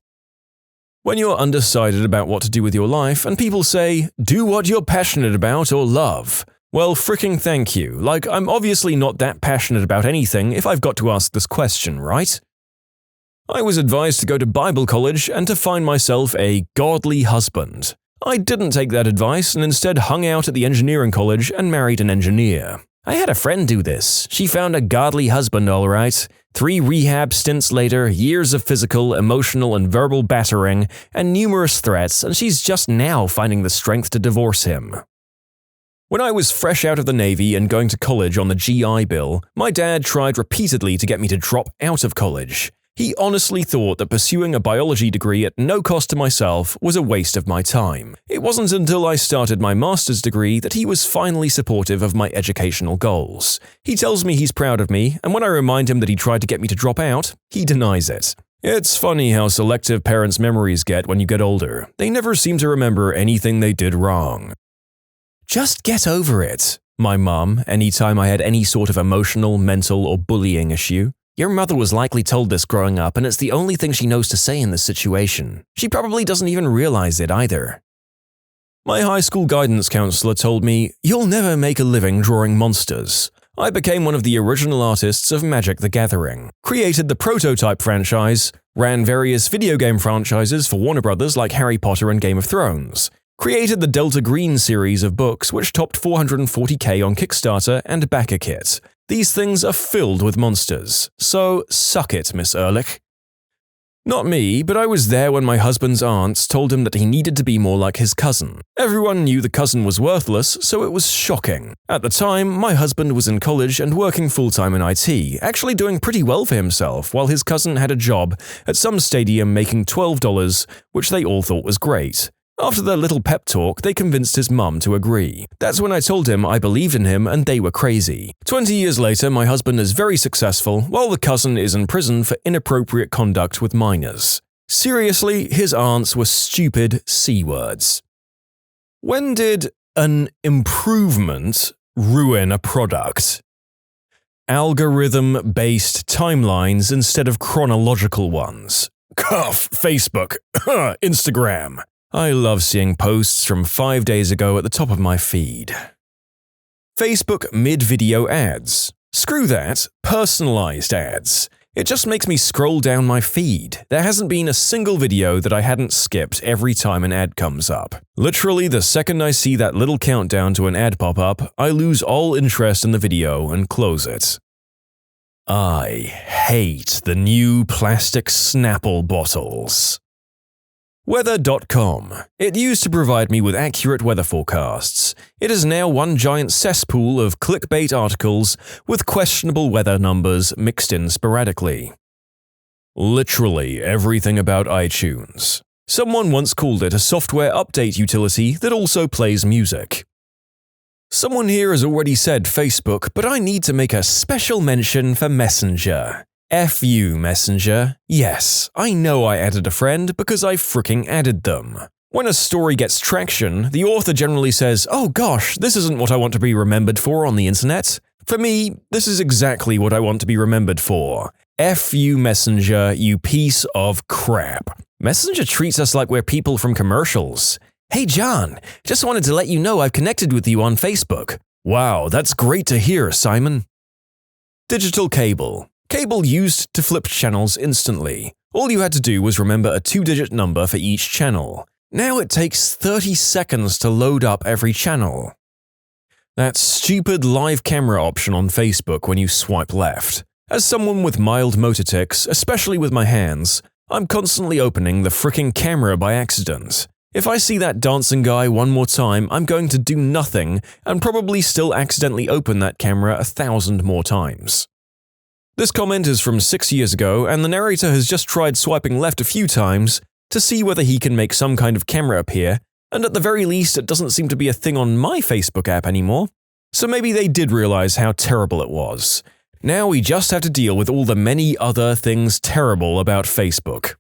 When you're undecided about what to do with your life and people say, do what you're passionate about or love, well, fricking thank you. Like, I'm obviously not that passionate about anything if I've got to ask this question, right? I was advised to go to Bible college and to find myself a godly husband. I didn't take that advice and instead hung out at the engineering college and married an engineer. I had a friend do this. She found a godly husband, all right. 3 rehab stints later, years of physical, emotional, and verbal battering, and numerous threats, and she's just now finding the strength to divorce him. When I was fresh out of the Navy and going to college on the GI Bill, my dad tried repeatedly to get me to drop out of college. He honestly thought that pursuing a biology degree at no cost to myself was a waste of my time. It wasn't until I started my master's degree that he was finally supportive of my educational goals. He tells me he's proud of me, and when I remind him that he tried to get me to drop out, he denies it. It's funny how selective parents' memories get when you get older. They never seem to remember anything they did wrong. Just get over it, my mum, anytime I had any sort of emotional, mental, or bullying issue. Your mother was likely told this growing up, and it's the only thing she knows to say in this situation. She probably doesn't even realize it either. My high school guidance counselor told me, "You'll never make a living drawing monsters." I became one of the original artists of Magic the Gathering, created the Prototype franchise, ran various video game franchises for Warner Brothers like Harry Potter and Game of Thrones, created the Delta Green series of books which topped $440K on Kickstarter and BackerKit. These things are filled with monsters, so suck it, Miss Ehrlich. Not me, but I was there when my husband's aunts told him that he needed to be more like his cousin. Everyone knew the cousin was worthless, so it was shocking. At the time, my husband was in college and working full-time in IT, actually doing pretty well for himself, while his cousin had a job at some stadium making $12, which they all thought was great. After their little pep talk, they convinced his mum to agree. That's when I told him I believed in him and they were crazy. 20 years later, my husband is very successful, while the cousin is in prison for inappropriate conduct with minors. Seriously, his aunts were stupid C-words. When did an improvement ruin a product? Algorithm-based timelines instead of chronological ones. Cough, Facebook, Instagram. I love seeing posts from 5 days ago at the top of my feed. Facebook mid-video ads. Screw that, personalized ads. It just makes me scroll down my feed. There hasn't been a single video that I hadn't skipped every time an ad comes up. Literally, the second I see that little countdown to an ad pop up, I lose all interest in the video and close it. I hate the new plastic Snapple bottles. Weather.com. It used to provide me with accurate weather forecasts. It is now one giant cesspool of clickbait articles with questionable weather numbers mixed in sporadically. Literally everything about iTunes. Someone once called it a software update utility that also plays music. Someone here has already said Facebook, but I need to make a special mention for Messenger. F you, Messenger. Yes, I know I added a friend because I fricking added them. When a story gets traction, the author generally says, "Oh gosh, this isn't what I want to be remembered for on the internet." For me, this is exactly what I want to be remembered for. F you, Messenger, you piece of crap. Messenger treats us like we're people from commercials. "Hey John, just wanted to let you know I've connected with you on Facebook." Wow, that's great to hear, Simon. Digital cable. Cable used to flip channels instantly. All you had to do was remember a 2-digit number for each channel. Now it takes 30 seconds to load up every channel. That stupid live camera option on Facebook when you swipe left. As someone with mild motor tics, especially with my hands, I'm constantly opening the fricking camera by accident. If I see that dancing guy one more time, I'm going to do nothing and probably still accidentally open that camera 1,000 more times. This comment is from 6 years ago, and the narrator has just tried swiping left a few times to see whether he can make some kind of camera appear, and at the very least it doesn't seem to be a thing on my Facebook app anymore. So maybe they did realize how terrible it was. Now we just have to deal with all the many other things terrible about Facebook.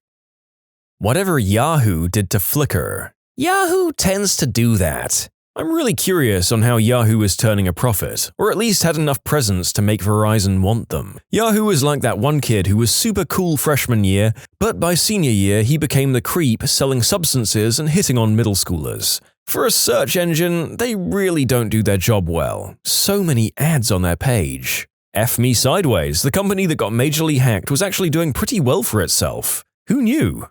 Whatever Yahoo did to Flickr. Yahoo tends to do that. I'm really curious on how Yahoo is turning a profit, or at least had enough presence to make Verizon want them. Yahoo is like that one kid who was super cool freshman year, but by senior year he became the creep selling substances and hitting on middle schoolers. For a search engine, they really don't do their job well. So many ads on their page. F me sideways, the company that got majorly hacked was actually doing pretty well for itself. Who knew?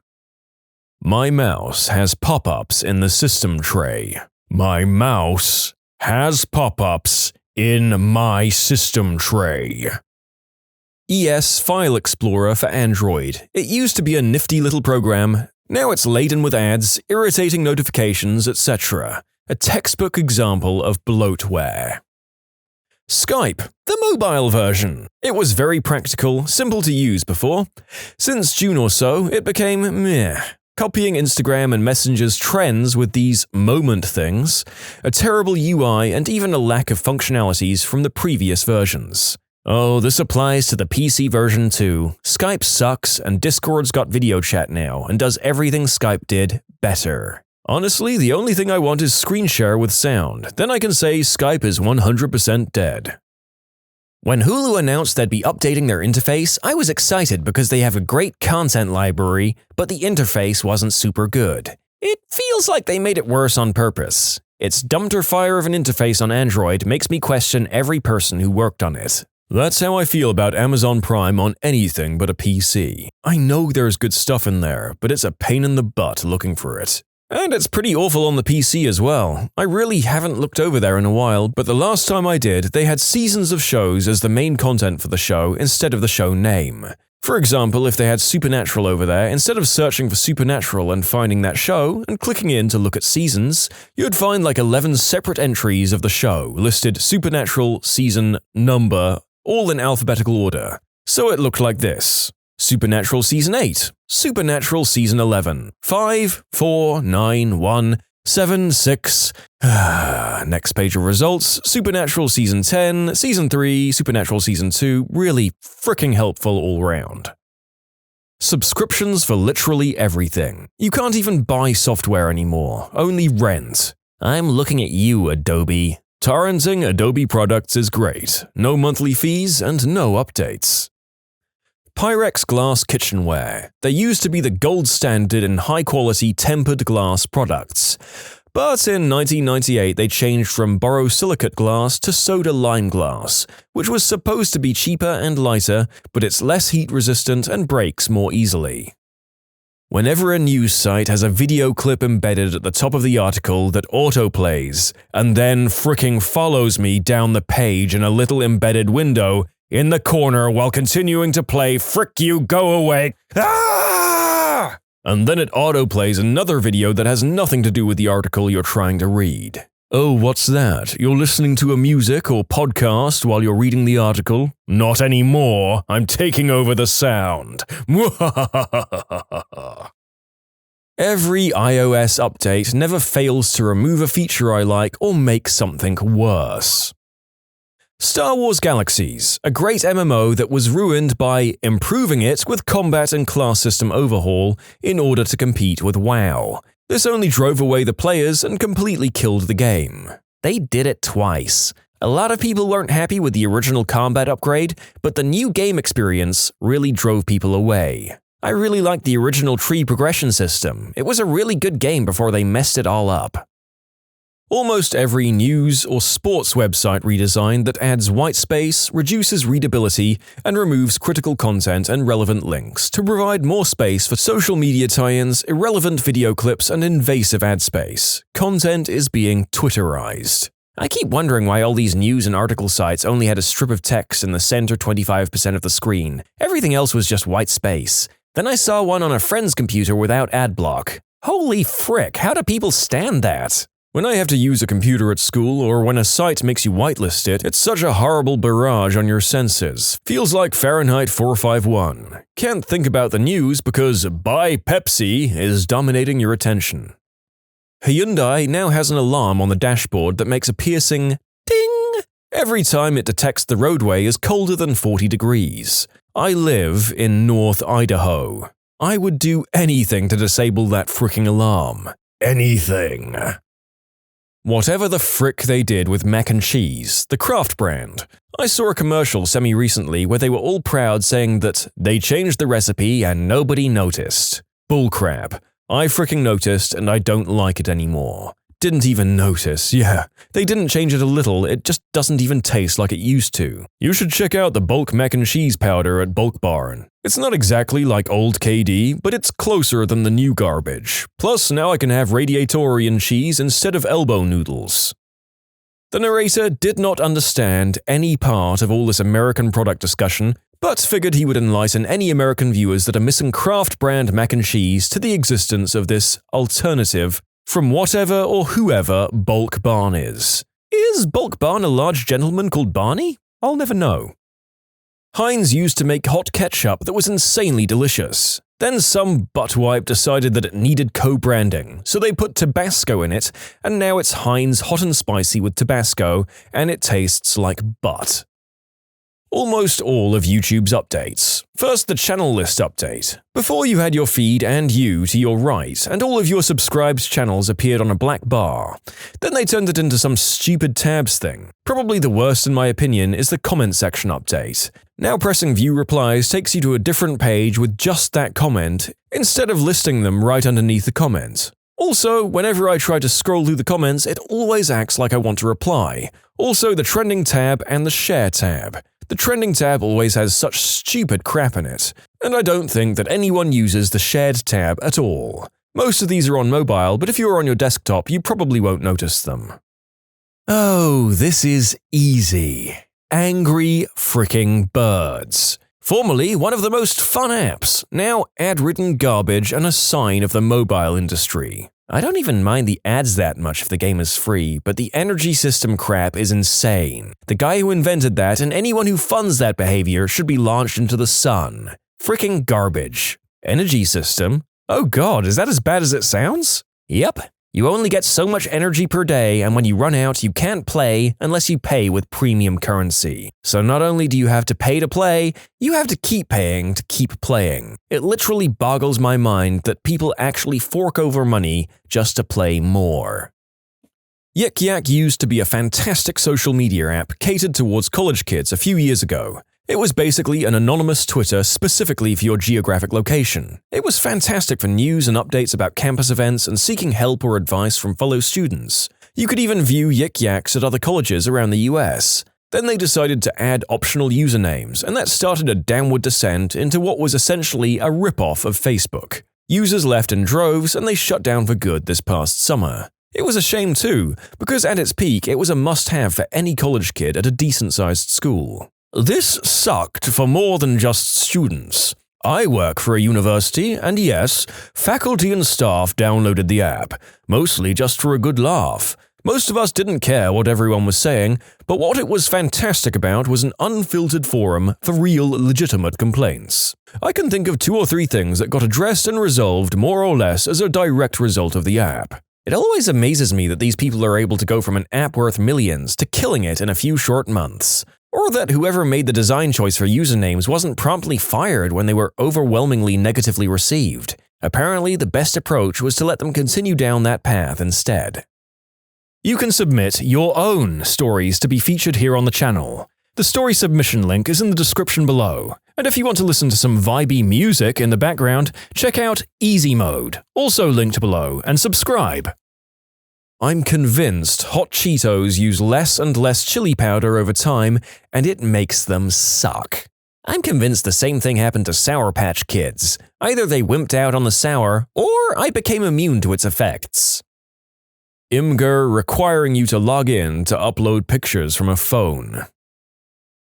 My mouse has pop-ups in the system tray. My mouse has pop-ups in my system tray. ES File Explorer for Android. It used to be a nifty little program. Now it's laden with ads, irritating notifications, etc. A textbook example of bloatware. Skype, the mobile version. It was very practical, simple to use before. Since June or so, it became meh. Copying Instagram and Messenger's trends with these moment things, a terrible UI, and even a lack of functionalities from the previous versions. Oh, this applies to the PC version too. Skype sucks, and Discord's got video chat now and does everything Skype did better. Honestly, the only thing I want is screen share with sound. Then I can say Skype is 100% dead. When Hulu announced they'd be updating their interface, I was excited because they have a great content library, but the interface wasn't super good. It feels like they made it worse on purpose. Its dumpster fire of an interface on Android makes me question every person who worked on it. That's how I feel about Amazon Prime on anything but a PC. I know there's good stuff in there, but it's a pain in the butt looking for it. And it's pretty awful on the PC as well. I really haven't looked over there in a while, but the last time I did, they had seasons of shows as the main content for the show instead of the show name. For example, if they had Supernatural over there, instead of searching for Supernatural and finding that show and clicking in to look at seasons, you'd find like 11 separate entries of the show listed Supernatural, season, number, all in alphabetical order. So it looked like this. Supernatural Season 8, Supernatural Season 11, 5, 4, 9, 1, 7, 6. Next page of results, Supernatural Season 10, Season 3, Supernatural Season 2, really fricking helpful all round. Subscriptions for literally everything. You can't even buy software anymore, only rent. I'm looking at you, Adobe. Torrenting Adobe products is great. No monthly fees and no updates. Pyrex glass kitchenware. They used to be the gold standard in high-quality tempered glass products. But in 1998 they changed from borosilicate glass to soda lime glass, which was supposed to be cheaper and lighter, but it's less heat-resistant and breaks more easily. Whenever a news site has a video clip embedded at the top of the article that autoplays, and then fricking follows me down the page in a little embedded window in the corner while continuing to play Frick You Go Away, and then it autoplays another video that has nothing to do with the article you're trying to read. Oh, what's that? You're listening to a music or podcast while you're reading the article? Not anymore. I'm taking over the sound. Every iOS update never fails to remove a feature I like or make something worse. Star Wars Galaxies, a great MMO that was ruined by improving it with combat and class system overhaul in order to compete with WoW. This only drove away the players and completely killed the game. They did it twice. A lot of people weren't happy with the original combat upgrade, but the new game experience really drove people away. I really liked the original tree progression system. It was a really good game before they messed it all up. Almost every news or sports website redesign that adds white space, reduces readability, and removes critical content and relevant links to provide more space for social media tie-ins, irrelevant video clips, and invasive ad space. Content is being Twitterized. I keep wondering why all these news and article sites only had a strip of text in the center 25% of the screen. Everything else was just white space. Then I saw one on a friend's computer without ad block. Holy frick, how do people stand that? When I have to use a computer at school or when a site makes you whitelist it, it's such a horrible barrage on your senses. Feels like Fahrenheit 451. Can't think about the news because Buy Pepsi is dominating your attention. Hyundai now has an alarm on the dashboard that makes a piercing ding every time it detects the roadway is colder than 40 degrees. I live in North Idaho. I would do anything to disable that fricking alarm. Anything. Whatever the frick they did with mac and cheese, the Kraft brand. I saw a commercial semi-recently where they were all proud saying that they changed the recipe and nobody noticed. Bullcrap. I fricking noticed and I don't like it anymore. didn't even notice, yeah. They didn't change it a little, it just doesn't even taste like it used to. You should check out the bulk mac and cheese powder at Bulk Barn. It's not exactly like old KD, but it's closer than the new garbage. Plus, now I can have radiatorian cheese instead of elbow noodles. The narrator did not understand any part of all this American product discussion, but figured he would enlighten any American viewers that are missing Kraft brand mac and cheese to the existence of this alternative from whatever or whoever Bulk Barn is. Is Bulk Barn a large gentleman called Barney? I'll never know. Heinz used to make hot ketchup that was insanely delicious. Then some buttwipe decided that it needed co-branding, so they put Tabasco in it, and now it's Heinz Hot and Spicy with Tabasco, and it tastes like butt. Almost all of YouTube's updates. First, the channel list update. Before you had your feed and you to your right, and all of your subscribed channels appeared on a black bar. Then they turned it into some stupid tabs thing. Probably the worst in my opinion is the comment section update. Now pressing view replies takes you to a different page with just that comment, instead of listing them right underneath the comment. Also, whenever I try to scroll through the comments, it always acts like I want to reply. Also, the trending tab and the share tab. The trending tab always has such stupid crap in it, and I don't think that anyone uses the shared tab at all. Most of these are on mobile, but if you're on your desktop, you probably won't notice them. Oh, this is easy. Angry Fricking Birds. Formerly one of the most fun apps, now ad-ridden garbage and a sign of the mobile industry. I don't even mind the ads that much if the game is free, but the energy system crap is insane. The guy who invented that and anyone who funds that behavior should be launched into the sun. Fricking garbage. Energy system? Oh god, is that as bad as it sounds? Yep. You only get so much energy per day, and when you run out, you can't play unless you pay with premium currency. So not only do you have to pay to play, you have to keep paying to keep playing. It literally boggles my mind that people actually fork over money just to play more. Yik Yak used to be a fantastic social media app catered towards college kids a few years ago. It was basically an anonymous Twitter specifically for your geographic location. It was fantastic for news and updates about campus events and seeking help or advice from fellow students. You could even view Yik Yaks at other colleges around the US. Then they decided to add optional usernames, and that started a downward descent into what was essentially a rip-off of Facebook. Users left in droves, and they shut down for good this past summer. It was a shame too, because at its peak it was a must-have for any college kid at a decent-sized school. This sucked for more than just students. I work for a university, and yes, faculty and staff downloaded the app, mostly just for a good laugh. Most of us didn't care what everyone was saying, but what it was fantastic about was an unfiltered forum for real legitimate complaints. I can think of 2 or 3 things that got addressed and resolved more or less as a direct result of the app. It always amazes me that these people are able to go from an app worth millions to killing it in a few short months. Or that whoever made the design choice for usernames wasn't promptly fired when they were overwhelmingly negatively received. Apparently, the best approach was to let them continue down that path instead. You can submit your own stories to be featured here on the channel. The story submission link is in the description below. And if you want to listen to some vibey music in the background, check out easymode, also linked below, and subscribe. I'm convinced hot Cheetos use less and less chili powder over time, and it makes them suck. I'm convinced the same thing happened to Sour Patch Kids. Either they wimped out on the sour, or I became immune to its effects. Imgur requiring you to log in to upload pictures from a phone.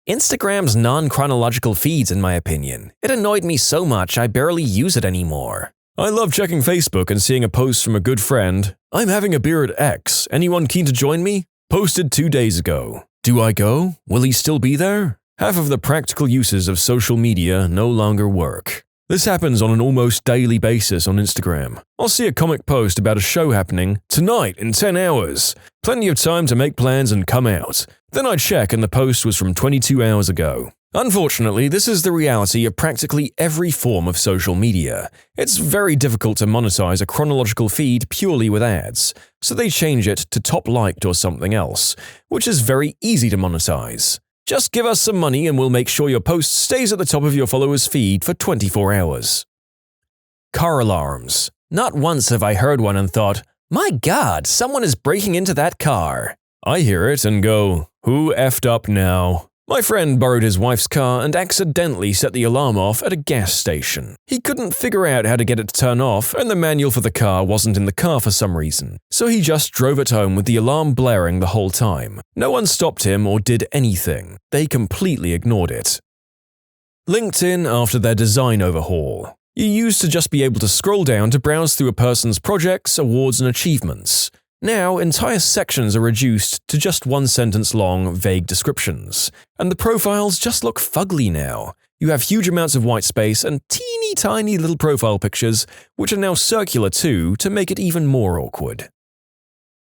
Instagram's non-chronological feeds, in my opinion. It annoyed me so much I barely use it anymore. I love checking Facebook and seeing a post from a good friend. I'm having a beer at X. Anyone keen to join me? Posted 2 days ago. Do I go? Will he still be there? Half of the practical uses of social media no longer work. This happens on an almost daily basis on Instagram. I'll see a comic post about a show happening tonight in 10 hours. Plenty of time to make plans and come out. Then I check and the post was from 22 hours ago. Unfortunately, this is the reality of practically every form of social media. It's very difficult to monetize a chronological feed purely with ads, so they change it to top liked or something else, which is very easy to monetize. Just give us some money and we'll make sure your post stays at the top of your followers' feed for 24 hours. Car alarms. Not once have I heard one and thought, My God, someone is breaking into that car. I hear it and go, who effed up now? My friend borrowed his wife's car and accidentally set the alarm off at a gas station. He couldn't figure out how to get it to turn off, and the manual for the car wasn't in the car for some reason, so he just drove it home with the alarm blaring the whole time. No one stopped him or did anything. They completely ignored it. LinkedIn after their design overhaul. You used to just be able to scroll down to browse through a person's projects, awards, and achievements. Now, entire sections are reduced to just one-sentence long, vague descriptions. And the profiles just look fugly now. You have huge amounts of white space and teeny tiny little profile pictures, which are now circular too, to make it even more awkward.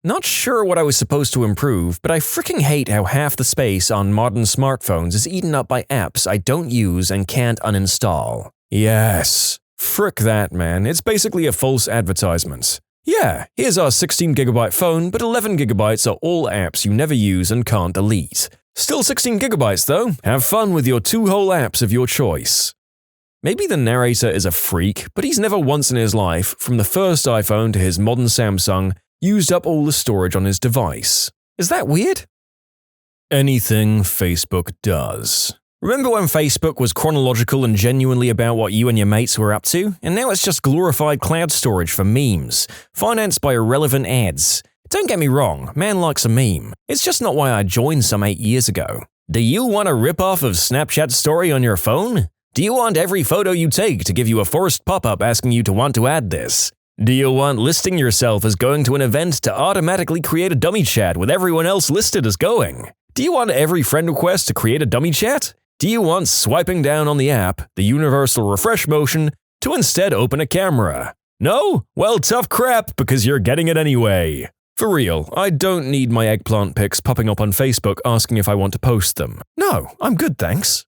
Not sure what I was supposed to improve, but I freaking hate how half the space on modern smartphones is eaten up by apps I don't use and can't uninstall. Yes. Frick that, man. It's basically a false advertisement. Yeah, here's our 16GB phone, but 11GB are all apps you never use and can't delete. Still 16GB though. Have fun with your 2 whole apps of your choice. Maybe the narrator is a freak, but he's never once in his life, from the first iPhone to his modern Samsung, used up all the storage on his device. Is that weird? Anything Facebook does. Remember when Facebook was chronological and genuinely about what you and your mates were up to? And now it's just glorified cloud storage for memes, financed by irrelevant ads. Don't get me wrong, man likes a meme. It's just not why I joined some 8 years ago. Do you want a rip-off of Snapchat story on your phone? Do you want every photo you take to give you a forced pop-up asking you to want to add this? Do you want listing yourself as going to an event to automatically create a dummy chat with everyone else listed as going? Do you want every friend request to create a dummy chat? Do you want swiping down on the app, the universal refresh motion, to instead open a camera? No? Well, tough crap, because you're getting it anyway. For real, I don't need my eggplant pics popping up on Facebook asking if I want to post them. No, I'm good, thanks.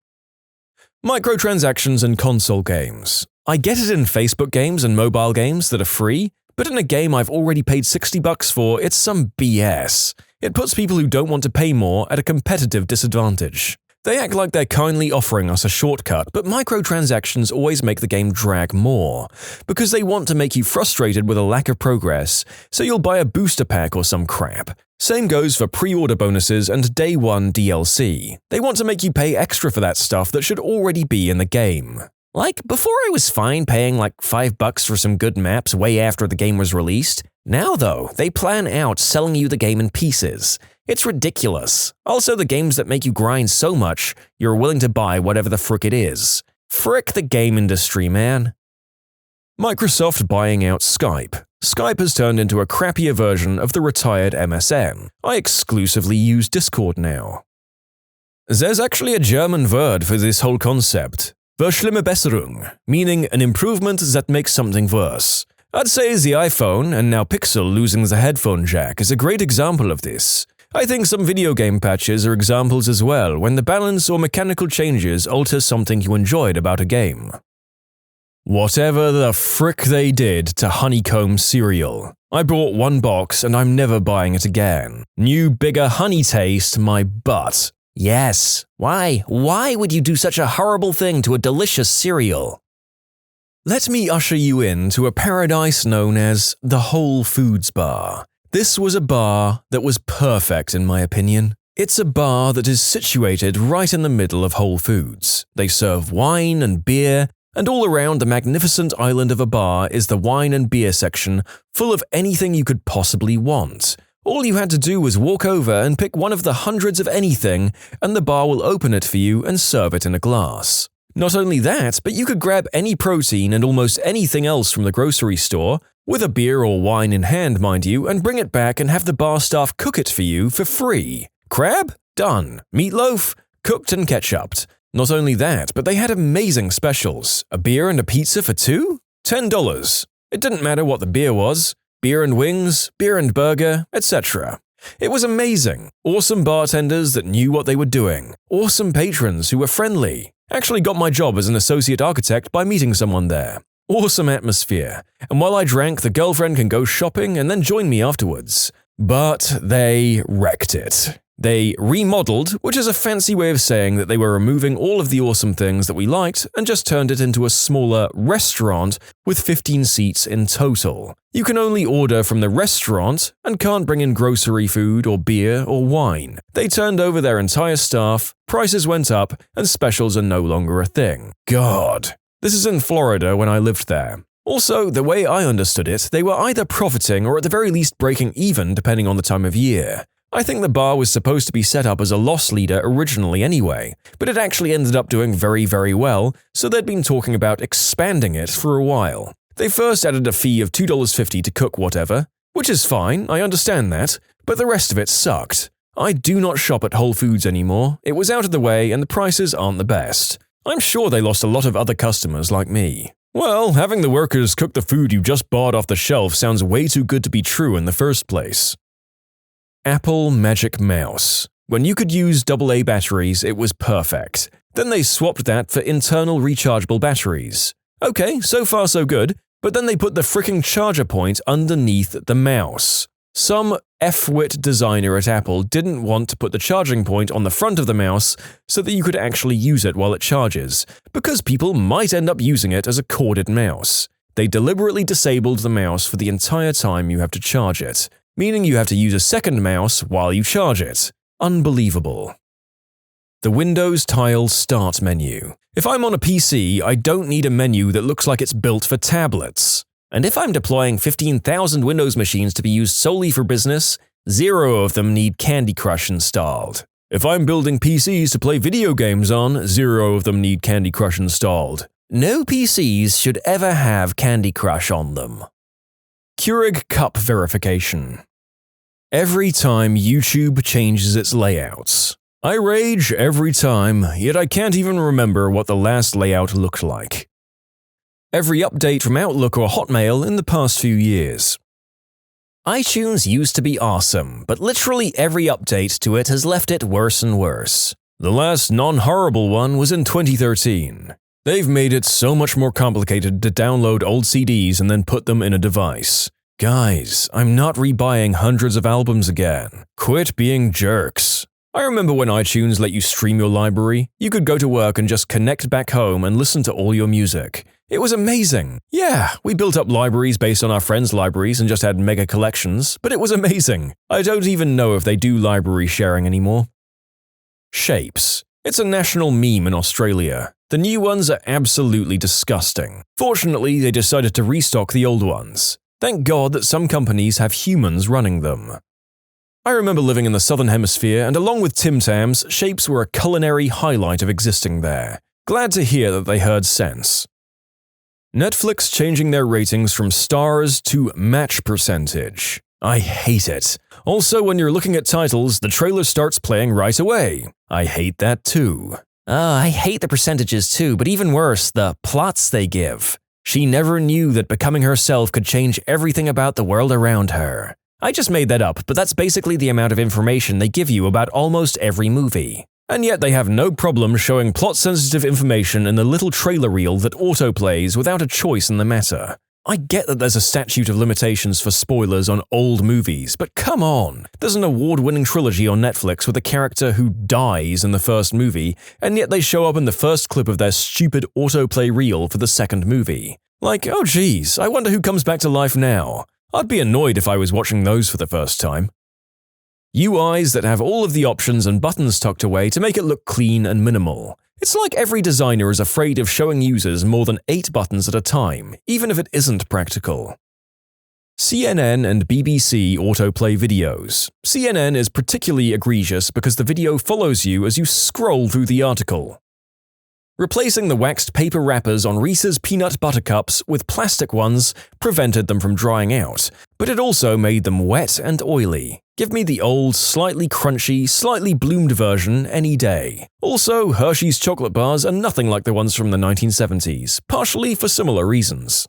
Microtransactions in console games. I get it in Facebook games and mobile games that are free, but in a game I've already paid $60 for, it's some BS. It puts people who don't want to pay more at a competitive disadvantage. They act like they're kindly offering us a shortcut, but microtransactions always make the game drag more, because they want to make you frustrated with a lack of progress, so you'll buy a booster pack or some crap. Same goes for pre-order bonuses and Day 1 DLC. They want to make you pay extra for that stuff that should already be in the game. Like, before I was fine paying like $5 for some good maps way after the game was released. Now though, they plan out selling you the game in pieces. It's ridiculous. Also, the games that make you grind so much, you're willing to buy whatever the frick it is. Frick the game industry, man. Microsoft buying out Skype. Skype has turned into a crappier version of the retired MSN. I exclusively use Discord now. There's actually a German word for this whole concept. Verschlimmbesserung, meaning an improvement that makes something worse. I'd say the iPhone, and now Pixel losing the headphone jack, is a great example of this. I think some video game patches are examples as well, when the balance or mechanical changes alter something you enjoyed about a game. Whatever the frick they did to honeycomb cereal. I bought 1 box and I'm never buying it again. New bigger honey taste, my butt. Yes. Why? Why would you do such a horrible thing to a delicious cereal? Let me usher you in to a paradise known as the Whole Foods Bar. This was a bar that was perfect in my opinion. It's a bar that is situated right in the middle of Whole Foods. They serve wine and beer, and all around the magnificent island of a bar is the wine and beer section full of anything you could possibly want. All you had to do was walk over and pick one of the hundreds of anything, and the bar will open it for you and serve it in a glass. Not only that, but you could grab any protein and almost anything else from the grocery store, with a beer or wine in hand, mind you, and bring it back and have the bar staff cook it for you for free. Crab? Done. Meatloaf? Cooked and ketchuped. Not only that, but they had amazing specials. A beer and a pizza for 2? $10. It didn't matter what the beer was. Beer and wings, beer and burger, etc. It was amazing. Awesome bartenders that knew what they were doing. Awesome patrons who were friendly. Actually got my job as an associate architect by meeting someone there. Awesome atmosphere. And while I drank, the girlfriend can go shopping and then join me afterwards. But they wrecked it. They remodeled, which is a fancy way of saying that they were removing all of the awesome things that we liked and just turned it into a smaller restaurant with 15 seats in total. You can only order from the restaurant and can't bring in grocery food or beer or wine. They turned over their entire staff, prices went up, and specials are no longer a thing. God. This is in Florida when I lived there. Also, the way I understood it, they were either profiting or at the very least breaking even depending on the time of year. I think the bar was supposed to be set up as a loss leader originally anyway, but it actually ended up doing very, very well, so they'd been talking about expanding it for a while. They first added a fee of $2.50 to cook whatever, which is fine, I understand that, but the rest of it sucked. I do not shop at Whole Foods anymore, it was out of the way and the prices aren't the best. I'm sure they lost a lot of other customers like me. Well, having the workers cook the food you just bought off the shelf sounds way too good to be true in the first place. Apple Magic Mouse. When you could use AA batteries, it was perfect. Then they swapped that for internal rechargeable batteries. Okay, so far so good, but then they put the fricking charger point underneath the mouse. Some F-wit designer at Apple didn't want to put the charging point on the front of the mouse so that you could actually use it while it charges, because people might end up using it as a corded mouse. They deliberately disabled the mouse for the entire time you have to charge it, meaning you have to use a second mouse while you charge it. Unbelievable. The Windows Tile Start menu. If I'm on a PC, I don't need a menu that looks like it's built for tablets. And if I'm deploying 15,000 Windows machines to be used solely for business, 0 of them need Candy Crush installed. If I'm building PCs to play video games on, 0 of them need Candy Crush installed. No PCs should ever have Candy Crush on them. Keurig Cup verification. Every time YouTube changes its layouts. I rage every time, yet I can't even remember what the last layout looked like. Every update from Outlook or Hotmail in the past few years. iTunes used to be awesome, but literally every update to it has left it worse and worse. The last non-horrible one was in 2013. They've made it so much more complicated to download old CDs and then put them in a device. Guys, I'm not rebuying hundreds of albums again. Quit being jerks. I remember when iTunes let you stream your library. You could go to work and just connect back home and listen to all your music. It was amazing. Yeah, we built up libraries based on our friends' libraries and just had mega collections, but it was amazing. I don't even know if they do library sharing anymore. Shapes. It's a national meme in Australia. The new ones are absolutely disgusting. Fortunately, they decided to restock the old ones. Thank God that some companies have humans running them. I remember living in the Southern Hemisphere, and along with Tim Tams, shapes were a culinary highlight of existing there. Glad to hear that they heard sense. Netflix changing their ratings from stars to match percentage. I hate it. Also, when you're looking at titles, the trailer starts playing right away. I hate that too. I hate the percentages too, but even worse, the plots they give. She never knew that becoming herself could change everything about the world around her. I just made that up, but that's basically the amount of information they give you about almost every movie. And yet they have no problem showing plot-sensitive information in the little trailer reel that autoplays without a choice in the matter. I get that there's a statute of limitations for spoilers on old movies, but come on! There's an award-winning trilogy on Netflix with a character who dies in the first movie, and yet they show up in the first clip of their stupid autoplay reel for the second movie. Like, oh geez, I wonder who comes back to life now. I'd be annoyed if I was watching those for the first time. UIs that have all of the options and buttons tucked away to make it look clean and minimal. It's like every designer is afraid of showing users more than 8 buttons at a time, even if it isn't practical. CNN and BBC autoplay videos. CNN is particularly egregious because the video follows you as you scroll through the article. Replacing the waxed paper wrappers on Reese's peanut butter cups with plastic ones prevented them from drying out, but it also made them wet and oily. Give me the old, slightly crunchy, slightly bloomed version any day. Also, Hershey's chocolate bars are nothing like the ones from the 1970s, partially for similar reasons.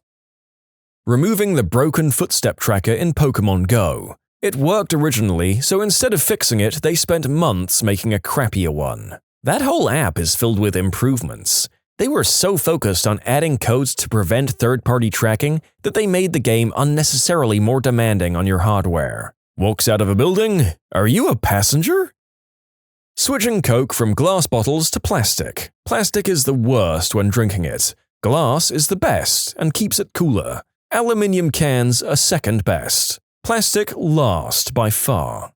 Removing the broken footstep tracker in Pokemon Go. It worked originally, so instead of fixing it, they spent months making a crappier one. That whole app is filled with improvements. They were so focused on adding codes to prevent third-party tracking that they made the game unnecessarily more demanding on your hardware. Walks out of a building? Are you a passenger? Switching Coke from glass bottles to plastic. Plastic is the worst when drinking it. Glass is the best and keeps it cooler. Aluminium cans are second best. Plastic last by far.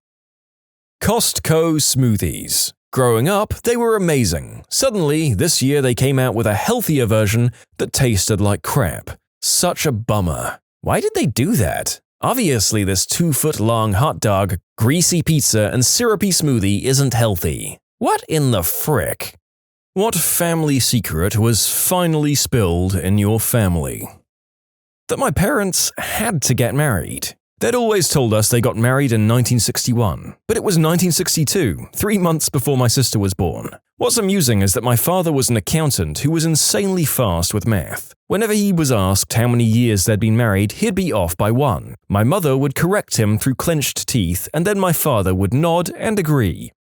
Costco smoothies. Growing up, they were amazing. Suddenly, this year they came out with a healthier version that tasted like crap. Such a bummer. Why did they do that? Obviously, this 2-foot-long hot dog, greasy pizza, and syrupy smoothie isn't healthy. What in the frick? What family secret was finally spilled in your family? That my parents had to get married. They'd always told us they got married in 1961, but it was 1962, 3 months before my sister was born. What's amusing is that my father was an accountant who was insanely fast with math. Whenever he was asked how many years they'd been married, he'd be off by 1. My mother would correct him through clenched teeth, and then my father would nod and agree.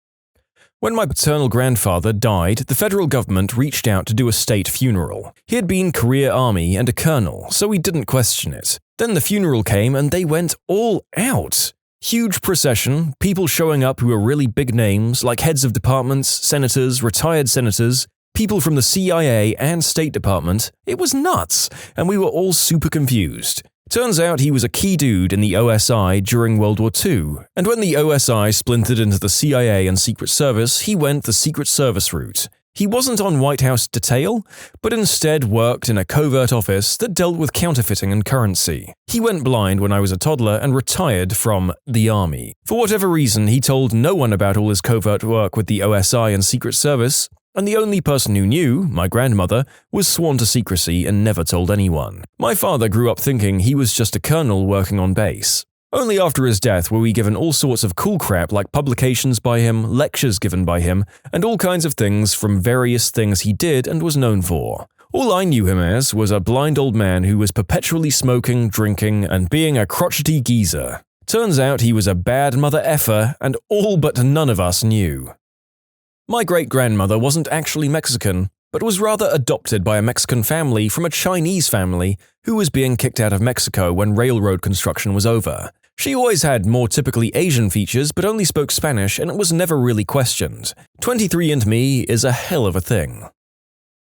When my paternal grandfather died, the federal government reached out to do a state funeral. He had been career Army and a colonel, so we didn't question it. Then the funeral came and they went all out. Huge procession, people showing up who were really big names, like heads of departments, senators, retired senators, people from the CIA and State Department. It was nuts, and we were all super confused. Turns out he was a key dude in the OSI during World War II, and when the OSI splintered into the CIA and Secret Service, he went the Secret Service route. He wasn't on White House detail, but instead worked in a covert office that dealt with counterfeiting and currency. He went blind when I was a toddler and retired from the Army. For whatever reason, he told no one about all his covert work with the OSI and Secret Service, and the only person who knew, my grandmother, was sworn to secrecy and never told anyone. My father grew up thinking he was just a colonel working on base. Only after his death were we given all sorts of cool crap like publications by him, lectures given by him, and all kinds of things from various things he did and was known for. All I knew him as was a blind old man who was perpetually smoking, drinking, and being a crotchety geezer. Turns out he was a bad mother effer, and all but none of us knew. My great-grandmother wasn't actually Mexican, but was rather adopted by a Mexican family from a Chinese family who was being kicked out of Mexico when railroad construction was over. She always had more typically Asian features but only spoke Spanish and it was never really questioned. 23andMe is a hell of a thing.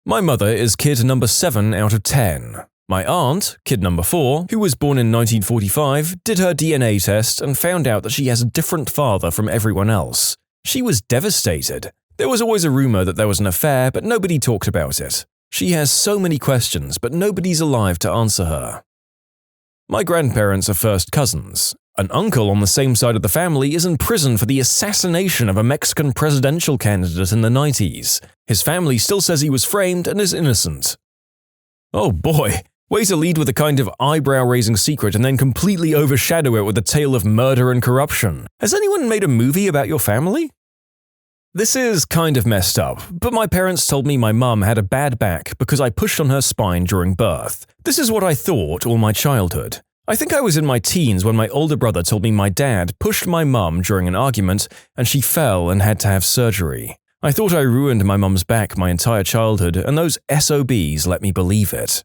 My mother is kid number 7 out of 10. My aunt, kid number 4, who was born in 1945, did her DNA test and found out that she has a different father from everyone else. She was devastated. There was always a rumor that there was an affair, but nobody talked about it. She has so many questions, but nobody's alive to answer her. My grandparents are first cousins. An uncle on the same side of the family is in prison for the assassination of a Mexican presidential candidate in the 90s. His family still says he was framed and is innocent. Oh boy, way to lead with a kind of eyebrow-raising secret and then completely overshadow it with a tale of murder and corruption. Has anyone made a movie about your family? This is kind of messed up, but my parents told me my mum had a bad back because I pushed on her spine during birth. This is what I thought all my childhood. I think I was in my teens when my older brother told me my dad pushed my mum during an argument and she fell and had to have surgery. I thought I ruined my mum's back my entire childhood and those SOBs let me believe it.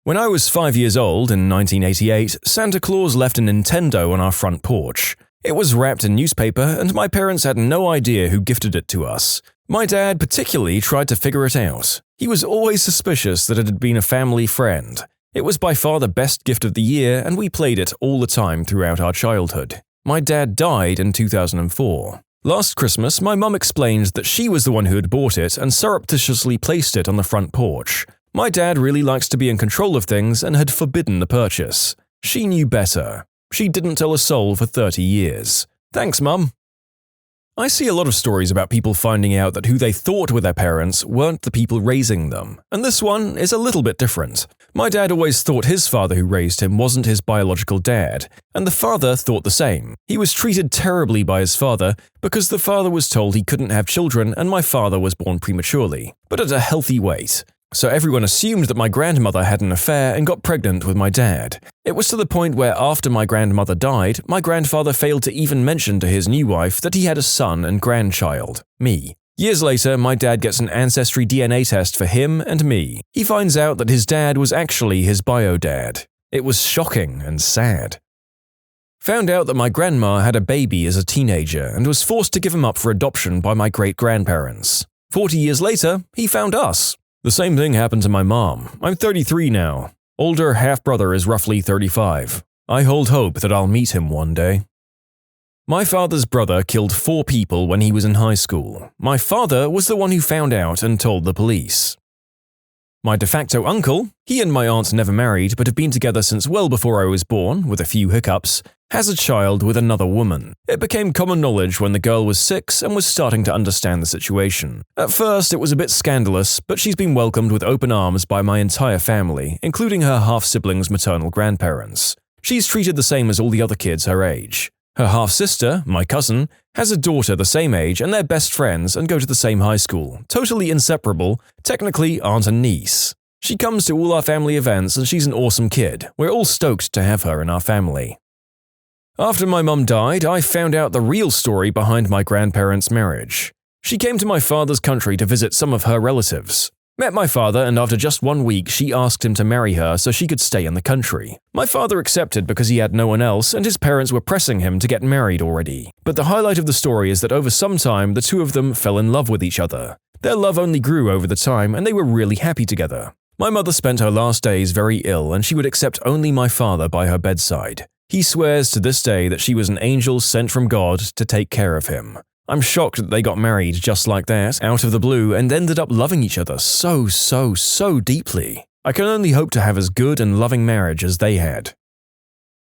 When I was 5 years old in 1988, Santa Claus left a Nintendo on our front porch. It was wrapped in newspaper and my parents had no idea who gifted it to us. My dad particularly tried to figure it out. He was always suspicious that it had been a family friend. It was by far the best gift of the year and we played it all the time throughout our childhood. My dad died in 2004. Last Christmas, my mum explained that she was the one who had bought it and surreptitiously placed it on the front porch. My dad really likes to be in control of things and had forbidden the purchase. She knew better. She didn't tell a soul for 30 years. Thanks, Mum. I see a lot of stories about people finding out that who they thought were their parents weren't the people raising them, and this one is a little bit different. My dad always thought his father who raised him wasn't his biological dad, and the father thought the same. He was treated terribly by his father because the father was told he couldn't have children and my father was born prematurely, but at a healthy weight. So everyone assumed that my grandmother had an affair and got pregnant with my dad. It was to the point where after my grandmother died, my grandfather failed to even mention to his new wife that he had a son and grandchild, me. Years later, my dad gets an ancestry DNA test for him and me. He finds out that his dad was actually his bio-dad. It was shocking and sad. Found out that my grandma had a baby as a teenager and was forced to give him up for adoption by my great-grandparents. 40 years later, he found us. The same thing happened to my mom. I'm 33 now. Older half-brother is roughly 35. I hold hope that I'll meet him one day. My father's brother killed 4 people when he was in high school. My father was the one who found out and told the police. My de facto uncle, he and my aunt never married but have been together since well before I was born, with a few hiccups, has a child with another woman. It became common knowledge when the girl was 6 and was starting to understand the situation. At first, it was a bit scandalous, but she's been welcomed with open arms by my entire family, including her half-siblings' maternal grandparents. She's treated the same as all the other kids her age. Her half-sister, my cousin, has a daughter the same age and they're best friends and go to the same high school, totally inseparable, technically aunt and niece. She comes to all our family events and she's an awesome kid. We're all stoked to have her in our family. After my mum died, I found out the real story behind my grandparents' marriage. She came to my father's country to visit some of her relatives. Met my father, and after just 1 week, she asked him to marry her so she could stay in the country. My father accepted because he had no one else, and his parents were pressing him to get married already. But the highlight of the story is that over some time, the two of them fell in love with each other. Their love only grew over the time, and they were really happy together. My mother spent her last days very ill, and she would accept only my father by her bedside. He swears to this day that she was an angel sent from God to take care of him. I'm shocked that they got married just like that, out of the blue, and ended up loving each other so deeply. I can only hope to have as good and loving marriage as they had.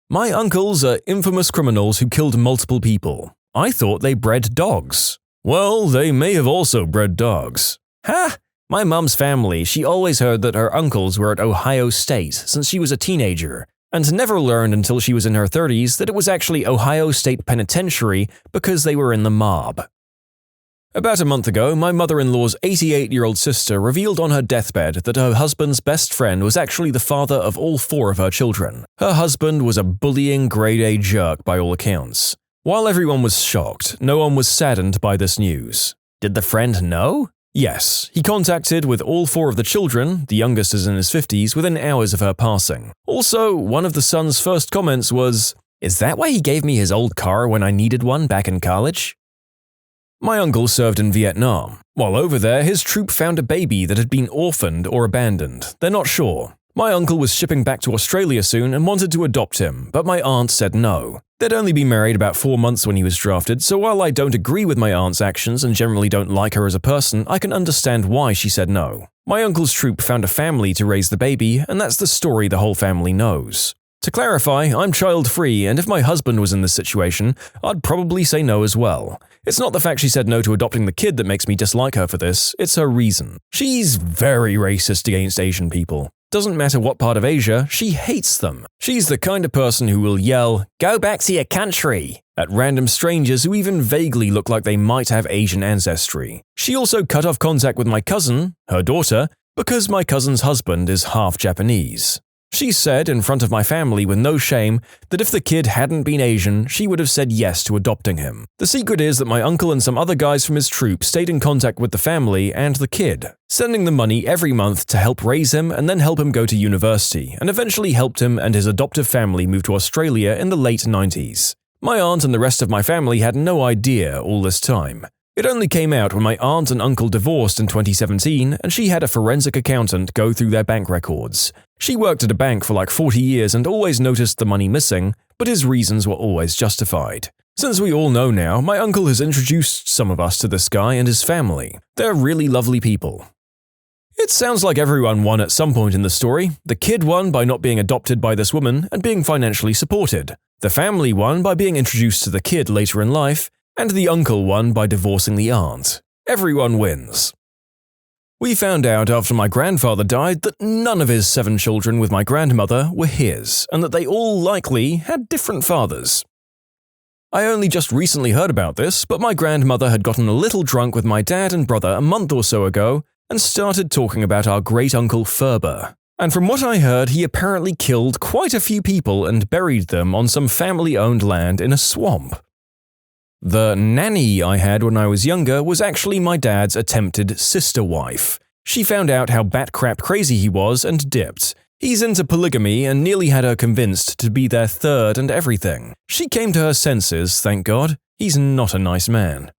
My uncles are infamous criminals who killed multiple people. I thought they bred dogs. Well, they may have also bred dogs. Ha! My mum's family, she always heard that her uncles were at Ohio State since she was a teenager, and never learned until she was in her 30s that it was actually Ohio State Penitentiary because they were in the mob. About a month ago, my mother-in-law's 88-year-old sister revealed on her deathbed that her husband's best friend was actually the father of all 4 of her children. Her husband was a bullying grade-A jerk by all accounts. While everyone was shocked, no one was saddened by this news. Did the friend know? Yes, he contacted with all 4 of the children, the youngest is in his 50s, within hours of her passing. Also, one of the son's first comments was, "Is that why he gave me his old car when I needed one back in college?" My uncle served in Vietnam. While over there, his troop found a baby that had been orphaned or abandoned. They're not sure. My uncle was shipping back to Australia soon and wanted to adopt him, but my aunt said no. They'd only been married about 4 months when he was drafted, so while I don't agree with my aunt's actions and generally don't like her as a person, I can understand why she said no. My uncle's troop found a family to raise the baby, and that's the story the whole family knows. To clarify, I'm child-free, and if my husband was in this situation, I'd probably say no as well. It's not the fact she said no to adopting the kid that makes me dislike her for this, it's her reason. She's very racist against Asian people. Doesn't matter what part of Asia, she hates them. She's the kind of person who will yell, "Go back to your country," at random strangers who even vaguely look like they might have Asian ancestry. She also cut off contact with my cousin, her daughter, because my cousin's husband is half Japanese. She said in front of my family with no shame that if the kid hadn't been Asian, she would have said yes to adopting him. The secret is that my uncle and some other guys from his troop stayed in contact with the family and the kid, sending them money every month to help raise him and then help him go to university, and eventually helped him and his adoptive family move to Australia in the late 90s. My aunt and the rest of my family had no idea all this time. It only came out when my aunt and uncle divorced in 2017 and she had a forensic accountant go through their bank records. She worked at a bank for like 40 years and always noticed the money missing, but his reasons were always justified. Since we all know now, my uncle has introduced some of us to this guy and his family. They're really lovely people. It sounds like everyone won at some point in the story. The kid won by not being adopted by this woman and being financially supported. The family won by being introduced to the kid later in life, and the uncle won by divorcing the aunt. Everyone wins. We found out after my grandfather died that none of his 7 children with my grandmother were his, and that they all likely had different fathers. I only just recently heard about this, but my grandmother had gotten a little drunk with my dad and brother a month or so ago and started talking about our great-uncle Ferber. And from what I heard, he apparently killed quite a few people and buried them on some family-owned land in a swamp. The nanny I had when I was younger was actually my dad's attempted sister wife. She found out how bat-crap crazy he was and dipped. He's into polygamy and nearly had her convinced to be their third and everything. She came to her senses, thank God. He's not a nice man.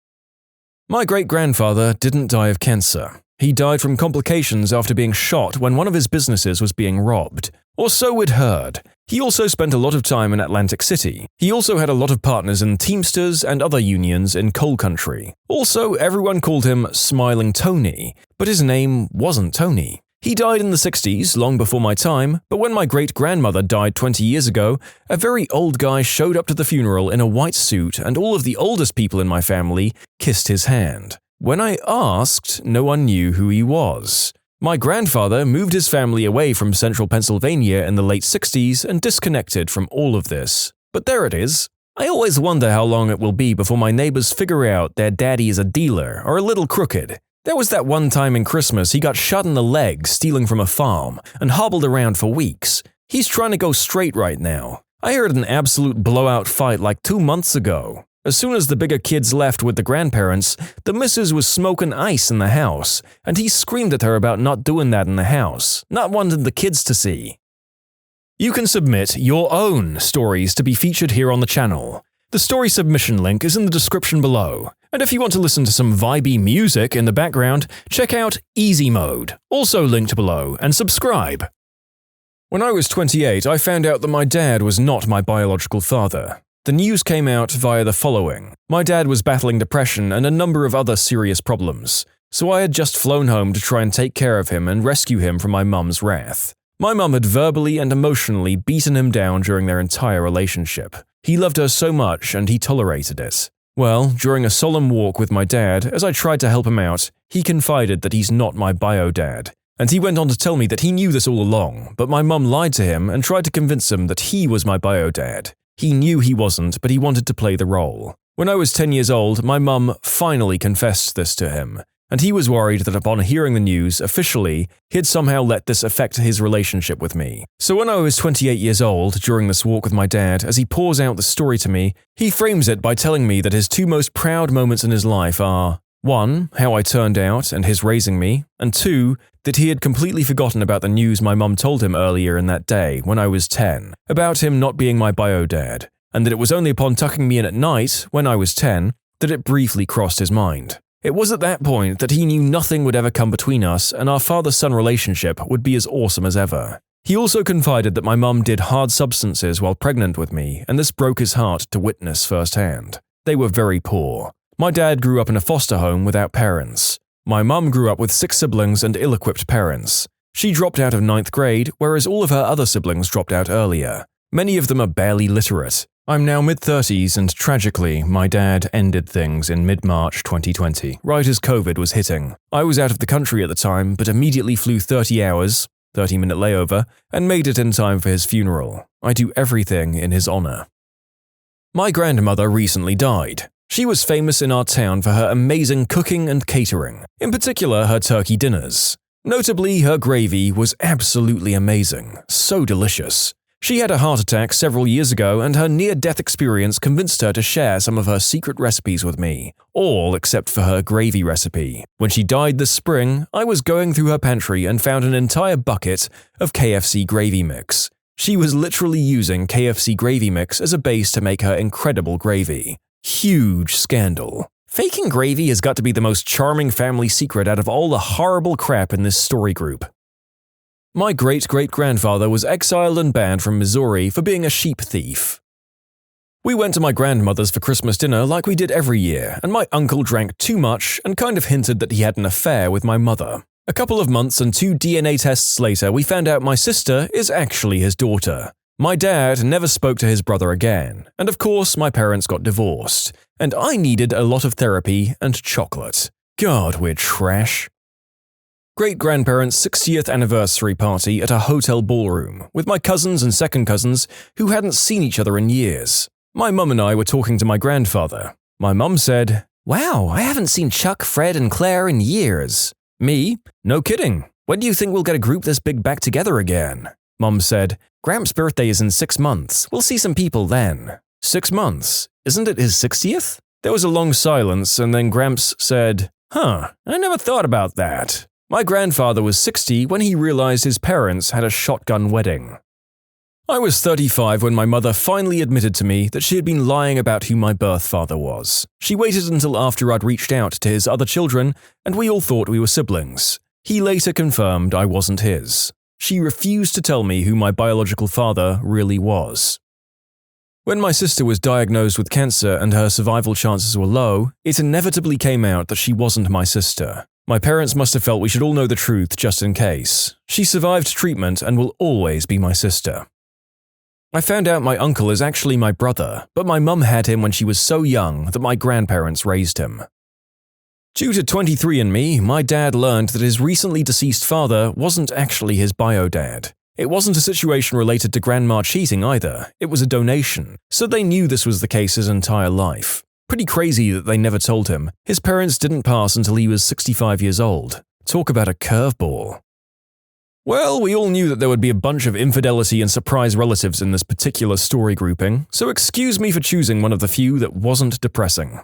My great-grandfather didn't die of cancer. He died from complications after being shot when one of his businesses was being robbed. Or so we'd heard. He also spent a lot of time in Atlantic City. He also had a lot of partners in Teamsters and other unions in coal country. Also, everyone called him Smiling Tony, but his name wasn't Tony. He died in the 60s, long before my time, but when my great-grandmother died 20 years ago, a very old guy showed up to the funeral in a white suit and all of the oldest people in my family kissed his hand. When I asked, no one knew who he was. My grandfather moved his family away from central Pennsylvania in the late 60s and disconnected from all of this. But there it is. I always wonder how long it will be before my neighbors figure out their daddy is a dealer or a little crooked. There was that one time in Christmas he got shot in the leg stealing from a farm and hobbled around for weeks. He's trying to go straight right now. I heard an absolute blowout fight like 2 months ago. As soon as the bigger kids left with the grandparents, the missus was smoking ice in the house, and he screamed at her about not doing that in the house, not wanting the kids to see. You can submit your own stories to be featured here on the channel. The story submission link is in the description below. And if you want to listen to some vibey music in the background, check out easymode, also linked below, and subscribe. When I was 28, I found out that my dad was not my biological father. The news came out via the following. My dad was battling depression and a number of other serious problems, so I had just flown home to try and take care of him and rescue him from my mum's wrath. My mum had verbally and emotionally beaten him down during their entire relationship. He loved her so much and he tolerated it. Well, during a solemn walk with my dad, as I tried to help him out, he confided that he's not my bio-dad. And he went on to tell me that he knew this all along, but my mum lied to him and tried to convince him that he was my bio-dad. He knew he wasn't, but he wanted to play the role. When I was 10 years old, my mum finally confessed this to him, and he was worried that upon hearing the news officially, he'd somehow let this affect his relationship with me. So when I was 28 years old, during this walk with my dad, as he pours out the story to me, he frames it by telling me that his two most proud moments in his life are 1. How I turned out and his raising me, and 2. That he had completely forgotten about the news my mum told him earlier in that day, when I was 10, about him not being my bio-dad, and that it was only upon tucking me in at night, when I was 10, that it briefly crossed his mind. It was at that point that he knew nothing would ever come between us and our father-son relationship would be as awesome as ever. He also confided that my mum did hard substances while pregnant with me, and this broke his heart to witness firsthand. They were very poor. My dad grew up in a foster home without parents. My mum grew up with 6 siblings and ill-equipped parents. She dropped out of 9th grade, whereas all of her other siblings dropped out earlier. Many of them are barely literate. I'm now mid-30s and tragically, my dad ended things in mid-March 2020, right as COVID was hitting. I was out of the country at the time, but immediately flew 30 hours, 30-minute layover, and made it in time for his funeral. I do everything in his honor. My grandmother recently died. She was famous in our town for her amazing cooking and catering, in particular her turkey dinners. Notably, her gravy was absolutely amazing, so delicious. She had a heart attack several years ago and her near-death experience convinced her to share some of her secret recipes with me, all except for her gravy recipe. When she died this spring, I was going through her pantry and found an entire bucket of KFC gravy mix. She was literally using KFC gravy mix as a base to make her incredible gravy. Huge scandal. Faking gravy has got to be the most charming family secret out of all the horrible crap in this story group. My great-great-grandfather was exiled and banned from Missouri for being a sheep thief. We went to my grandmother's for Christmas dinner like we did every year, and my uncle drank too much and kind of hinted that he had an affair with my mother. A couple of months and 2 DNA tests later, we found out my sister is actually his daughter. My dad never spoke to his brother again, and of course my parents got divorced, and I needed a lot of therapy and chocolate. God, we're trash. Great-grandparents' 60th anniversary party at a hotel ballroom, with my cousins and second cousins who hadn't seen each other in years. My mum and I were talking to my grandfather. My mum said, "Wow, I haven't seen Chuck, Fred, and Claire in years." Me? "No kidding. When do you think we'll get a group this big back together again?" Mum said, "Gramps' birthday is in 6 months. We'll see some people then." 6 months? Isn't it his 60th? There was a long silence, and then Gramps said, "Huh, I never thought about that." My grandfather was 60 when he realized his parents had a shotgun wedding. I was 35 when my mother finally admitted to me that she had been lying about who my birth father was. She waited until after I'd reached out to his other children, and we all thought we were siblings. He later confirmed I wasn't his. She refused to tell me who my biological father really was. When my sister was diagnosed with cancer and her survival chances were low, it inevitably came out that she wasn't my sister. My parents must have felt we should all know the truth just in case. She survived treatment and will always be my sister. I found out my uncle is actually my brother, but my mum had him when she was so young that my grandparents raised him. Due to 23andMe, my dad learned that his recently deceased father wasn't actually his bio-dad. It wasn't a situation related to grandma cheating either, it was a donation, so they knew this was the case his entire life. Pretty crazy that they never told him. His parents didn't pass until he was 65 years old. Talk about a curveball. Well, we all knew that there would be a bunch of infidelity and surprise relatives in this particular story grouping, so excuse me for choosing one of the few that wasn't depressing.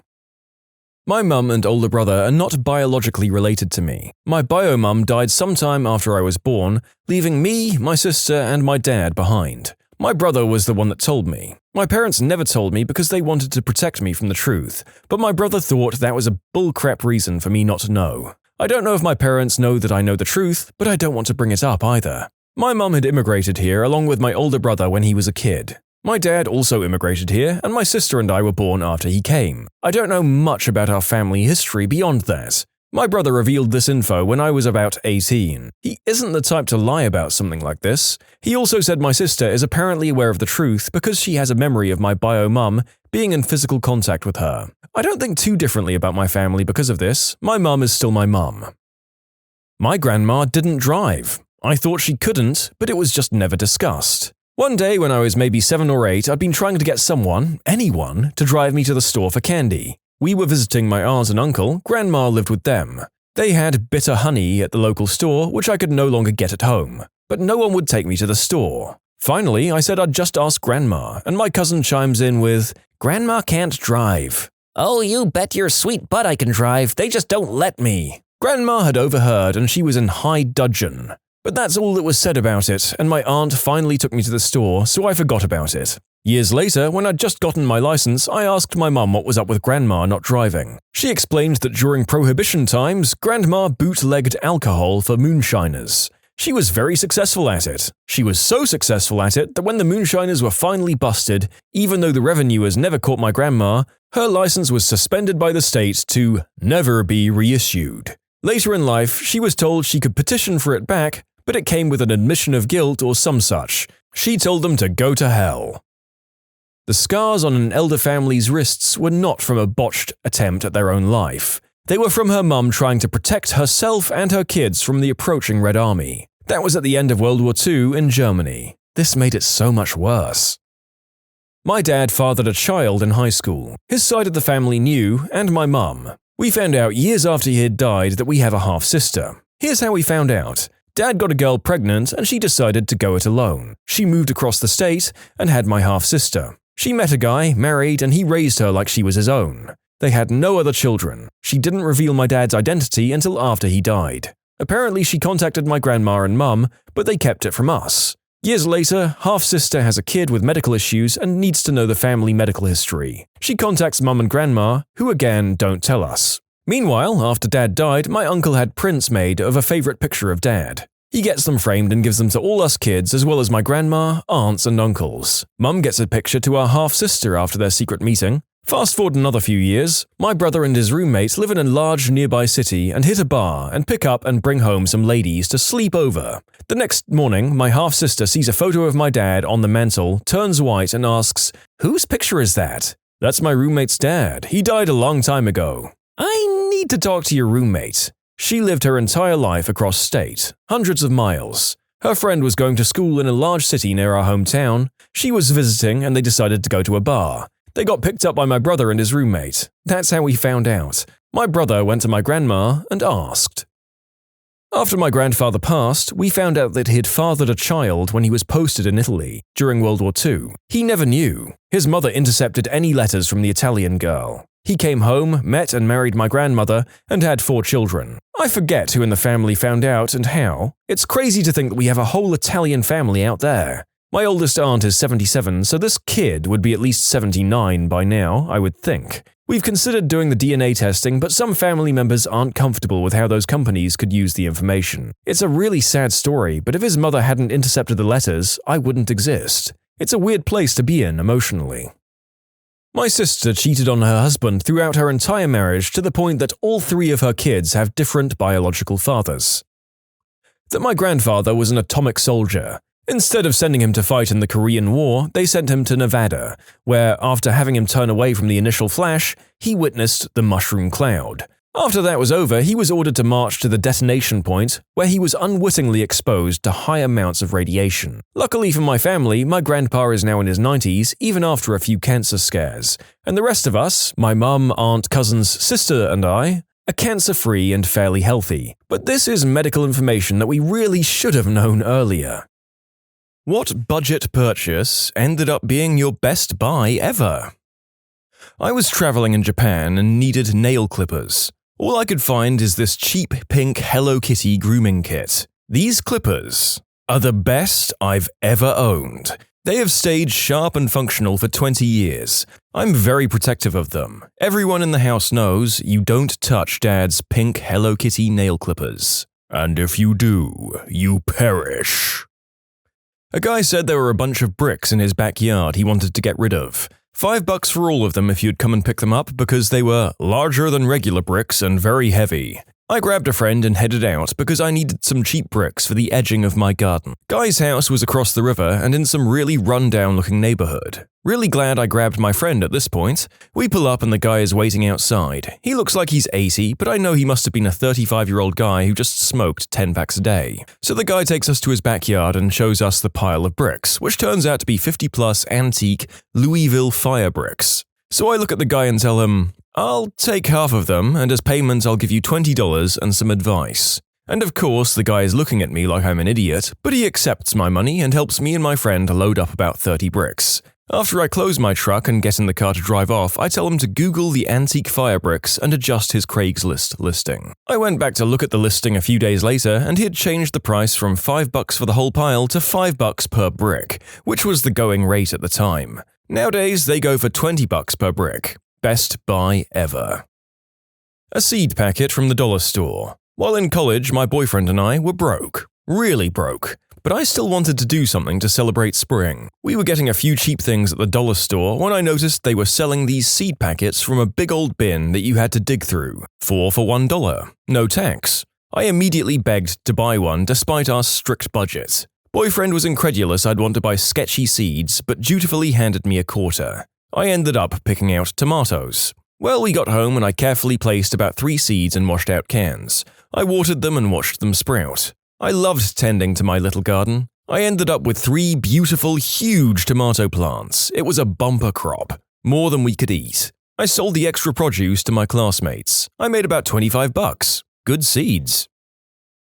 My mum and older brother are not biologically related to me. My bio-mum died sometime after I was born, leaving me, my sister, and my dad behind. My brother was the one that told me. My parents never told me because they wanted to protect me from the truth, but my brother thought that was a bullcrap reason for me not to know. I don't know if my parents know that I know the truth, but I don't want to bring it up either. My mum had immigrated here along with my older brother when he was a kid. My dad also immigrated here, and my sister and I were born after he came. I don't know much about our family history beyond that. My brother revealed this info when I was about 18. He isn't the type to lie about something like this. He also said my sister is apparently aware of the truth because she has a memory of my bio-mum being in physical contact with her. I don't think too differently about my family because of this. My mum is still my mum. My grandma didn't drive. I thought she couldn't, but it was just never discussed. One day when I was maybe 7 or 8, I'd been trying to get anyone, to drive me to the store for candy. We were visiting my aunt and uncle. Grandma lived with them. They had bitter honey at the local store, which I could no longer get at home. But no one would take me to the store. Finally, I said I'd just ask Grandma, and my cousin chimes in with, "Grandma can't drive." "Oh, you bet your sweet butt I can drive, they just don't let me." Grandma had overheard and she was in high dudgeon. But that's all that was said about it, and my aunt finally took me to the store, so I forgot about it. Years later, when I'd just gotten my license, I asked my mum what was up with Grandma not driving. She explained that during Prohibition times, Grandma bootlegged alcohol for moonshiners. She was very successful at it. She was so successful at it that when the moonshiners were finally busted, even though the revenuers never caught my grandma, her license was suspended by the state to never be reissued. Later in life, she was told she could petition for it back, but it came with an admission of guilt or some such. She told them to go to hell. The scars on an elder family's wrists were not from a botched attempt at their own life. They were from her mum trying to protect herself and her kids from the approaching Red Army. That was at the end of World War II in Germany. This made it so much worse. My dad fathered a child in high school. His side of the family knew, and my mum. We found out years after he had died that we have a half-sister. Here's how we found out. Dad got a girl pregnant and she decided to go it alone. She moved across the state and had my half-sister. She met a guy, married, and he raised her like she was his own. They had no other children. She didn't reveal my dad's identity until after he died. Apparently she contacted my grandma and mum, but they kept it from us. Years later, half-sister has a kid with medical issues and needs to know the family medical history. She contacts mum and grandma, who again don't tell us. Meanwhile, after Dad died, my uncle had prints made of a favorite picture of Dad. He gets them framed and gives them to all us kids as well as my grandma, aunts and uncles. Mum gets a picture to our half-sister after their secret meeting. Fast forward another few years, my brother and his roommates live in a large nearby city and hit a bar and pick up and bring home some ladies to sleep over. The next morning, my half-sister sees a photo of my dad on the mantle, turns white and asks, "Whose picture is that?" "That's my roommate's dad. He died a long time ago." "I need to talk to your roommate." She lived her entire life across state, hundreds of miles. Her friend was going to school in a large city near our hometown. She was visiting and they decided to go to a bar. They got picked up by my brother and his roommate. That's how we found out. My brother went to my grandma and asked. After my grandfather passed, we found out that he had fathered a child when he was posted in Italy during World War II. He never knew. His mother intercepted any letters from the Italian girl. He came home, met and married my grandmother, and had 4 children. I forget who in the family found out and how. It's crazy to think that we have a whole Italian family out there. My oldest aunt is 77, so this kid would be at least 79 by now, I would think. We've considered doing the DNA testing, but some family members aren't comfortable with how those companies could use the information. It's a really sad story, but if his mother hadn't intercepted the letters, I wouldn't exist. It's a weird place to be in emotionally. My sister cheated on her husband throughout her entire marriage to the point that all 3 of her kids have different biological fathers. That my grandfather was an atomic soldier. Instead of sending him to fight in the Korean War, they sent him to Nevada, where, after having him turn away from the initial flash, he witnessed the mushroom cloud. After that was over, he was ordered to march to the detonation point, where he was unwittingly exposed to high amounts of radiation. Luckily for my family, my grandpa is now in his 90s, even after a few cancer scares, and the rest of us, my mum, aunt, cousins, sister, and I, are cancer-free and fairly healthy. But this is medical information that we really should have known earlier. What budget purchase ended up being your best buy ever? I was traveling in Japan and needed nail clippers. All I could find is this cheap pink Hello Kitty grooming kit. These clippers are the best I've ever owned. They have stayed sharp and functional for 20 years. I'm very protective of them. Everyone in the house knows you don't touch Dad's pink Hello Kitty nail clippers. And if you do, you perish. A guy said there were a bunch of bricks in his backyard he wanted to get rid of. $5 for all of them if you'd come and pick them up because they were larger than regular bricks and very heavy. I grabbed a friend and headed out because I needed some cheap bricks for the edging of my garden. Guy's house was across the river and in some really run-down looking neighborhood. Really glad I grabbed my friend at this point. We pull up and the guy is waiting outside. He looks like he's 80, but I know he must have been a 35-year-old guy who just smoked 10 packs a day. So the guy takes us to his backyard and shows us the pile of bricks, which turns out to be 50-plus antique Louisville fire bricks. So I look at the guy and tell him, I'll take half of them, and as payment I'll give you $20 and some advice. And of course, the guy is looking at me like I'm an idiot, but he accepts my money and helps me and my friend load up about 30 bricks. After I close my truck and get in the car to drive off, I tell him to Google the antique fire bricks and adjust his Craigslist listing. I went back to look at the listing a few days later, and he had changed the price from $5 for the whole pile to $5 per brick, which was the going rate at the time. Nowadays, they go for $20 per brick. Best buy ever. A seed packet from the dollar store. While in college, my boyfriend and I were broke. Really broke. But I still wanted to do something to celebrate spring. We were getting a few cheap things at the dollar store when I noticed they were selling these seed packets from a big old bin that you had to dig through. 4 for $1. No tax. I immediately begged to buy one despite our strict budget. Boyfriend was incredulous I'd want to buy sketchy seeds, but dutifully handed me a quarter. I ended up picking out tomatoes. Well, we got home and I carefully placed about 3 seeds in washed out cans. I watered them and watched them sprout. I loved tending to my little garden. I ended up with 3 beautiful, huge tomato plants. It was a bumper crop, more than we could eat. I sold the extra produce to my classmates. I made about $25. Good seeds.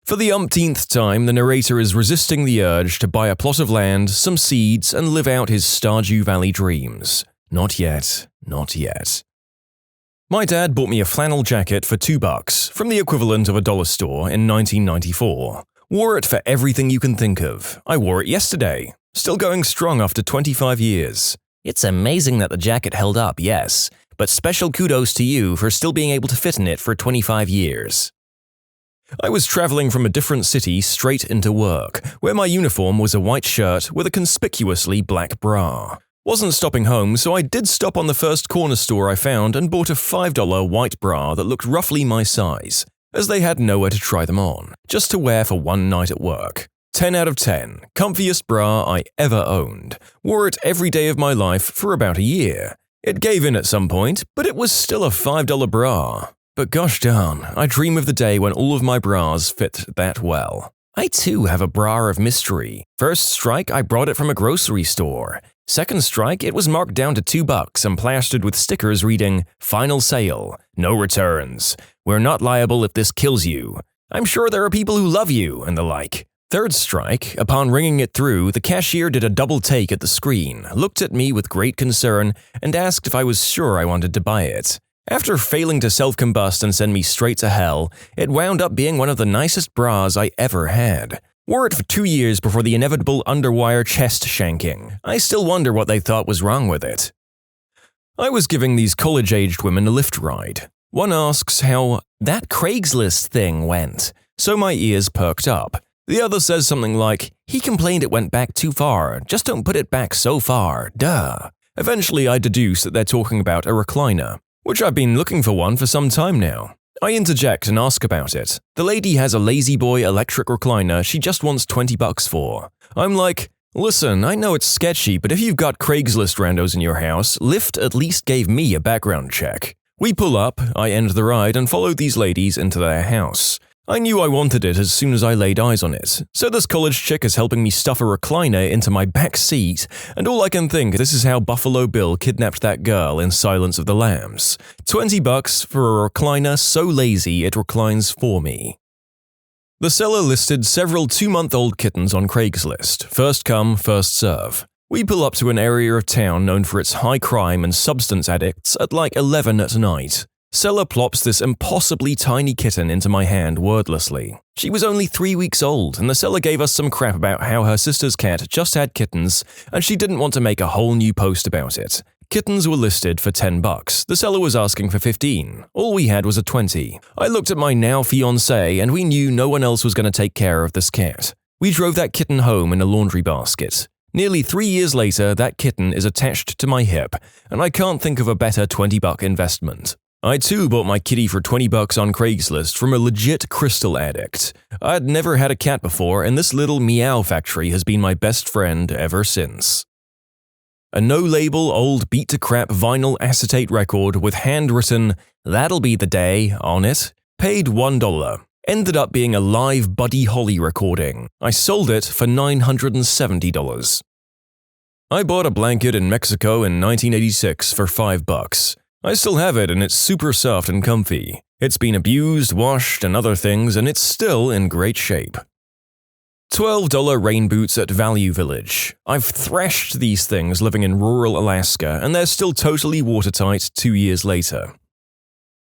For the umpteenth time, the narrator is resisting the urge to buy a plot of land, some seeds, and live out his Stardew Valley dreams. Not yet, not yet. My dad bought me a flannel jacket for $2 from the equivalent of a dollar store in 1994. Wore it for everything you can think of. I wore it yesterday. Still going strong after 25 years. It's amazing that the jacket held up, yes, but special kudos to you for still being able to fit in it for 25 years. I was traveling from a different city straight into work, where my uniform was a white shirt with a conspicuously black bra. Wasn't stopping home, so I did stop on the first corner store I found and bought a $5 white bra that looked roughly my size, as they had nowhere to try them on, just to wear for one night at work. 10 out of 10, comfiest bra I ever owned. Wore it every day of my life for about a year. It gave in at some point, but it was still a $5 bra. But gosh darn, I dream of the day when all of my bras fit that well. I too have a bra of mystery. First strike, I brought it from a grocery store. Second strike, it was marked down to $2 and plastered with stickers reading, "Final sale, no returns. We're not liable if this kills you. I'm sure there are people who love you," and the like. Third strike, upon ringing it through, the cashier did a double take at the screen, looked at me with great concern, and asked if I was sure I wanted to buy it. After failing to self-combust and send me straight to hell, it wound up being one of the nicest bras I ever had. Wore it for 2 years before the inevitable underwire chest shanking. I still wonder what they thought was wrong with it. I was giving these college-aged women a lift ride. One asks how that Craigslist thing went, so my ears perked up. The other says something like, he complained it went back too far, just don't put it back so far, duh. Eventually I deduce that they're talking about a recliner, which I've been looking for one for some time now. I interject and ask about it. The lady has a Lazy Boy electric recliner she just wants $20 for. I'm like, listen, I know it's sketchy, but if you've got Craigslist randos in your house, Lyft at least gave me a background check. We pull up, I end the ride and follow these ladies into their house. I knew I wanted it as soon as I laid eyes on it, so this college chick is helping me stuff a recliner into my back seat, and all I can think this is how Buffalo Bill kidnapped that girl in Silence of the Lambs. $20 for a recliner so lazy it reclines for me. The seller listed several 2-month-old kittens on Craigslist, first come, first serve. We pull up to an area of town known for its high crime and substance addicts at like 11 at night. Seller plops this impossibly tiny kitten into my hand wordlessly. She was only 3 weeks old, and the seller gave us some crap about how her sister's cat just had kittens, and she didn't want to make a whole new post about it. Kittens were listed for $10. The seller was asking for $15. All we had was a $20. I looked at my now fiancé, and we knew no one else was going to take care of this cat. We drove that kitten home in a laundry basket. Nearly 3 years later, that kitten is attached to my hip, and I can't think of a better $20 investment. I too bought my kitty for $20 on Craigslist from a legit crystal addict. I'd never had a cat before, and this little meow factory has been my best friend ever since. A no-label old beat-to-crap vinyl acetate record with handwritten, "That'll be the day," on it, paid $1. Ended up being a live Buddy Holly recording. I sold it for $970. I bought a blanket in Mexico in 1986 for $5. I still have it and it's super soft and comfy. It's been abused, washed, and other things, and it's still in great shape. $12 rain boots at Value Village. I've thrashed these things living in rural Alaska, and they're still totally watertight 2 years later.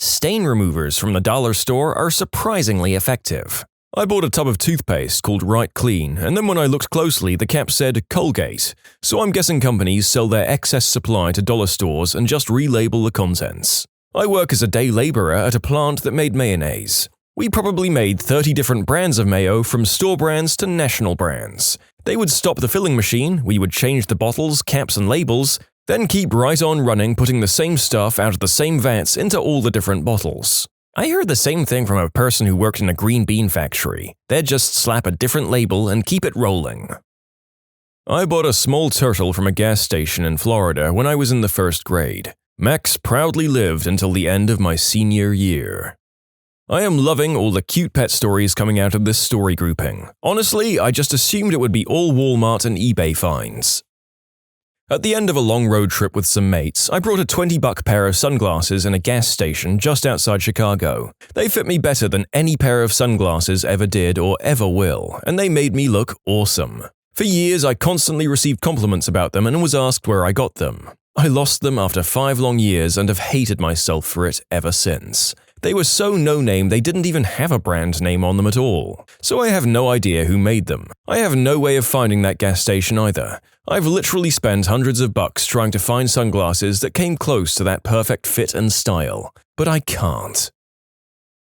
Stain removers from the dollar store are surprisingly effective. I bought a tub of toothpaste called Right Clean, and then when I looked closely, the cap said Colgate, so I'm guessing companies sell their excess supply to dollar stores and just relabel the contents. I work as a day laborer at a plant that made mayonnaise. We probably made 30 different brands of mayo, from store brands to national brands. They would stop the filling machine, we would change the bottles, caps, and labels, then keep right on running, putting the same stuff out of the same vats into all the different bottles. I heard the same thing from a person who worked in a green bean factory. They'd just slap a different label and keep it rolling. I bought a small turtle from a gas station in Florida when I was in the 1st grade. Max proudly lived until the end of my senior year. I am loving all the cute pet stories coming out of this story grouping. Honestly, I just assumed it would be all Walmart and eBay finds. At the end of a long road trip with some mates, I brought a $20 pair of sunglasses in a gas station just outside Chicago. They fit me better than any pair of sunglasses ever did or ever will, and they made me look awesome. For years, I constantly received compliments about them and was asked where I got them. I lost them after 5 long years and have hated myself for it ever since. They were so no-name they didn't even have a brand name on them at all. So I have no idea who made them. I have no way of finding that gas station either. I've literally spent hundreds of bucks trying to find sunglasses that came close to that perfect fit and style, but I can't.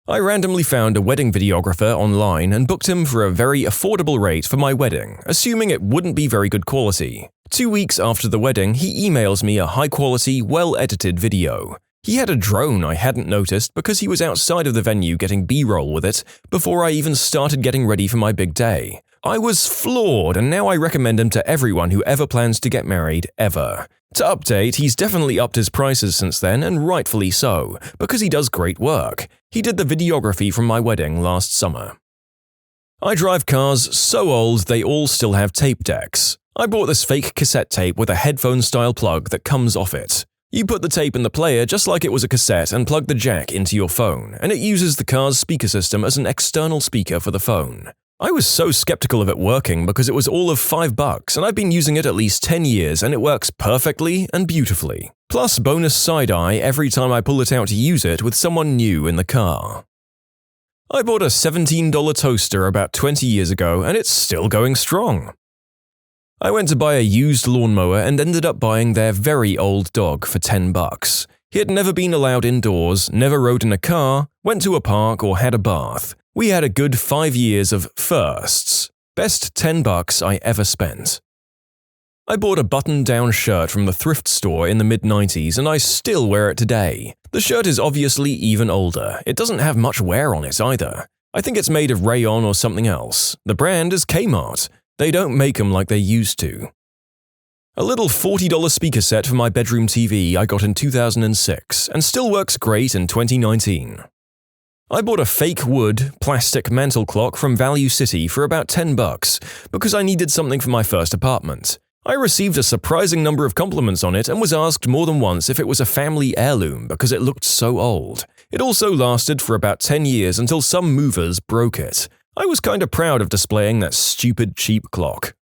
I randomly found a wedding videographer online and booked him for a very affordable rate for my wedding, assuming it wouldn't be very good quality. 2 weeks after the wedding, he emails me a high-quality, well-edited video. He had a drone I hadn't noticed because he was outside of the venue getting B-roll with it before I even started getting ready for my big day. I was floored, and now I recommend him to everyone who ever plans to get married, ever. To update, he's definitely upped his prices since then, and rightfully so, because he does great work. He did the videography from my wedding last summer. I drive cars so old they all still have tape decks. I bought this fake cassette tape with a headphone-style plug that comes off it. You put the tape in the player just like it was a cassette and plug the jack into your phone, and it uses the car's speaker system as an external speaker for the phone. I was so skeptical of it working because it was all of $5 and I've been using it at least 10 years and it works perfectly and beautifully. Plus bonus side-eye every time I pull it out to use it with someone new in the car. I bought a $17 toaster about 20 years ago and it's still going strong. I went to buy a used lawnmower and ended up buying their very old dog for $10. He had never been allowed indoors, never rode in a car, went to a park or had a bath. We had a good 5 years of firsts. Best $10 I ever spent. I bought a button-down shirt from the thrift store in the mid-90s and I still wear it today. The shirt is obviously even older. It doesn't have much wear on it either. I think it's made of rayon or something else. The brand is Kmart. They don't make them like they used to. A little $40 speaker set for my bedroom TV I got in 2006 and still works great in 2019. I bought a fake wood, plastic mantel clock from Value City for about $10 because I needed something for my first apartment. I received a surprising number of compliments on it and was asked more than once if it was a family heirloom because it looked so old. It also lasted for about 10 years until some movers broke it. I was kind of proud of displaying that stupid cheap clock.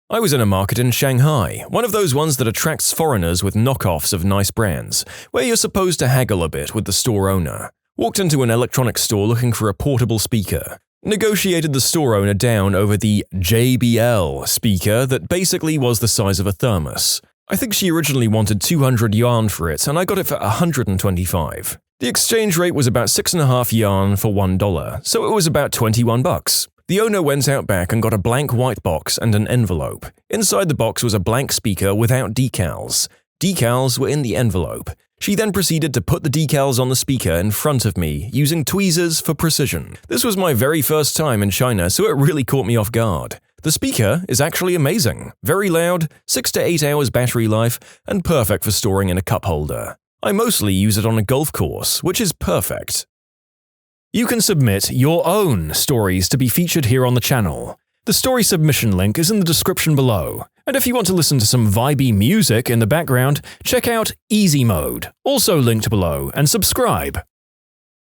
I was in a market in Shanghai, one of those ones that attracts foreigners with knockoffs of nice brands, where you're supposed to haggle a bit with the store owner. Walked into an electronics store looking for a portable speaker. Negotiated the store owner down over the JBL speaker that basically was the size of a thermos. I think she originally wanted 200 yuan for it, and I got it for 125. The exchange rate was about 6.5 yuan for $1, so it was about $21. The owner went out back and got a blank white box and an envelope. Inside the box was a blank speaker without decals. Decals were in the envelope. She then proceeded to put the decals on the speaker in front of me, using tweezers for precision. This was my very first time in China, so it really caught me off guard. The speaker is actually amazing. Very loud, 6 to 8 hours battery life, and perfect for storing in a cup holder. I mostly use it on a golf course, which is perfect. You can submit your own stories to be featured here on the channel. The story submission link is in the description below. And if you want to listen to some vibey music in the background, check out easymode, also linked below, and subscribe.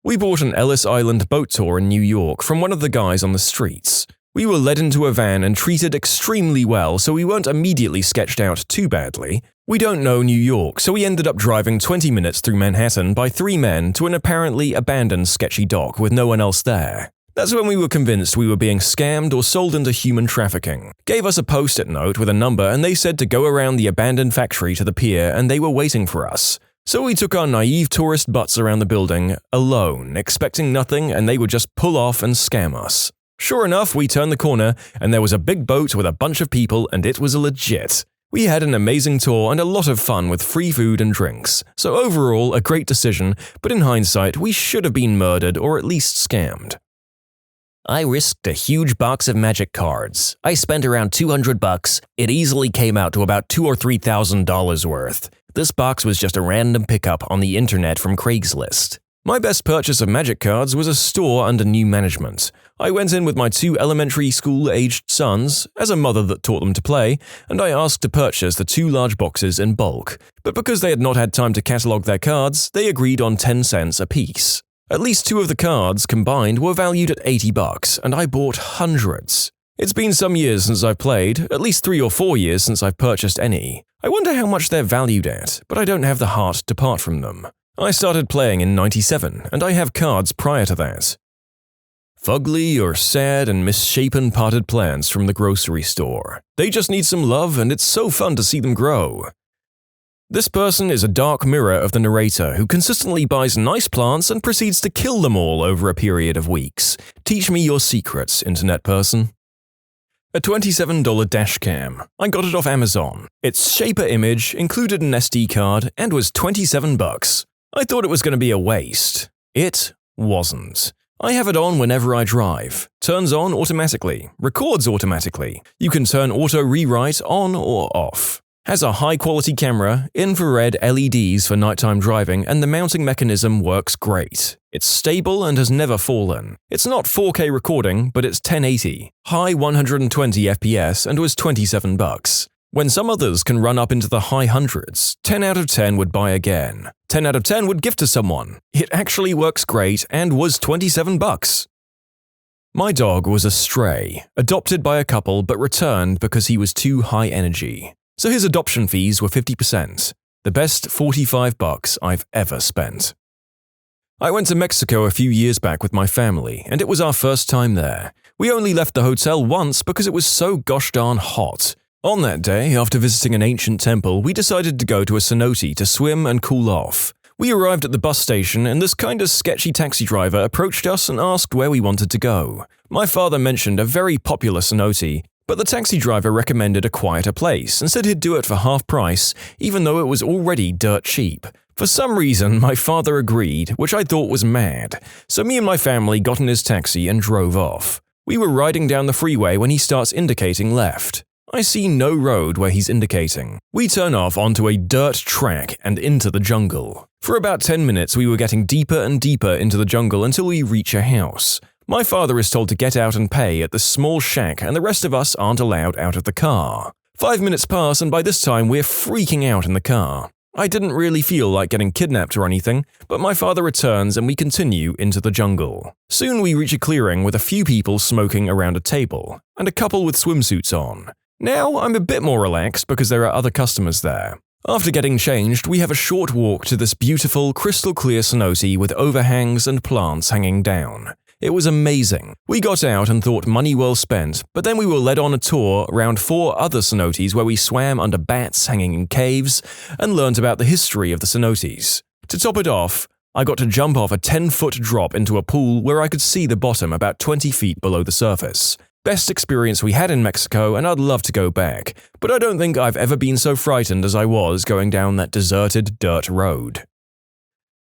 We bought an Ellis Island boat tour in New York from one of the guys on the streets. We were led into a van and treated extremely well, so we weren't immediately sketched out too badly. We don't know New York, so we ended up driving 20 minutes through Manhattan by 3 men to an apparently abandoned sketchy dock with no one else there. That's when we were convinced we were being scammed or sold into human trafficking. Gave us a post-it note with a number and they said to go around the abandoned factory to the pier and they were waiting for us. So we took our naive tourist butts around the building, alone, expecting nothing, and they would just pull off and scam us. Sure enough, we turned the corner and there was a big boat with a bunch of people and it was legit. We had an amazing tour and a lot of fun with free food and drinks. So overall, a great decision, but in hindsight, we should have been murdered or at least scammed. I risked a huge box of magic cards. I spent around $200. It easily came out to about $2,000 or $3,000 worth. This box was just a random pickup on the internet from Craigslist. My best purchase of magic cards was a store under new management. I went in with my 2 elementary school-aged sons, as a mother that taught them to play, and I asked to purchase the 2 large boxes in bulk. But because they had not had time to catalog their cards, they agreed on 10 cents apiece. At least 2 of the cards combined were valued at $80, and I bought hundreds. It's been some years since I've played, at least 3 or 4 years since I've purchased any. I wonder how much they're valued at, but I don't have the heart to part from them. I started playing in '97, and I have cards prior to that. Fugly or sad and misshapen potted plants from the grocery store. They just need some love, and it's so fun to see them grow. This person is a dark mirror of the narrator who consistently buys nice plants and proceeds to kill them all over a period of weeks. Teach me your secrets, internet person. A $27 dashcam. I got it off Amazon. Its shaper image included an SD card and was $27. I thought it was going to be a waste. It wasn't. I have it on whenever I drive. Turns on automatically. Records automatically. You can turn auto rewrite on or off. Has a high-quality camera, infrared LEDs for nighttime driving, and the mounting mechanism works great. It's stable and has never fallen. It's not 4K recording, but it's 1080, high 120 FPS, and was $27. When some others can run up into the high hundreds, 10 out of 10 would buy again. 10 out of 10 would gift to someone. It actually works great and was $27. My dog was a stray, adopted by a couple but returned because he was too high energy. So his adoption fees were 50%, the best $45 I've ever spent. I went to Mexico a few years back with my family, and it was our first time there. We only left the hotel once because it was so gosh darn hot. On that day, after visiting an ancient temple, we decided to go to a cenote to swim and cool off. We arrived at the bus station and this kind of sketchy taxi driver approached us and asked where we wanted to go. My father mentioned a very popular cenote, but the taxi driver recommended a quieter place and said he'd do it for half price, even though it was already dirt cheap. For some reason, my father agreed, which I thought was mad, so me and my family got in his taxi and drove off. We were riding down the freeway when he starts indicating left. I see no road where he's indicating. We turn off onto a dirt track and into the jungle. For about 10 minutes, we were getting deeper and deeper into the jungle until we reach a house. My father is told to get out and pay at this small shack, and the rest of us aren't allowed out of the car. 5 minutes pass, and by this time, we're freaking out in the car. I didn't really feel like getting kidnapped or anything, but my father returns and we continue into the jungle. Soon we reach a clearing with a few people smoking around a table, and a couple with swimsuits on. Now, I'm a bit more relaxed because there are other customers there. After getting changed, we have a short walk to this beautiful, crystal-clear cenote with overhangs and plants hanging down. It was amazing. We got out and thought money well spent, but then we were led on a tour around 4 other cenotes where we swam under bats hanging in caves and learnt about the history of the cenotes. To top it off, I got to jump off a 10-foot drop into a pool where I could see the bottom about 20 feet below the surface. Best experience we had in Mexico, and I'd love to go back, but I don't think I've ever been so frightened as I was going down that deserted dirt road.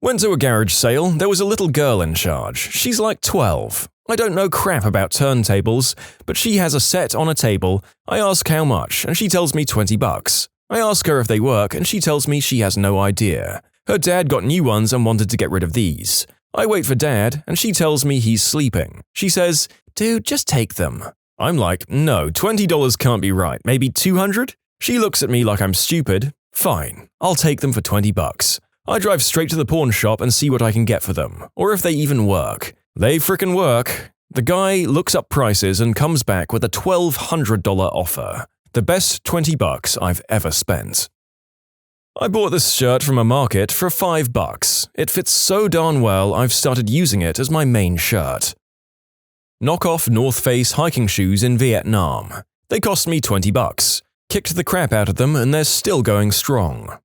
Went to a garage sale. There was a little girl in charge. She's like 12. I don't know crap about turntables, but she has a set on a table. I ask how much, and she tells me $20. I ask her if they work, and she tells me she has no idea. Her dad got new ones and wanted to get rid of these. I wait for Dad, and she tells me he's sleeping. She says, "Dude, just take them." I'm like, no, $20 can't be right, maybe $200? She looks at me like I'm stupid. Fine, I'll take them for $20. I drive straight to the pawn shop and see what I can get for them, or if they even work. They frickin' work. The guy looks up prices and comes back with a $1,200 offer. The best $20 I've ever spent. I bought this shirt from a market for $5. It fits so darn well I've started using it as my main shirt. Knockoff North Face hiking shoes in Vietnam. They cost me $20. Kicked the crap out of them and they're still going strong.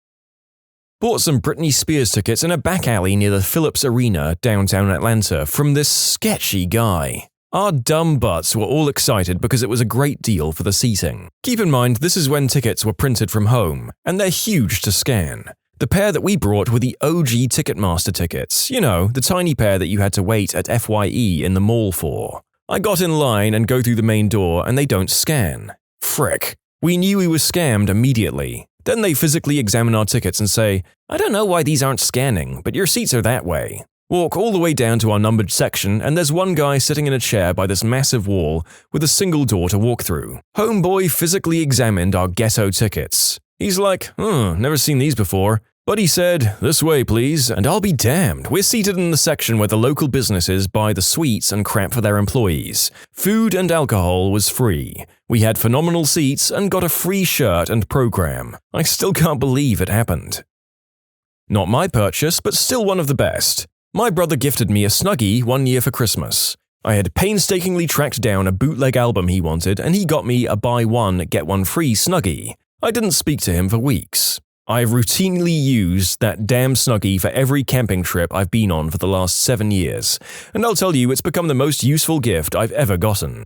Bought some Britney Spears tickets in a back alley near the Phillips Arena, downtown Atlanta, from this sketchy guy. Our dumb butts were all excited because it was a great deal for the seating. Keep in mind, this is when tickets were printed from home, and they're huge to scan. The pair that we brought were the OG Ticketmaster tickets, you know, the tiny pair that you had to wait at FYE in the mall for. I got in line and go through the main door and they don't scan. Frick. We knew we were scammed immediately. Then they physically examine our tickets and say, "I don't know why these aren't scanning, but your seats are that way." Walk all the way down to our numbered section and there's one guy sitting in a chair by this massive wall with a single door to walk through. Homeboy physically examined our ghetto tickets. He's like, never seen these before. But he said, "This way, please," and I'll be damned. We're seated in the section where the local businesses buy the sweets and crap for their employees. Food and alcohol was free. We had phenomenal seats and got a free shirt and program. I still can't believe it happened. Not my purchase, but still one of the best. My brother gifted me a Snuggie one year for Christmas. I had painstakingly tracked down a bootleg album he wanted, and he got me a buy one, get one free Snuggie. I didn't speak to him for weeks. I've routinely used that damn Snuggie for every camping trip I've been on for the last 7 years, and I'll tell you it's become the most useful gift I've ever gotten.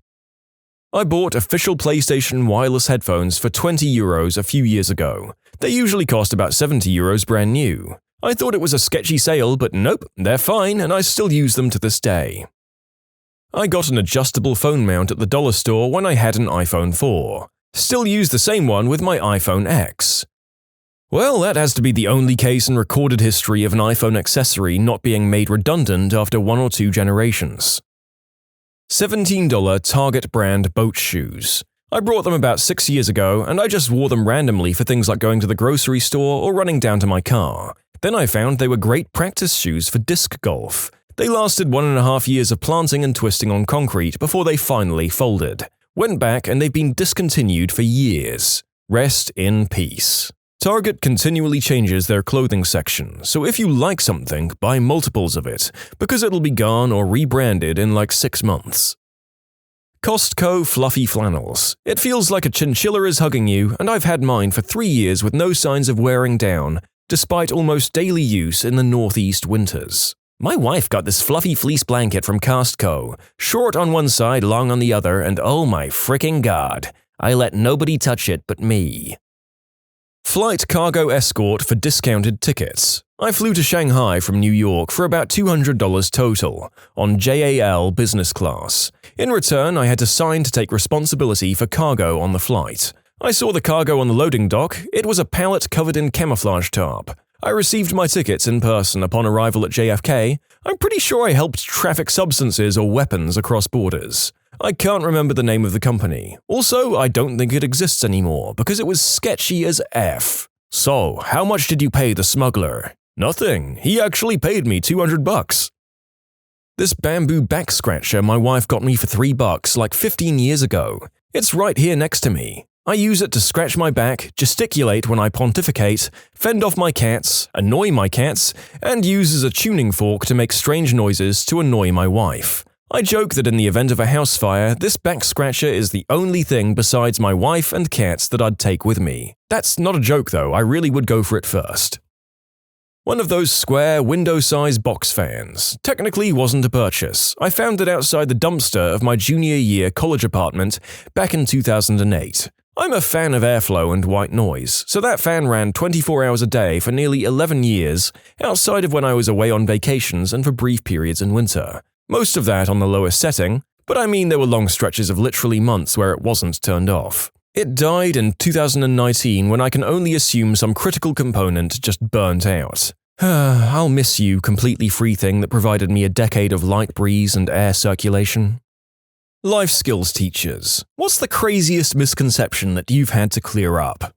I bought official PlayStation wireless headphones for €20 a few years ago. They usually cost about €70 brand new. I thought it was a sketchy sale, but nope, they're fine and I still use them to this day. I got an adjustable phone mount at the dollar store when I had an iPhone 4. Still use the same one with my iPhone X. Well, that has to be the only case in recorded history of an iPhone accessory not being made redundant after 1 or 2 generations. $17 Target brand boat shoes. I bought them about 6 years ago and I just wore them randomly for things like going to the grocery store or running down to my car. Then I found they were great practice shoes for disc golf. They lasted 1.5 years of planting and twisting on concrete before they finally folded. Went back and they've been discontinued for years. Rest in peace. Target continually changes their clothing section, so if you like something, buy multiples of it, because it'll be gone or rebranded in like 6 months. Costco Fluffy Flannels. It feels like a chinchilla is hugging you, and I've had mine for 3 years with no signs of wearing down, despite almost daily use in the northeast winters. My wife got this fluffy fleece blanket from Costco, short on one side, long on the other, and oh my fricking god, I let nobody touch it but me. Flight cargo escort for discounted tickets. I flew to Shanghai from New York for about $200 total, on JAL business class. In return, I had to sign to take responsibility for cargo on the flight. I saw the cargo on the loading dock. It was a pallet covered in camouflage tarp. I received my tickets in person upon arrival at JFK. I'm pretty sure I helped traffic substances or weapons across borders. I can't remember the name of the company. Also, I don't think it exists anymore because it was sketchy as F. So, how much did you pay the smuggler? Nothing. He actually paid me $200. This bamboo back scratcher my wife got me for $3 like 15 years ago. It's right here next to me. I use it to scratch my back, gesticulate when I pontificate, fend off my cats, annoy my cats, and use as a tuning fork to make strange noises to annoy my wife. I joke that in the event of a house fire, this back scratcher is the only thing besides my wife and cats that I'd take with me. That's not a joke though, I really would go for it first. One of those square, window-sized box fans. Technically wasn't a purchase. I found it outside the dumpster of my junior year college apartment back in 2008. I'm a fan of airflow and white noise, so that fan ran 24 hours a day for nearly 11 years, outside of when I was away on vacations and for brief periods in winter. Most of that on the lowest setting, but I mean there were long stretches of literally months where it wasn't turned off. It died in 2019 when I can only assume some critical component just burnt out. I'll miss you, completely free thing that provided me a decade of light breeze and air circulation. Life skills teachers. What's the craziest misconception that you've had to clear up?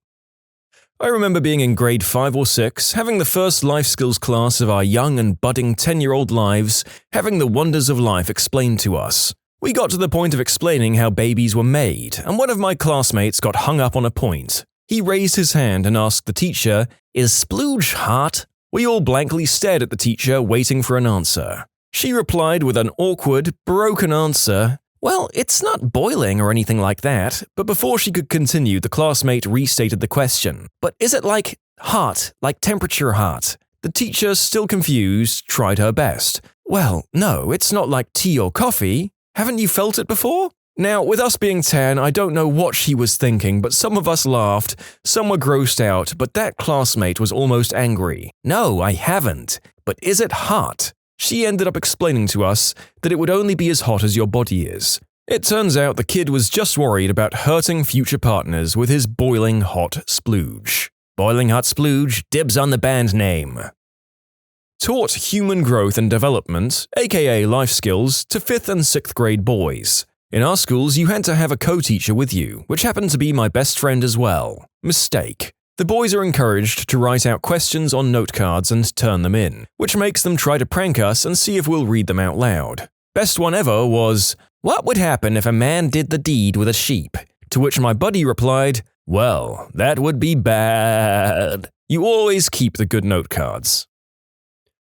I remember being in grade 5 or 6, having the first life skills class of our young and budding 10-year-old lives, having the wonders of life explained to us. We got to the point of explaining how babies were made, and one of my classmates got hung up on a point. He raised his hand and asked the teacher, "Is splooge hot?" We all blankly stared at the teacher, waiting for an answer. She replied with an awkward, broken answer, "Well, it's not boiling or anything like that," but before she could continue, the classmate restated the question. "But is it like hot, like temperature hot?" The teacher, still confused, tried her best. "Well, no, it's not like tea or coffee. Haven't you felt it before?" Now, with us being 10, I don't know what she was thinking, but some of us laughed, some were grossed out, but that classmate was almost angry. "No, I haven't. But is it hot?" She ended up explaining to us that it would only be as hot as your body is. It turns out the kid was just worried about hurting future partners with his boiling hot splooge. Boiling hot splooge, dibs on the band name. Taught human growth and development, aka life skills, to 5th and 6th grade boys. In our schools, you had to have a co-teacher with you, which happened to be my best friend as well. Mistake. The boys are encouraged to write out questions on note cards and turn them in, which makes them try to prank us and see if we'll read them out loud. Best one ever was, "What would happen if a man did the deed with a sheep?" To which my buddy replied, "Well, that would be bad." You always keep the good note cards.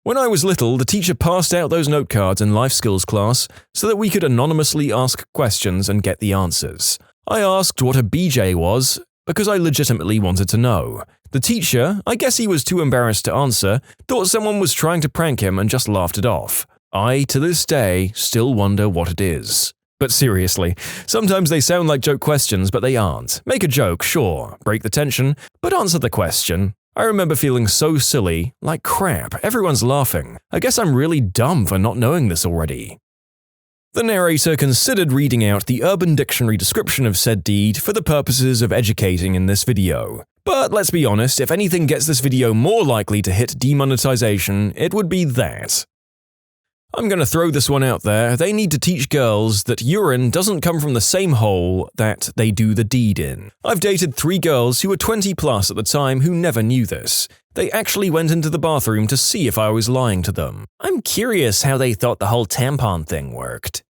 When I was little, the teacher passed out those note cards in life skills class so that we could anonymously ask questions and get the answers. I asked what a BJ was because I legitimately wanted to know. The teacher, I guess he was too embarrassed to answer, thought someone was trying to prank him and just laughed it off. I, to this day, still wonder what it is. But seriously, sometimes they sound like joke questions, but they aren't. Make a joke, sure, break the tension, but answer the question. I remember feeling so silly, like crap, everyone's laughing. I guess I'm really dumb for not knowing this already. The narrator considered reading out the Urban Dictionary description of said deed for the purposes of educating in this video. But let's be honest, if anything gets this video more likely to hit demonetization, it would be that. I'm gonna throw this one out there. They need to teach girls that urine doesn't come from the same hole that they do the deed in. I've dated 3 girls who were 20 plus at the time who never knew this. They actually went into the bathroom to see if I was lying to them. I'm curious how they thought the whole tampon thing worked.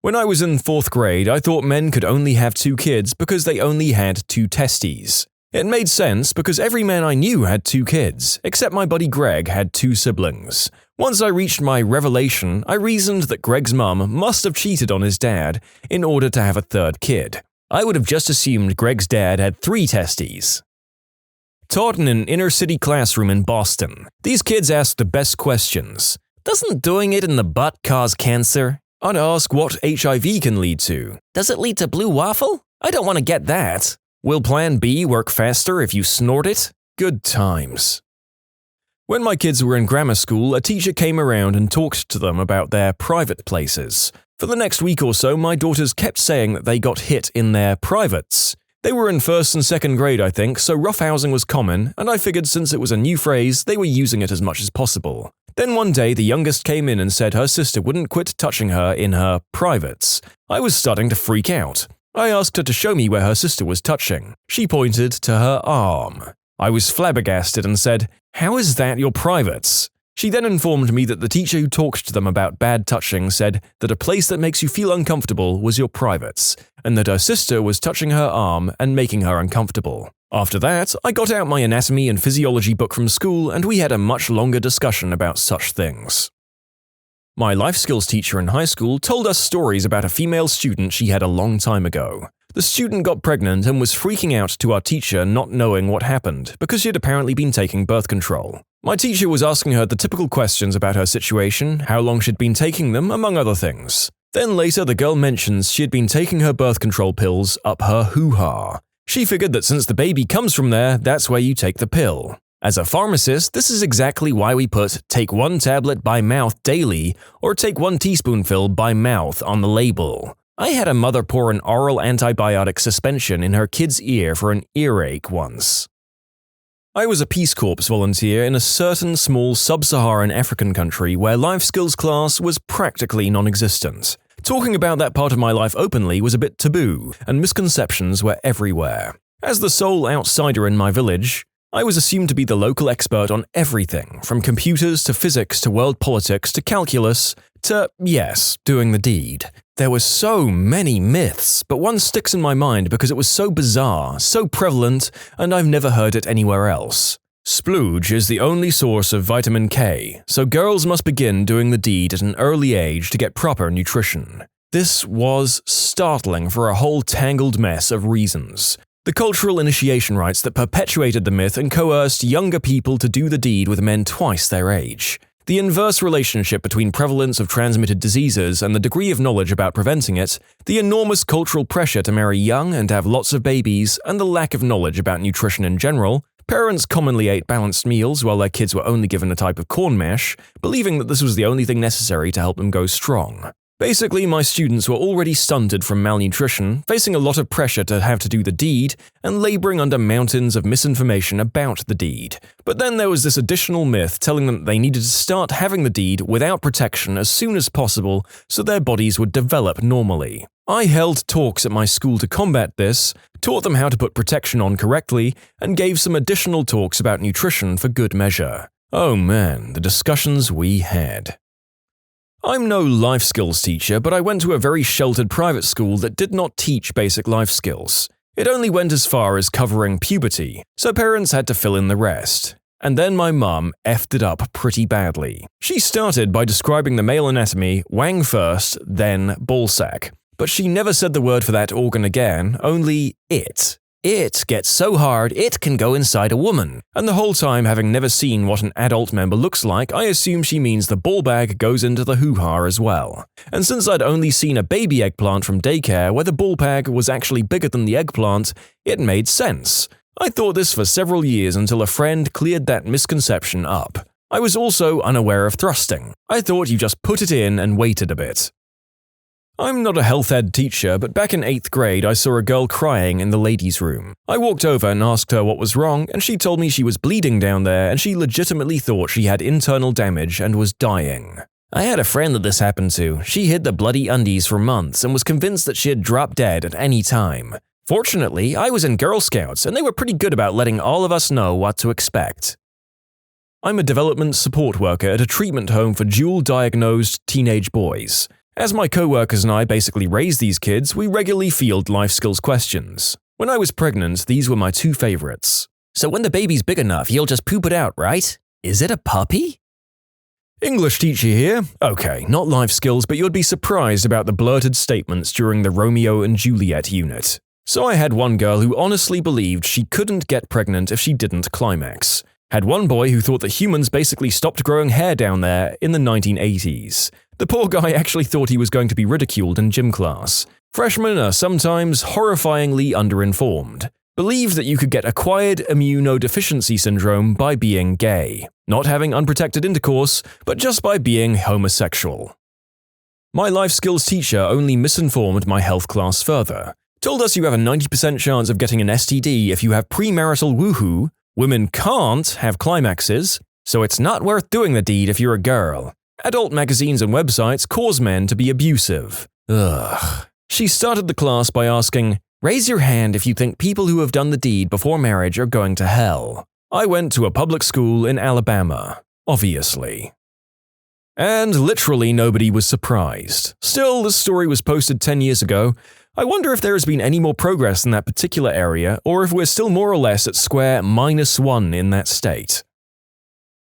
When I was in 4th grade, I thought men could only have 2 kids because they only had 2 testes. It made sense because every man I knew had 2 kids, except my buddy Greg had 2 siblings. Once I reached my revelation, I reasoned that Greg's mum must have cheated on his dad in order to have a 3rd kid. I would have just assumed Greg's dad had 3 testes. Taught in an inner-city classroom in Boston, these kids asked the best questions. Doesn't doing it in the butt cause cancer? I'd ask what HIV can lead to. Does it lead to blue waffle? I don't want to get that. Will Plan B work faster if you snort it? Good times. When my kids were in grammar school, a teacher came around and talked to them about their private places. For the next week or so, my daughters kept saying that they got hit in their privates. They were in 1st and 2nd grade, I think, so roughhousing was common, and I figured since it was a new phrase, they were using it as much as possible. Then one day, the youngest came in and said her sister wouldn't quit touching her in her privates. I was starting to freak out. I asked her to show me where her sister was touching. She pointed to her arm. I was flabbergasted and said, "How is that your privates?" She then informed me that the teacher who talked to them about bad touching said that a place that makes you feel uncomfortable was your privates, and that her sister was touching her arm and making her uncomfortable. After that, I got out my anatomy and physiology book from school and we had a much longer discussion about such things. My life skills teacher in high school told us stories about a female student she had a long time ago. The student got pregnant and was freaking out to our teacher not knowing what happened because she had apparently been taking birth control. My teacher was asking her the typical questions about her situation, how long she'd been taking them, among other things. Then later the girl mentions she had been taking her birth control pills up her hoo-ha. She figured that since the baby comes from there, that's where you take the pill. As a pharmacist, this is exactly why we put "take 1 tablet by mouth daily" or "take 1 teaspoonful by mouth" on the label. I had a mother pour an oral antibiotic suspension in her kid's ear for an earache once. I was a Peace Corps volunteer in a certain small sub-Saharan African country where life skills class was practically non-existent. Talking about that part of my life openly was a bit taboo, and misconceptions were everywhere. As the sole outsider in my village, I was assumed to be the local expert on everything, from computers to physics to world politics to calculus to, yes, doing the deed. There were so many myths, but one sticks in my mind because it was so bizarre, so prevalent, and I've never heard it anywhere else. Splooge is the only source of vitamin K, so girls must begin doing the deed at an early age to get proper nutrition. This was startling for a whole tangled mess of reasons. The cultural initiation rites that perpetuated the myth and coerced younger people to do the deed with men twice their age. The inverse relationship between prevalence of transmitted diseases and the degree of knowledge about preventing it, the enormous cultural pressure to marry young and have lots of babies, and the lack of knowledge about nutrition in general. Parents commonly ate balanced meals while their kids were only given a type of corn mash, believing that this was the only thing necessary to help them go strong. Basically, my students were already stunted from malnutrition, facing a lot of pressure to have to do the deed, and laboring under mountains of misinformation about the deed. But then there was this additional myth telling them that they needed to start having the deed without protection as soon as possible so their bodies would develop normally. I held talks at my school to combat this, taught them how to put protection on correctly, and gave some additional talks about nutrition for good measure. Oh man, the discussions we had. I'm no life skills teacher, but I went to a very sheltered private school that did not teach basic life skills. It only went as far as covering puberty, so parents had to fill in the rest. And then my mum effed it up pretty badly. She started by describing the male anatomy, wang first, then ballsack. But she never said the word for that organ again, only it. It gets so hard it can go inside a woman. And the whole time, having never seen what an adult member looks like, I assume she means the ball bag goes into the hoo-ha as well. And since I'd only seen a baby eggplant from daycare where the ball bag was actually bigger than the eggplant, it made sense. I thought this for several years until a friend cleared that misconception up. I was also unaware of thrusting. I thought you just put it in and waited a bit. I'm not a health ed teacher, but back in 8th grade I saw a girl crying in the ladies' room. I walked over and asked her what was wrong, and she told me she was bleeding down there and she legitimately thought she had internal damage and was dying. I had a friend that this happened to. She hid the bloody undies for months and was convinced that she had dropped dead at any time. Fortunately, I was in Girl Scouts and they were pretty good about letting all of us know what to expect. I'm a development support worker at a treatment home for dual-diagnosed teenage boys. As my co-workers and I basically raise these kids, we regularly field life skills questions. When I was pregnant, these were my two favorites. So when the baby's big enough, you'll just poop it out, right? Is it a puppy? English teacher here. Okay, not life skills, but you'd be surprised about the blurted statements during the Romeo and Juliet unit. So I had one girl who honestly believed she couldn't get pregnant if she didn't climax. Had one boy who thought that humans basically stopped growing hair down there in the 1980s. The poor guy actually thought he was going to be ridiculed in gym class. Freshmen are sometimes horrifyingly underinformed. Believed that you could get acquired immunodeficiency syndrome by being gay, not having unprotected intercourse, but just by being homosexual. My life skills teacher only misinformed my health class further. Told us you have a 90% chance of getting an STD if you have premarital woohoo, women can't have climaxes, so it's not worth doing the deed if you're a girl. Adult magazines and websites cause men to be abusive. Ugh. She started the class by asking, "Raise your hand if you think people who have done the deed before marriage are going to hell." I went to a public school in Alabama, obviously. And literally nobody was surprised. Still, this story was posted 10 years ago. I wonder if there has been any more progress in that particular area, or if we're still more or less at square -1 in that state.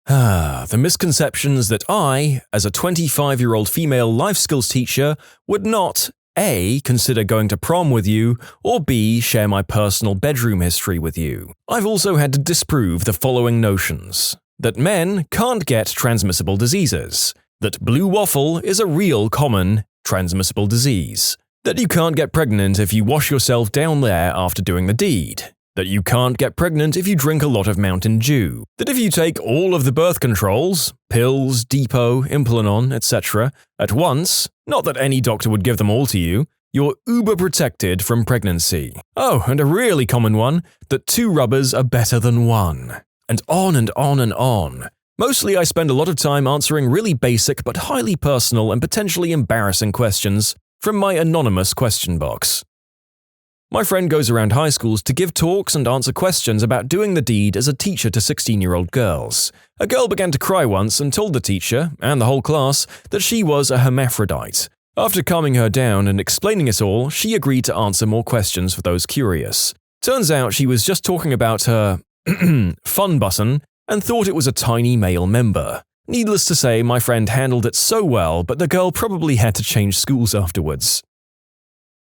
The misconceptions that I, as a 25-year-old female life skills teacher, would not A. consider going to prom with you, or B. share my personal bedroom history with you. I've also had to disprove the following notions. That men can't get transmissible diseases. That blue waffle is a real common transmissible disease. That you can't get pregnant if you wash yourself down there after doing the deed. That you can't get pregnant if you drink a lot of Mountain Dew. That if you take all of the birth controls, pills, Depot, Implanon, etc., at once, not that any doctor would give them all to you, you're uber protected from pregnancy. Oh, and a really common one, that 2 rubbers are better than 1. And on and on and on. Mostly I spend a lot of time answering really basic but highly personal and potentially embarrassing questions from my anonymous question box. My friend goes around high schools to give talks and answer questions about doing the deed as a teacher to 16-year-old girls. A girl began to cry once and told the teacher, and the whole class, that she was a hermaphrodite. After calming her down and explaining it all, she agreed to answer more questions for those curious. Turns out she was just talking about her fun button and thought it was a tiny male member. Needless to say, my friend handled it so well, but the girl probably had to change schools afterwards.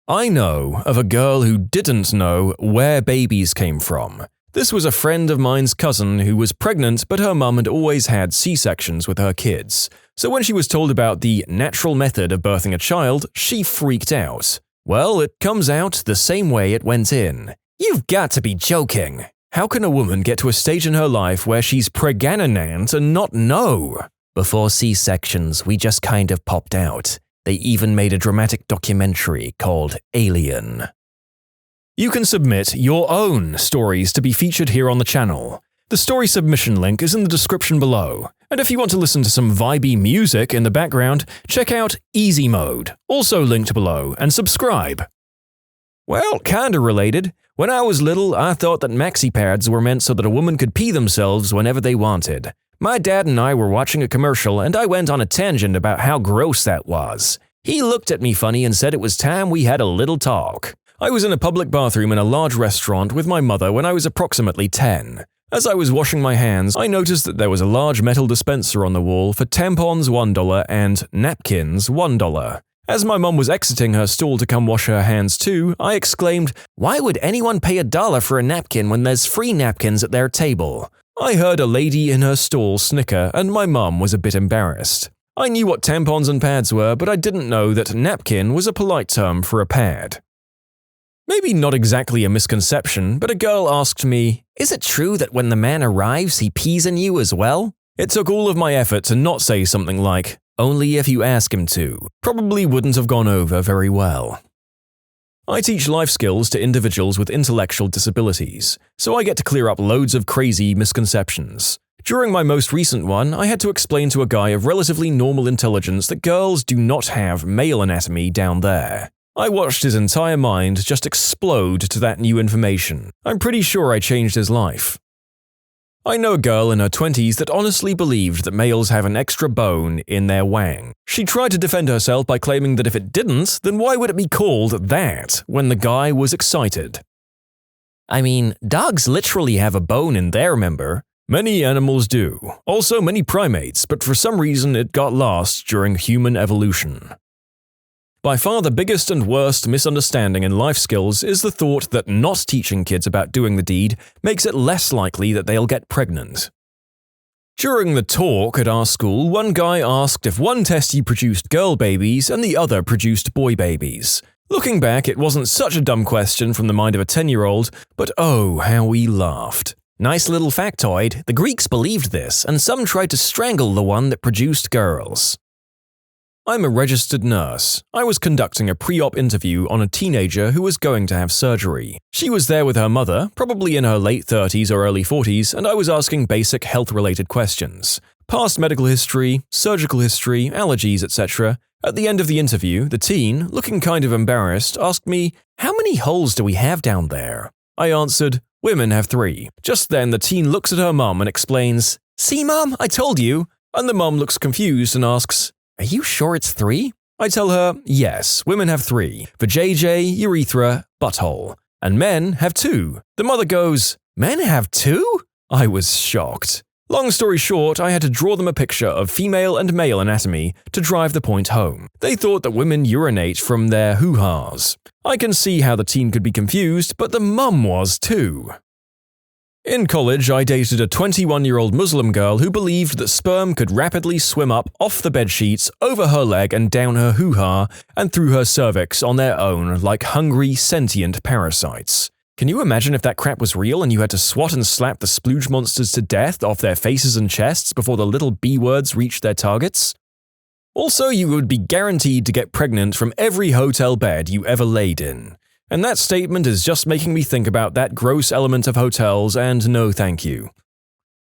I know of a girl who didn't know where babies came from. This was a friend of mine's cousin who was pregnant, but her mum had always had C-sections with her kids. So when she was told about the natural method of birthing a child, she freaked out. Well, it comes out the same way it went in. You've got to be joking. How can a woman get to a stage in her life where she's pregnant and not know? Before C-sections, we just kind of popped out. They even made a dramatic documentary called Alien. You can submit your own stories to be featured here on the channel. The story submission link is in the description below. And if you want to listen to some vibey music in the background, check out easymode, also linked below, and subscribe. Well, kinda related. When I was little, I thought that maxi pads were meant so that a woman could pee themselves whenever they wanted. My dad and I were watching a commercial and I went on a tangent about how gross that was. He looked at me funny and said it was time we had a little talk. I was in a public bathroom in a large restaurant with my mother when I was approximately 10. As I was washing my hands, I noticed that there was a large metal dispenser on the wall for tampons $1 and napkins $1. As my mum was exiting her stall to come wash her hands too, I exclaimed, "Why would anyone pay $1 for a napkin when there's free napkins at their table?" I heard a lady in her stall snicker and my mum was a bit embarrassed. I knew what tampons and pads were, but I didn't know that napkin was a polite term for a pad. Maybe not exactly a misconception, but a girl asked me, "Is it true that when the man arrives, he pees in you as well?" It took all of my effort to not say something like, "Only if you ask him to." Probably wouldn't have gone over very well. I teach life skills to individuals with intellectual disabilities, so I get to clear up loads of crazy misconceptions. During my most recent one, I had to explain to a guy of relatively normal intelligence that girls do not have male anatomy down there. I watched his entire mind just explode to that new information. I'm pretty sure I changed his life. I know a girl in her 20s that honestly believed that males have an extra bone in their wang. She tried to defend herself by claiming that if it didn't, then why would it be called that when the guy was excited? I mean, dogs literally have a bone in their member. Many animals do. Also many primates, but for some reason it got lost during human evolution. By far the biggest and worst misunderstanding in life skills is the thought that not teaching kids about doing the deed makes it less likely that they'll get pregnant. During the talk at our school, one guy asked if one testy produced girl babies and the other produced boy babies. Looking back, it wasn't such a dumb question from the mind of a 10-year-old, but oh, how we laughed. Nice little factoid, the Greeks believed this, and some tried to strangle the one that produced girls. I'm a registered nurse. I was conducting a pre-op interview on a teenager who was going to have surgery. She was there with her mother, probably in her late 30s or early 40s, and I was asking basic health-related questions. Past medical history, surgical history, allergies, etc. At the end of the interview, the teen, looking kind of embarrassed, asked me, "How many holes do we have down there?" I answered, "Women have 3. Just then, the teen looks at her mum and explains, "See, Mum, I told you." And the mum looks confused and asks, "Are you sure it's 3? I tell her, yes, women have 3. Vajayjay, urethra, butthole. And men have 2. The mother goes, "Men have 2? I was shocked. Long story short, I had to draw them a picture of female and male anatomy to drive the point home. They thought that women urinate from their hoo-has. I can see how the teen could be confused, but the mum was too. In college, I dated a 21-year-old Muslim girl who believed that sperm could rapidly swim up off the bedsheets, over her leg and down her hoo-ha, and through her cervix on their own like hungry, sentient parasites. Can you imagine if that crap was real and you had to swat and slap the splooge monsters to death off their faces and chests before the little B-words reached their targets? Also, you would be guaranteed to get pregnant from every hotel bed you ever laid in. And that statement is just making me think about that gross element of hotels and no thank you.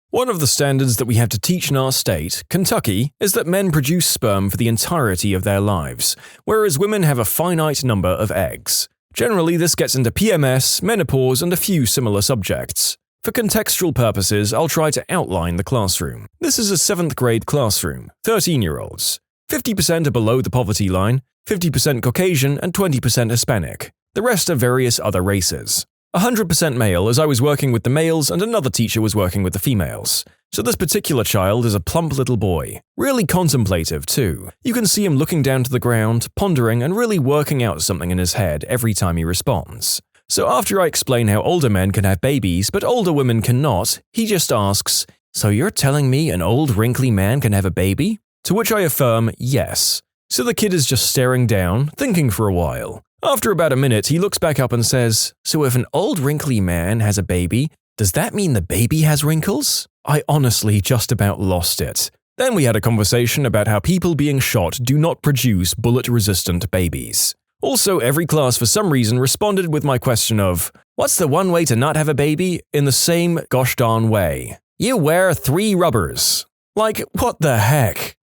One of the standards that we have to teach in our state, Kentucky, is that men produce sperm for the entirety of their lives, whereas women have a finite number of eggs. Generally, this gets into PMS, menopause, and a few similar subjects. For contextual purposes, I'll try to outline the classroom. This is a 7th grade classroom, 13-year-olds. 50% are below the poverty line, 50% Caucasian, and 20% Hispanic. The rest are various other races. 100% male, as I was working with the males and another teacher was working with the females. So this particular child is a plump little boy. Really contemplative, too. You can see him looking down to the ground, pondering and really working out something in his head every time he responds. So after I explain how older men can have babies but older women cannot, he just asks, "So you're telling me an old wrinkly man can have a baby?" To which I affirm, yes. So the kid is just staring down, thinking for a while. After about a minute, he looks back up and says, "So if an old wrinkly man has a baby, does that mean the baby has wrinkles?" I honestly just about lost it. Then we had a conversation about how people being shot do not produce bullet-resistant babies. Also, every class for some reason responded with my question of, "What's the one way to not have a baby?" in the same gosh darn way. "You wear 3 rubbers." Like, what the heck?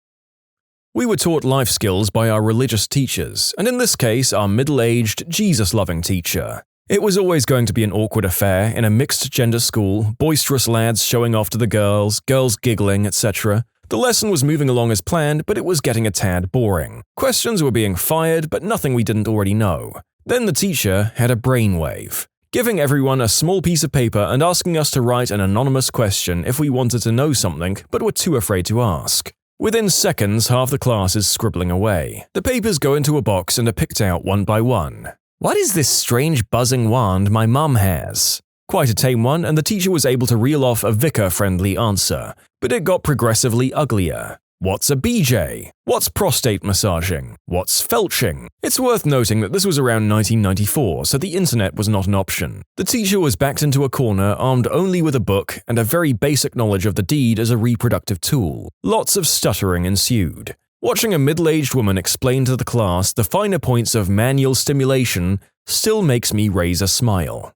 We were taught life skills by our religious teachers, and in this case, our middle-aged, Jesus-loving teacher. It was always going to be an awkward affair in a mixed-gender school, boisterous lads showing off to the girls giggling, etc. The lesson was moving along as planned, but it was getting a tad boring. Questions were being fired, but nothing we didn't already know. Then the teacher had a brainwave, giving everyone a small piece of paper and asking us to write an anonymous question if we wanted to know something but were too afraid to ask. Within seconds, half the class is scribbling away. The papers go into a box and are picked out one by one. "What is this strange buzzing wand my mum has?" Quite a tame one, and the teacher was able to reel off a vicar-friendly answer, but it got progressively uglier. What's a BJ? What's prostate massaging? What's felching? It's worth noting that this was around 1994, so the internet was not an option. The teacher was backed into a corner, armed only with a book and a very basic knowledge of the deed as a reproductive tool. Lots of stuttering ensued. Watching a middle-aged woman explain to the class the finer points of manual stimulation still makes me raise a smile.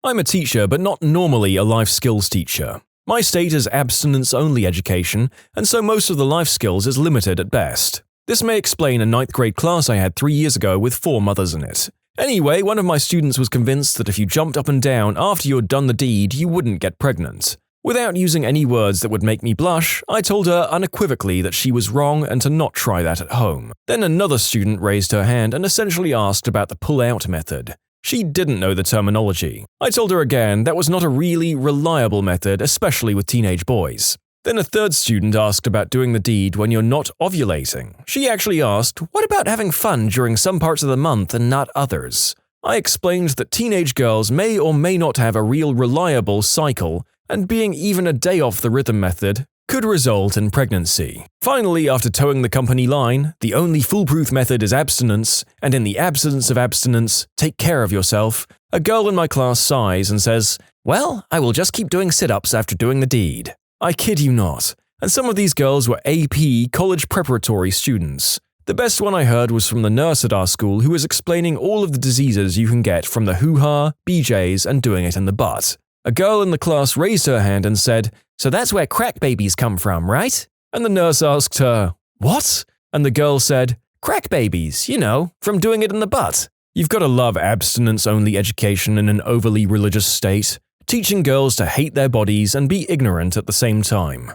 I'm a teacher, but not normally a life skills teacher. My state is abstinence-only education, and so most of the life skills is limited at best. This may explain a 9th grade class I had 3 years ago with 4 mothers in it. Anyway, one of my students was convinced that if you jumped up and down after you had done the deed, you wouldn't get pregnant. Without using any words that would make me blush, I told her unequivocally that she was wrong and to not try that at home. Then another student raised her hand and essentially asked about the pull-out method. She didn't know the terminology. I told her again that was not a really reliable method, especially with teenage boys. Then a third student asked about doing the deed when you're not ovulating. She actually asked, what about having fun during some parts of the month and not others? I explained that teenage girls may or may not have a real reliable cycle, and being even a day off the rhythm method could result in pregnancy. Finally, after towing the company line, the only foolproof method is abstinence, and in the absence of abstinence, take care of yourself, a girl in my class sighs and says, well, I will just keep doing sit-ups after doing the deed. I kid you not. And some of these girls were AP college preparatory students. The best one I heard was from the nurse at our school who was explaining all of the diseases you can get from the hoo-ha, BJs, and doing it in the butt. A girl in the class raised her hand and said, so that's where crack babies come from, right? And the nurse asked her, what? And the girl said, crack babies, you know, from doing it in the butt. You've got to love abstinence-only education in an overly religious state, teaching girls to hate their bodies and be ignorant at the same time.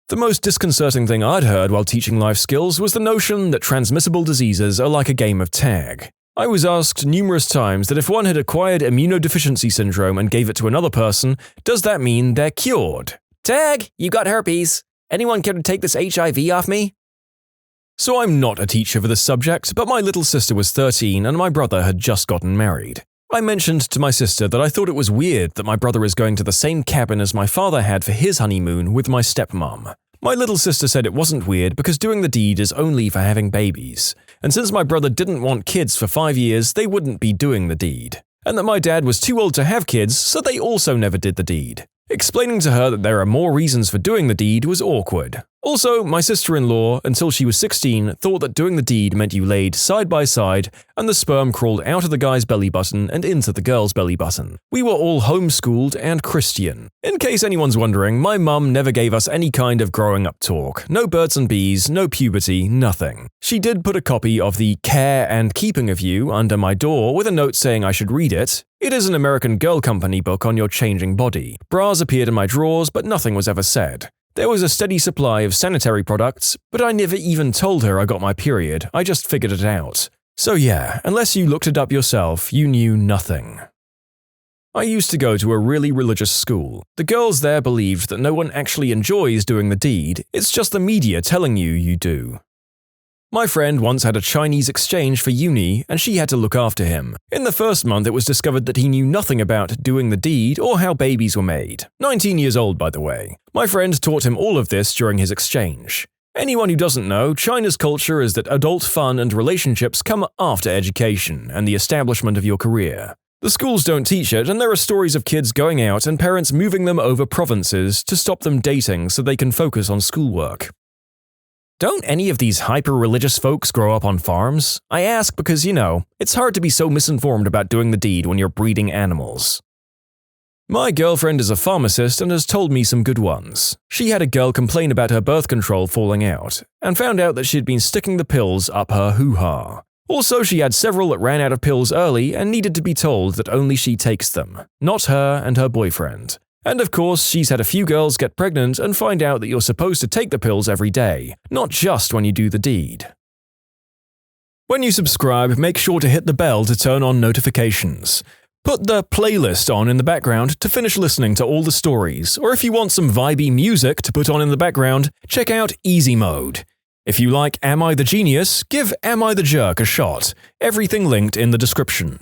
The most disconcerting thing I'd heard while teaching life skills was the notion that transmissible diseases are like a game of tag. I was asked numerous times that if one had acquired immunodeficiency syndrome and gave it to another person, does that mean they're cured? Tag, you got herpes. Anyone care to take this HIV off me? So I'm not a teacher for this subject, but my little sister was 13 and my brother had just gotten married. I mentioned to my sister that I thought it was weird that my brother is going to the same cabin as my father had for his honeymoon with my stepmom. My little sister said it wasn't weird because doing the deed is only for having babies, and since my brother didn't want kids for 5 years, they wouldn't be doing the deed, and that my dad was too old to have kids, so they also never did the deed. Explaining to her that there are more reasons for doing the deed was awkward. Also, my sister-in-law, until she was 16, thought that doing the deed meant you laid side by side and the sperm crawled out of the guy's belly button and into the girl's belly button. We were all homeschooled and Christian. In case anyone's wondering, my mum never gave us any kind of growing up talk. No birds and bees, no puberty, nothing. She did put a copy of The Care and Keeping of You under my door with a note saying I should read it. It is an American Girl Company book on your changing body. Bras appeared in my drawers, but nothing was ever said. There was a steady supply of sanitary products, but I never even told her I got my period, I just figured it out. So yeah, unless you looked it up yourself, you knew nothing. I used to go to a really religious school. The girls there believed that no one actually enjoys doing the deed, it's just the media telling you you do. My friend once had a Chinese exchange for uni, and she had to look after him. In the first month, it was discovered that he knew nothing about doing the deed or how babies were made. 19 years old, by the way. My friend taught him all of this during his exchange. Anyone who doesn't know, China's culture is that adult fun and relationships come after education and the establishment of your career. The schools don't teach it, and there are stories of kids going out and parents moving them over provinces to stop them dating so they can focus on schoolwork. Don't any of these hyper-religious folks grow up on farms? I ask because, you know, it's hard to be so misinformed about doing the deed when you're breeding animals. My girlfriend is a pharmacist and has told me some good ones. She had a girl complain about her birth control falling out, and found out that she had been sticking the pills up her hoo-ha. Also, she had several that ran out of pills early and needed to be told that only she takes them, not her and her boyfriend. And of course, she's had a few girls get pregnant and find out that you're supposed to take the pills every day, not just when you do the deed. When you subscribe, make sure to hit the bell to turn on notifications. Put the playlist on in the background to finish listening to all the stories, or if you want some vibey music to put on in the background, check out easymode. If you like Am I the Genius, give Am I the Jerk a shot. Everything linked in the description.